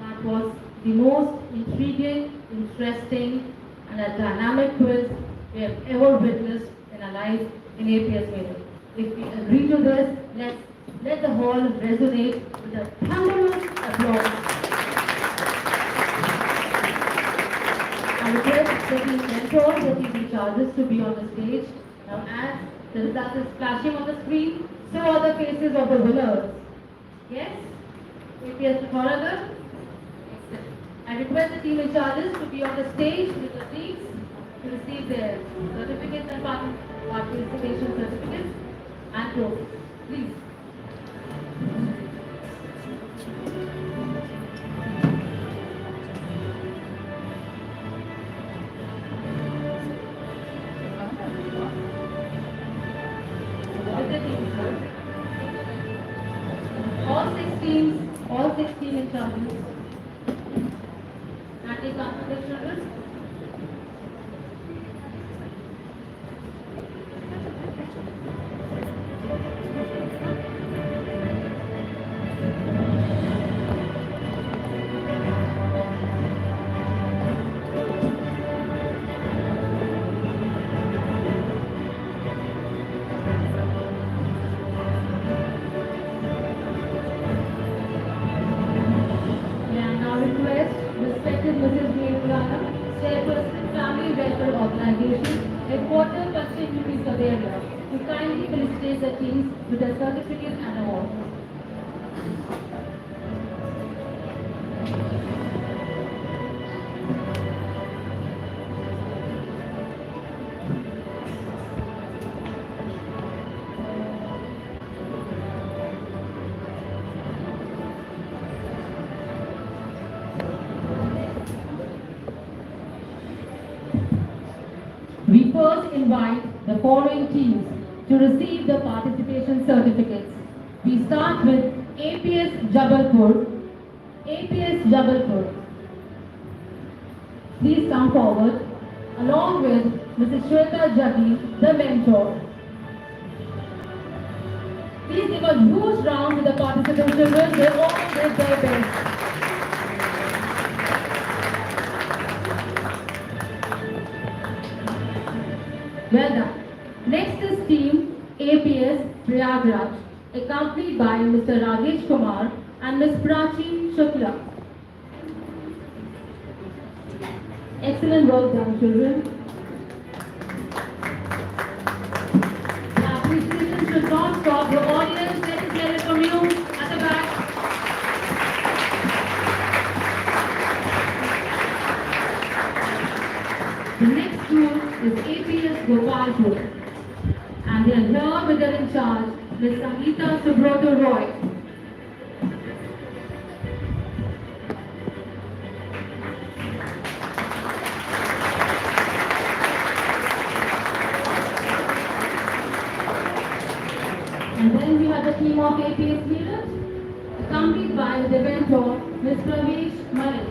That was the most intriguing, interesting, and a dynamic quiz we have ever witnessed in our life in APS meeting. If we agree to this, let the hall resonate with a thunderous applause. I request the team mentors, the team charges to be on the stage. Now as the result is flashing on the screen, so are the faces of the winners. Yes? APS Authority. I request the team in charges to be on the stage with the teams to receive their certificates and participation certificates and trophies. Please. With the teams. All 16 in charges. Anti-conflict children. Organization, headquarters Pacific UP Surveyor, to kindly felicitate the teams with a certificate and award. We first invite the following teams to receive the participation certificates. We start with APS Jabalpur. APS Jabalpur. Please come forward along with Mrs. Shweta Jaggi, the mentor. Please give a huge round to the participant children. They all did their best. Well done. Next is team APS Prayagraj, accompanied by Mr. Rajesh Kumar and Ms. Prachi Shukla. Excellent work done, children. The appreciation should not stop. The audience, let us hear it from you at the back. The next school is APS Gopalpur, and they are here with their in charge, Ms. Sangeeta Subroto Roy. And then we have the team of APS leaders, accompanied by the mentor, Ms. Pravesh Malik.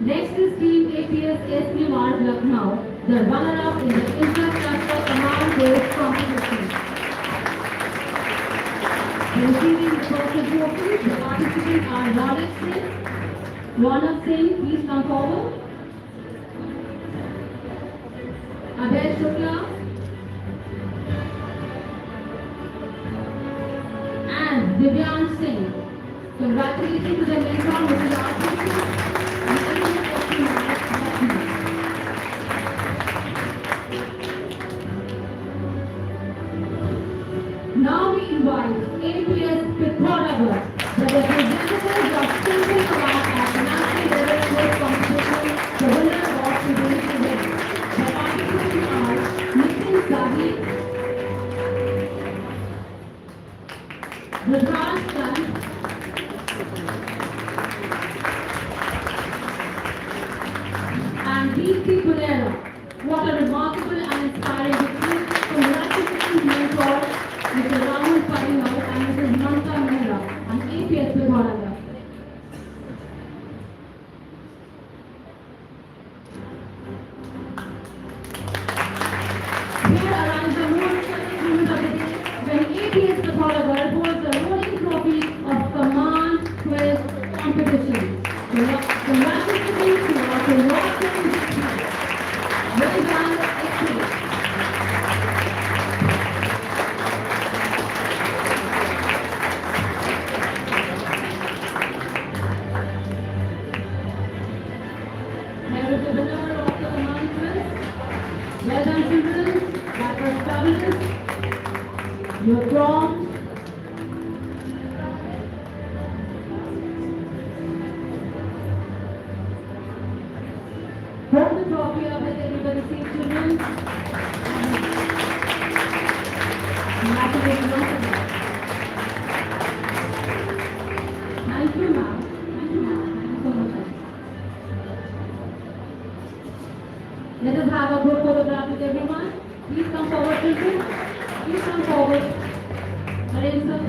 Next is team APS SP Mart Lucknow, the runner-up in the Infrastructure Command-based competition. Receiving the first trophy, the participants are Rajesh Singh, Ronak Singh, please come forward. Abhay Shukla, and Divyan Singh. Congratulations to the mentor, Mr. Rajesh Singh. Now we invite APS Pithoragar, the representatives of Simple Command at the National Level Sports Competition, the winner of today's event. The participants are Nitin Sahi, Raj Chand, and Deepthi Pulera. What a remarkable and inspiring victory. Congratulations, mentor, Mr. Rahul Parimal and Mrs. Mamta Mehra and APS Pithoragar. Here arrives the most special moment of the day when APS Pithoragar holds the rolling trophy of Command Quiz Competition. Congratulations to our Rockland victory. Well done, APS. Here is the winner of the Command Quiz. Well done, children. That was fabulous. Your prompt. Hold the trophy up with everybody, see children. Congratulations once again. Thank you, ma'am. Thank you, ma'am. Thank you so much. Let us have a group photograph with everyone. Please come forward, children. Please come forward. Arrange sir.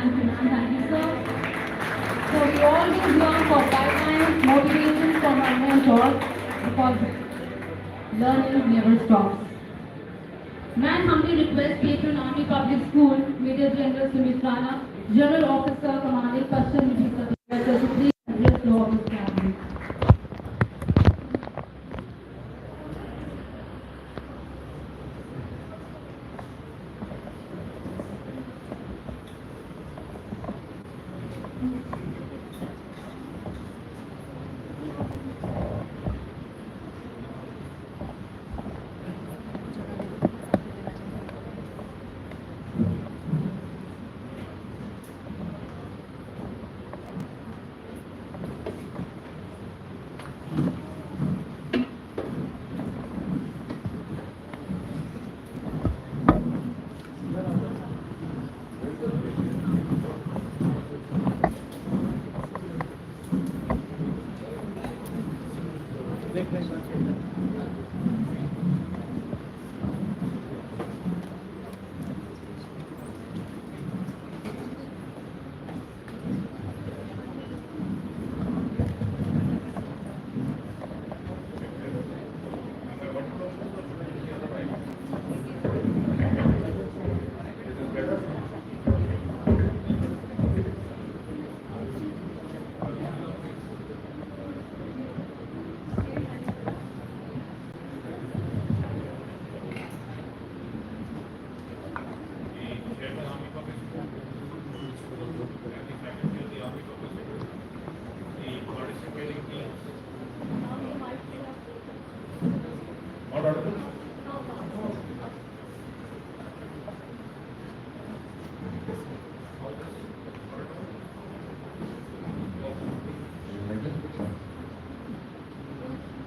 Thank you, ma'am. Thank you, sir. So we always learn for guidelines, motivation from our mentors because learning never stops. May I humbly request Patron Army Public School, Major General Sumit Rana, General Officer Commanding Custom Duty Service, to please address the office family.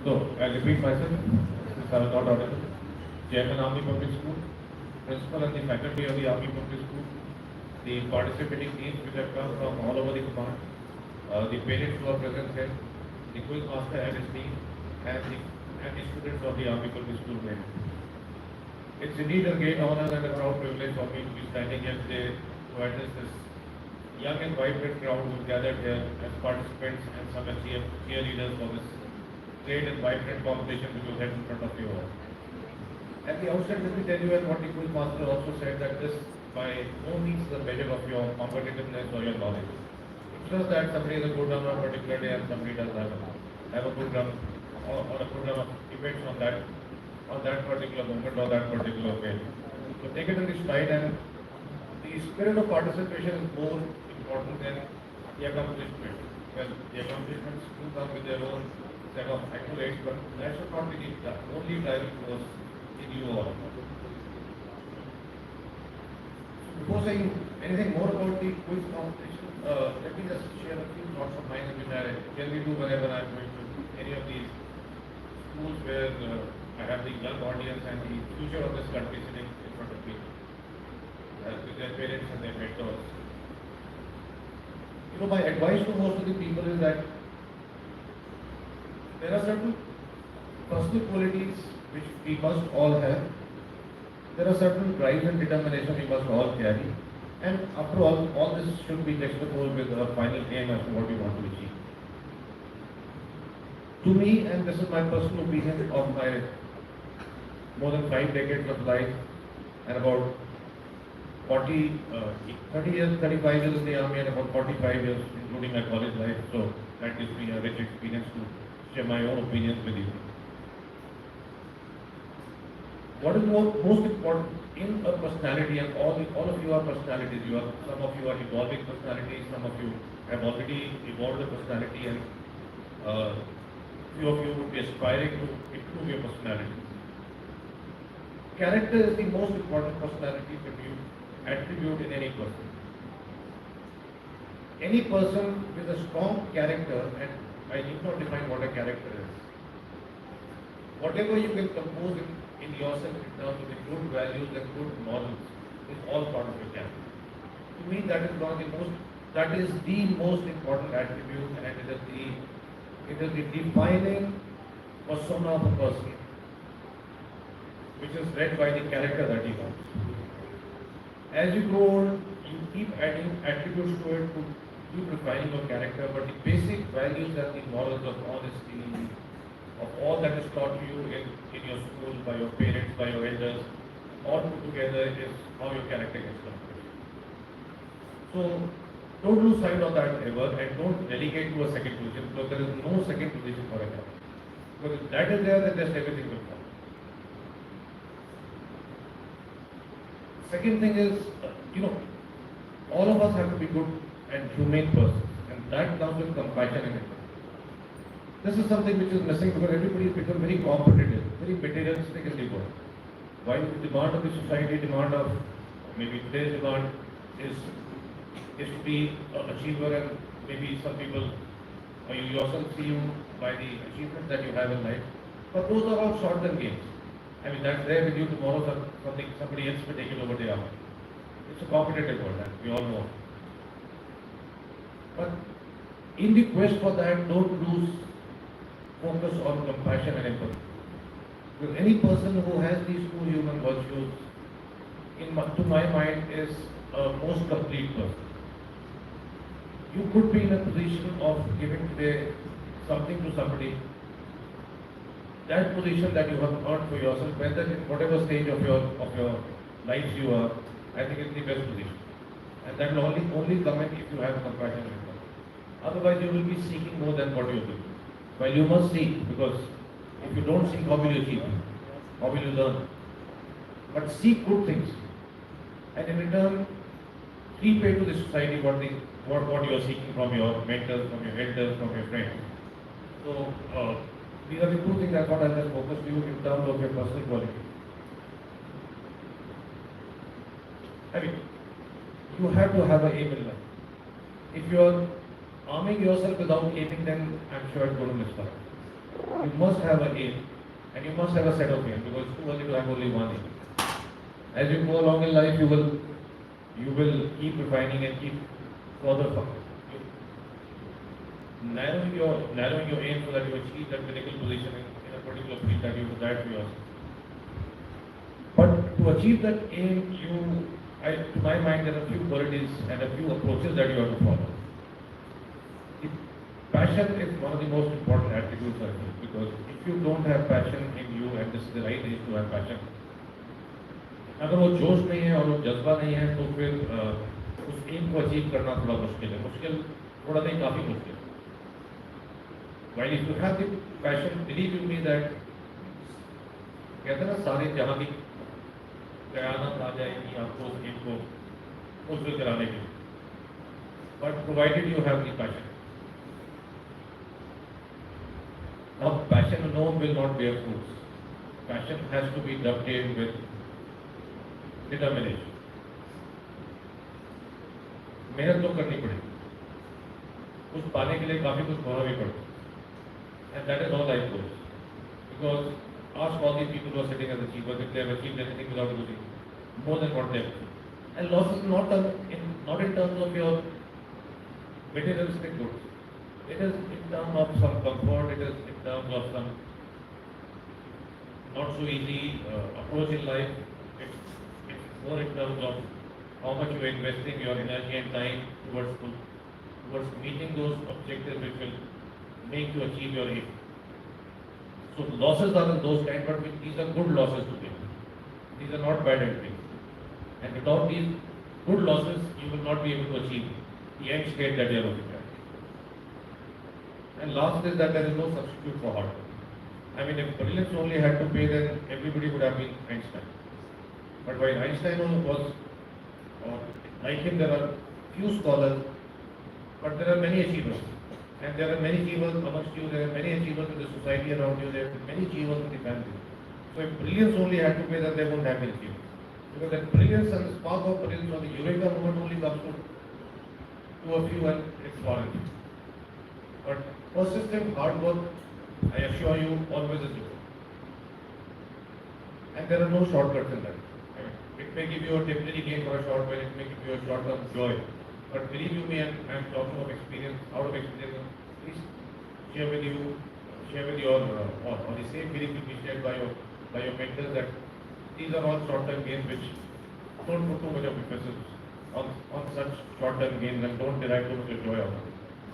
So, I'll repeat myself, since I was not audible. Chairman Army Public School, Principal and the faculty of the Army Public School, the participating teams which have come from all over the command, the parents who are present here, the quiz master and his team, and the students of the Army Public School main. It's indeed a great honor and a proud privilege for me to be standing here today to address this young and vibrant crowd who gathered here as participants and some as cheerleaders for this great and vibrant competition which was held in front of you all. At the outset, let me tell you, and what the quiz master also said, that this by no means is a measure of your competitiveness or your knowledge. It's just that somebody is a good run on a particular day and somebody does have a good run or a good run of events on that particular moment or that particular way. So take it in the stride, and the spirit of participation is more important than the accomplishment. Well, the accomplishments do come with their own set of accolades, but that should not be the only driving force in you all. Before saying anything more about the quiz competition, let me just share a few thoughts of mine which I generally do whenever I'm going to any of these schools where I have the young audience and the future of this country sitting in front of me with their parents and their mentors. You know, my advice to most of the people is that there are certain personal qualities which we must all have. There are certain drive and determination we must all carry. And after all this should be juxtaposed with a final aim as to what we want to achieve. To me, and this is my personal opinion of my more than 5 decades of life and about 30 years, 35 years in the army and about 45 years including my college life. So that gives me a rich experience to share my own opinions with you. What is most important in a personality, and all of you are personalities, some of you are evolving personalities, some of you have already evolved a personality, and few of you would be aspiring to improve your personality. Character is the most important personality attribute in any person. Any person with a strong character, and I need not define what a character is. Whatever you can compose in yourself in terms of the good values and good morals is all part of your character. To me, that is the most important attribute, and it is the defining persona of a person, which is read by the character that he wants. As you grow old, you keep adding attributes to it to keep refining your character, but the basic values and the morals of honesty, of all that is taught to you in your school, by your parents, by your elders, all put together is how your character gets constructed. So don't lose sight of that ever, and don't relegate to a second position, because there is no second position for a character. Because if that is there, then just everything will come. Second thing is, all of us have to be good and humane persons, and that comes with compassion and empathy. This is something which is missing because everybody has become very competitive, very materialistic in the world. While the demand of the society, demand of maybe today's demand is to be an achiever, and maybe some people or you yourself see you by the achievements that you have in life. But those are all short-term gains. I mean, that's there with you tomorrow, somebody else will take it over the hour. It's a competitive world, and we all know. But in the quest for that, don't lose focus on compassion and empathy. Because any person who has these two human virtues, to my mind, is a most complete person. You could be in a position of giving today something to somebody. That position that you have earned for yourself, whether in whatever stage of your life you are, I think it's the best position. And that will only come in if you have compassion and empathy. Otherwise, you will be seeking more than what you do. Well, you must seek, because if you don't seek, how will you achieve? How will you learn? But seek good things, and in return, repay to the society what you are seeking from your mentors, from your elders, from your friends. So these are the two things I thought I'll just focus to you in terms of your personal quality. I mean, you have to have an aim in life. If you are arming yourself without aiming, then I'm sure it's going to misfire. You must have an aim, and you must have a set of aims, because it's too early to have only one aim. As you go along in life, you will keep refining and keep further narrowing your aim so that you achieve that pinnacle position in a particular field that you desire for yourself. But to achieve that aim, to my mind, there are a few qualities and a few approaches that you have to follow. Passion is one of the most important attributes, I think, because if you don't have passion in you, and this is the right age to have passion, अगर वो जोश नहीं है और वो जज्बा नहीं है, तो फिर उस एम को अचीव करना थोड़ा मुश्किल है, थोड़ा नहीं, काफ़ी मुश्किल है. While if you have the passion, believe you me that कहते हैं ना, सारे जहाँ की कयामत आ जाएगी आपको उस एम को फुलफिल कराने के लिए. But provided you have the passion. Now, passion alone will not bear fruits. Passion has to be dovetailed with determination. मेहनत तो करनी पड़ेगी, कुछ पाने के लिए काफी कुछ खोना भी पड़ता है, and that is how life goes. Because ask all these people who are sitting as achievers if they have achieved anything without losing more than what they have achieved. And loss is not in terms of your materialistic goods. It is in terms of some comfort. It is in terms of some not so easy approach in life. It's more in terms of how much you are investing your energy and time towards meeting those objectives which will make you achieve your aim. So losses are in those kinds, but these are good losses to take. These are not bad entries. And without these good losses, you will not be able to achieve the end state that you are looking at. And last is that there is no substitute for hard work. I mean, if brilliance only had to pay, then everybody would have been Einstein. But while Einstein was, like him, there are few scholars, but there are many achievers. And there are many achievers amongst you, there are many achievers in the society around you, there are many achievers in the family. So if brilliance only had to pay, then they won't have been achievers. Because that brilliance and the spark of brilliance or the eureka moment only comes to a few, and it's foreign. But persistent hard work, I assure you, always is good. And there are no shortcuts in that. I mean, it may give you a temporary gain for a short while, it may give you a short-term joy. But believe you me, and I am talking of experience, out of experience, please share with your, or the same feeling will be shared by your mentors, that these are all short-term gains which don't put too much of emphasis on such short-term gains and don't derive too much of joy out of it.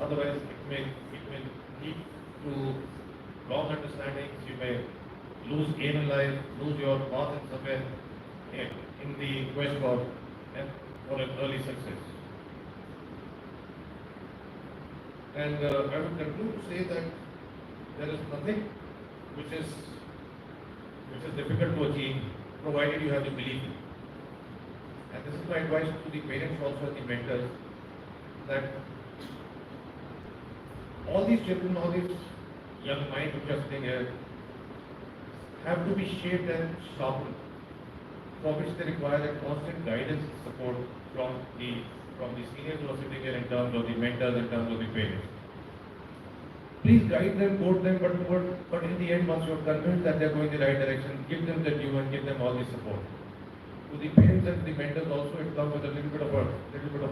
Otherwise, it may lead to wrong understandings. You may lose aim in life, lose your path in somewhere in the quest for an early success. And I would conclude to say that there is nothing which is difficult to achieve, provided you have the belief. And this is my advice to the parents also and the mentors, that all these children, all these young minds which are sitting here, have to be shaped and sharpened, for which they require a constant guidance and support from the seniors who are sitting here in terms of the mentors, in terms of the parents. Please guide them, quote them, but in the end, once you are convinced that they are going the right direction, give them the due and give them all the support. To the parents and the mentors also, it comes with a little bit of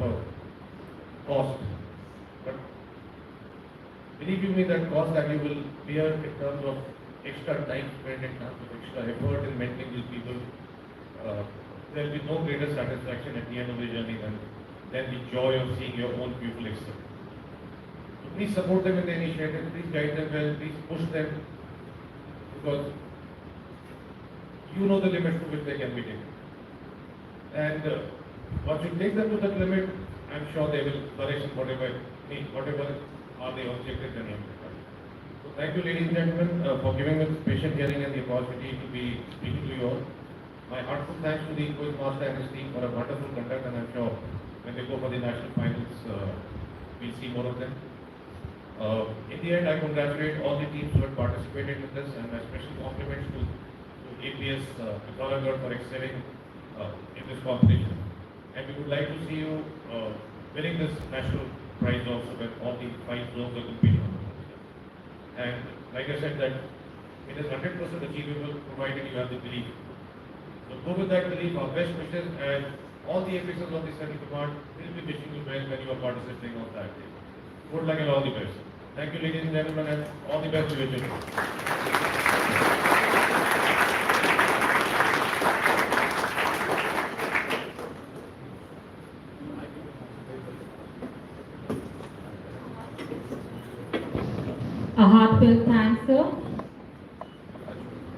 a cost. But believe you me, that cost that you will bear in terms of extra time spent, in terms of extra effort in mentoring these people, there will be no greater satisfaction at the end of the journey than the joy of seeing your own pupil excel. So please support them in the initiative, please guide them well, please push them, because you know the limits to which they can be taken. And once you take them to that limit, I'm sure they will flourish in whatever are the objectives and aims. So thank you, ladies and gentlemen, for giving me this patient hearing and the opportunity to be speaking to you all. My heartfelt thanks to the quiz master and his team for a wonderful conduct, and I'm sure when they go for the national finals, we'll see more of them. In the end, I congratulate all the teams who have participated in this, and my special compliments to APS Pithoragarh for excelling in this competition. And we would like to see you winning this national prize also, when all the 5 zones are competing. And like I said, that it is 100% achievable provided you have the belief. So go with that belief, our best wishes, and all the officers of the Central Command will be wishing you well when you are participating on that day. Good luck and all the best. Thank you, ladies and gentlemen, and all the best to your children. A heartfelt thanks, sir,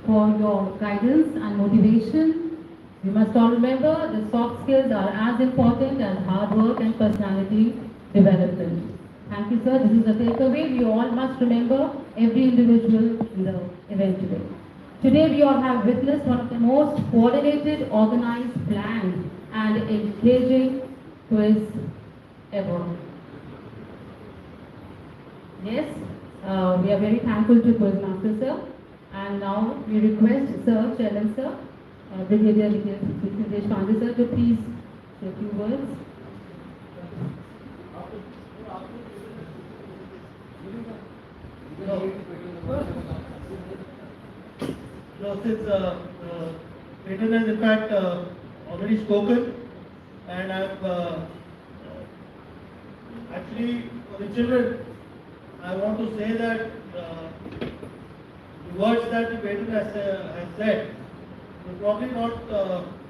for your guidance and motivation. You must all remember the soft skills are as important as hard work and personality development. Thank you, sir. This is a takeaway. We all must remember every individual in the event today. Today, we all have witnessed one of the most coordinated, organized, planned, and engaging quiz ever. Yes, we are very thankful to Quiz Master, sir. And now we request Sir, Chairman, sir, Brigadier Nitin Pandey, sir, to please say a few words. Since Nathan has in fact already spoken, and I've actually, for the children, I want to say that the words that the patron has said, you probably not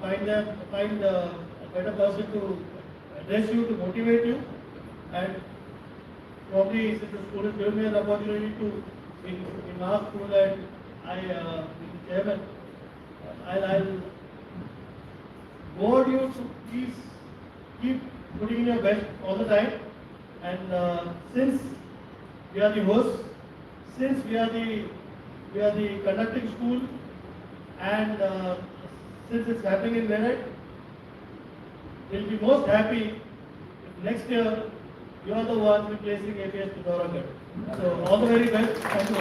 find a better person to address you, to motivate you, and probably since the school has given me an opportunity to in our school, and I, Chairman, I'll warn you to please keep putting in your best all the time, and since we are the hosts, since we are the conducting school, and since it's happening in Meerut, we'll be most happy if next year you are the ones replacing APS Pithoragarh. So all the very best. Thank you.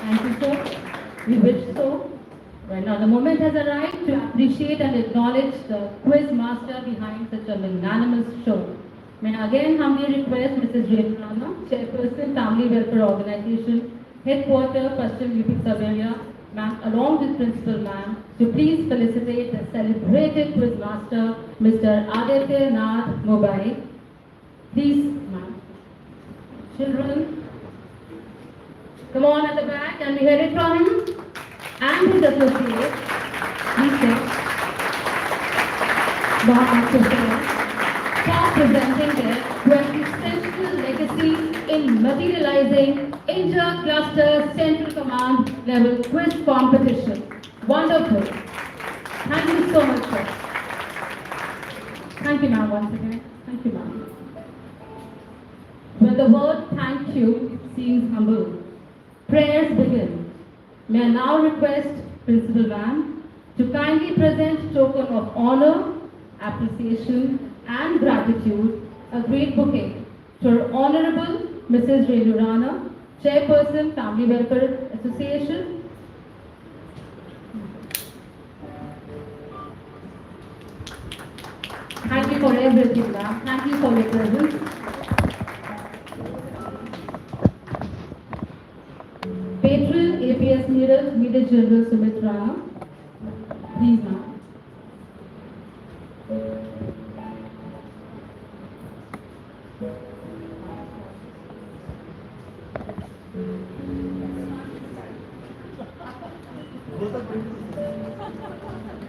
Thank you, sir. We wish so. Well, now the moment has arrived to appreciate and acknowledge the quiz master behind such a magnanimous show. May I again humbly request Mrs. Jainrana, Chairperson, Family Welfare Organization, Headquarter, Paschim UP Sub-area, ma'am, along with Principal ma'am, to please felicitate the celebrated quiz master, Mr. Aditya Nath Mobai. Please, ma'am. Children, come on at the back and we hear it from him and his associates. Please sit. Mohammed for presenting their quintessential legacy in materializing inter-cluster central command level quiz competition. Wonderful. Thank you so much, sir. Thank you, ma'am, once again. Thank you, ma'am. When the word thank you seems humble, prayers begin. May I now request Principal Van to kindly present token of honor, appreciation and gratitude, a great bouquet to our Honorable Mrs. Renu Rana, Chairperson, Family Welfare Association. Thank you for everything, ma'am. Thank you for your presence. Patron APS Media General Sumit Rana. Please, ma'am.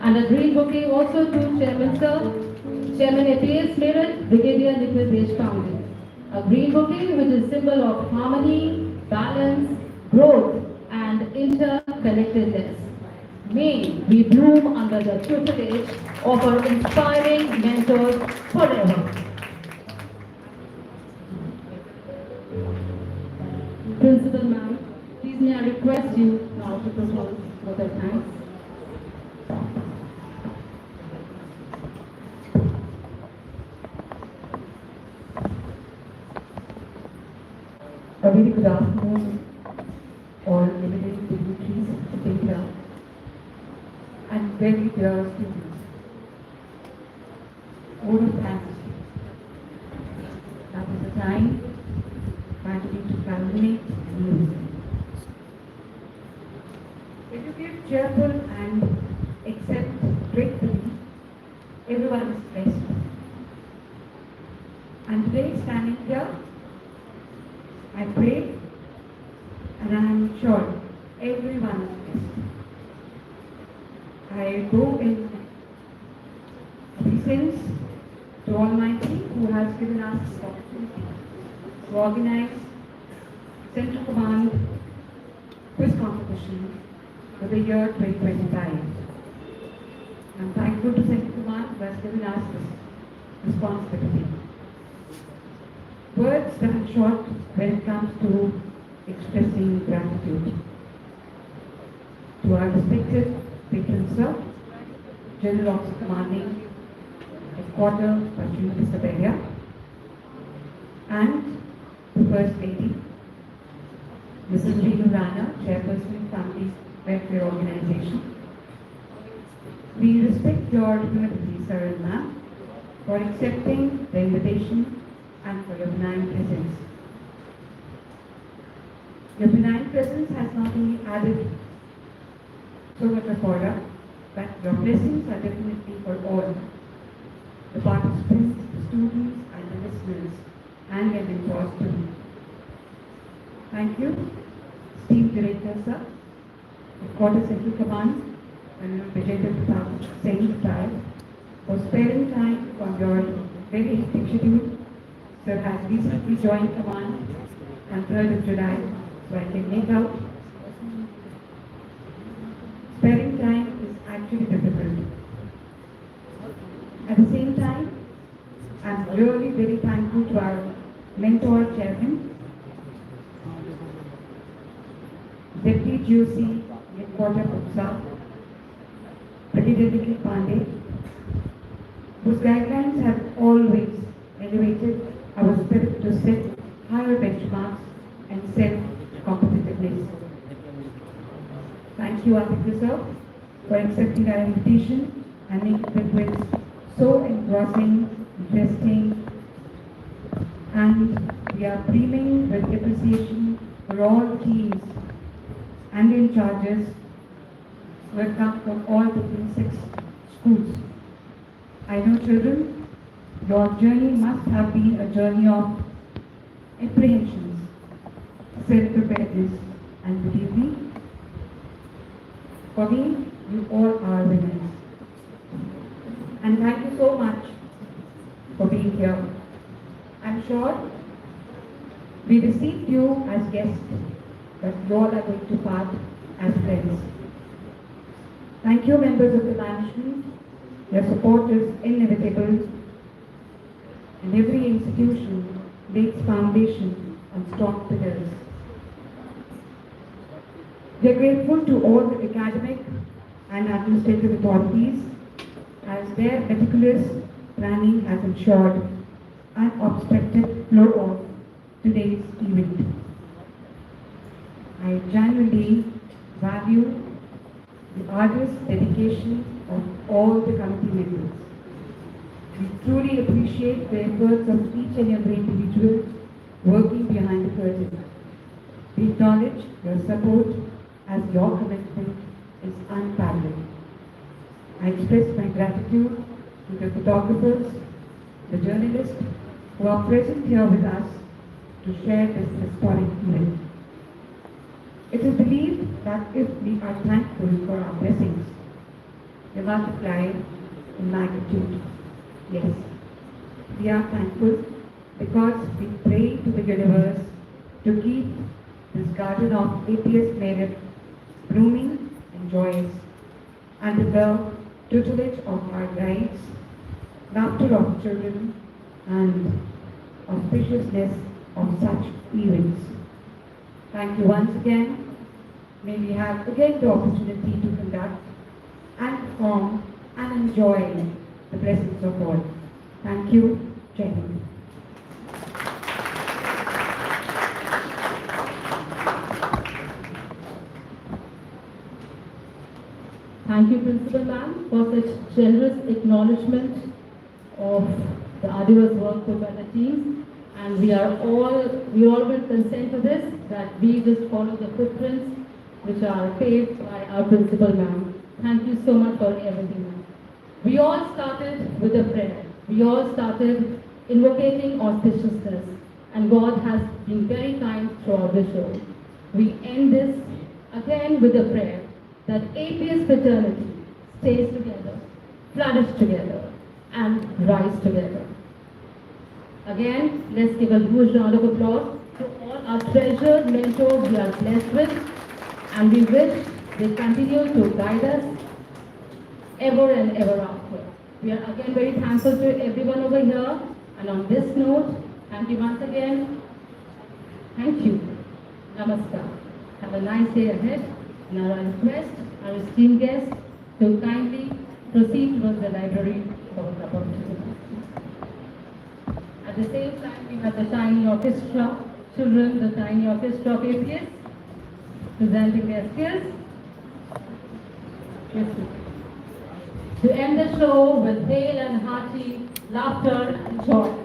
And a green bouquet also to Chairman Sir, Chairman APS Merit, Brigadier Nikhil Deshpande. A green bouquet which is symbol of harmony, balance, growth and interconnectedness. May we bloom under the tutelage of our inspiring mentors forever. Principal ma'am, please may I request you now to propose vote of thanks. A very good afternoon, all eminent dignitaries sitting here, and very dear students. All of thanks. That is the time finally to culminate music. If you give cheerful and accept gratefully, everyone is blessed. And today, standing here, I pray and I am sure everyone is blessed. I go in obeisance to Almighty who has given us the opportunity to organize Central Command quiz competition for the year 2025. I'm thankful to Central Command who has given us this responsibility. Words run short when it comes to expressing gratitude. To our respected patron sir, General Officer Commanding Headquarters, Pashchim Siberia, and the First Lady, Mrs. Renu Rana, Chairperson, Family Welfare Organization. We respect your humility, sir and ma'am, for accepting the invitation and for your benign presence. Your benign presence has not only added so much of order, but your blessings are definitely for all the participants, the students, and the listeners, and their mentors too. Thank you, esteemed Director, sir, Headquarters Central Command, and Vijay Singh Tribe, for sparing time from your very hectic schedule. Sir has recently joined command on 3rd of July, so I can make out. Sparing time is actually difficult. At the same time, I'm really very thankful to our mentor chairman, Deputy GOC, Headquarters Utsav, Brigadier Nikhil Pandey, whose guidelines have always elevated our spirit to set higher benchmarks and self-competitiveness. Thank you, Arthur sir, for accepting our invitation and making the quiz so engrossing, interesting, and we are brimming with appreciation for all teams and in charges who have come from all different 6 schools. I know, children, your journey must have been a journey of apprehensions, self-preparedness, and believe me, for me, you all are winners. And thank you so much here. I'm sure we received you as guests, but you all are going to part as friends. Thank you, members of the management. Your support is inevitable, and every institution lays foundation on strong pillars. We are grateful to all the academic and administrative authorities as their meticulous planning has ensured unobstructed flow of today's event. I genuinely value the arduous dedication of all the committee members. We truly appreciate the efforts of each and every individual working behind the curtain. We acknowledge your support as your commitment is unparalleled. I express my gratitude to the photographers, the journalists who are present here with us to share this historic event. It is believed that if we are thankful for our blessings, they multiply in magnitude. Yes, we are thankful because we pray to the universe to keep this garden of APS merit blooming and joyous under the tutelage of our guides, laughter of children, and auspiciousness of such events. Thank you once again. May we have again the opportunity to conduct and perform and enjoy the blessings of all. Thank you, Jai Hind. Thank you, Principal Ma'am, for such generous acknowledgement of the arduous work put by the teams. And we all will consent to this, that we just follow the footprints which are paved by our Principal Ma'am. Thank you so much for everything, ma'am. We all started with a prayer. We all started invocating auspiciousness, and God has been very kind throughout the show. We end this again with a prayer that APS fraternity stays together, flourish together, and rise together. Again, let's give a huge round of applause to all our treasured mentors we are blessed with, and we wish they continue to guide us ever and ever after. We are again very thankful to everyone over here, and on this note, thank you once again. Thank you. Namaskar. Have a nice day ahead. Now I request our esteemed guests to kindly proceed towards the library for a cup of tea. At the same time, we have the tiny orchestra, children, the tiny orchestra of APS, presenting their skills. Yes, please. To end the show with hail and hearty laughter and joy.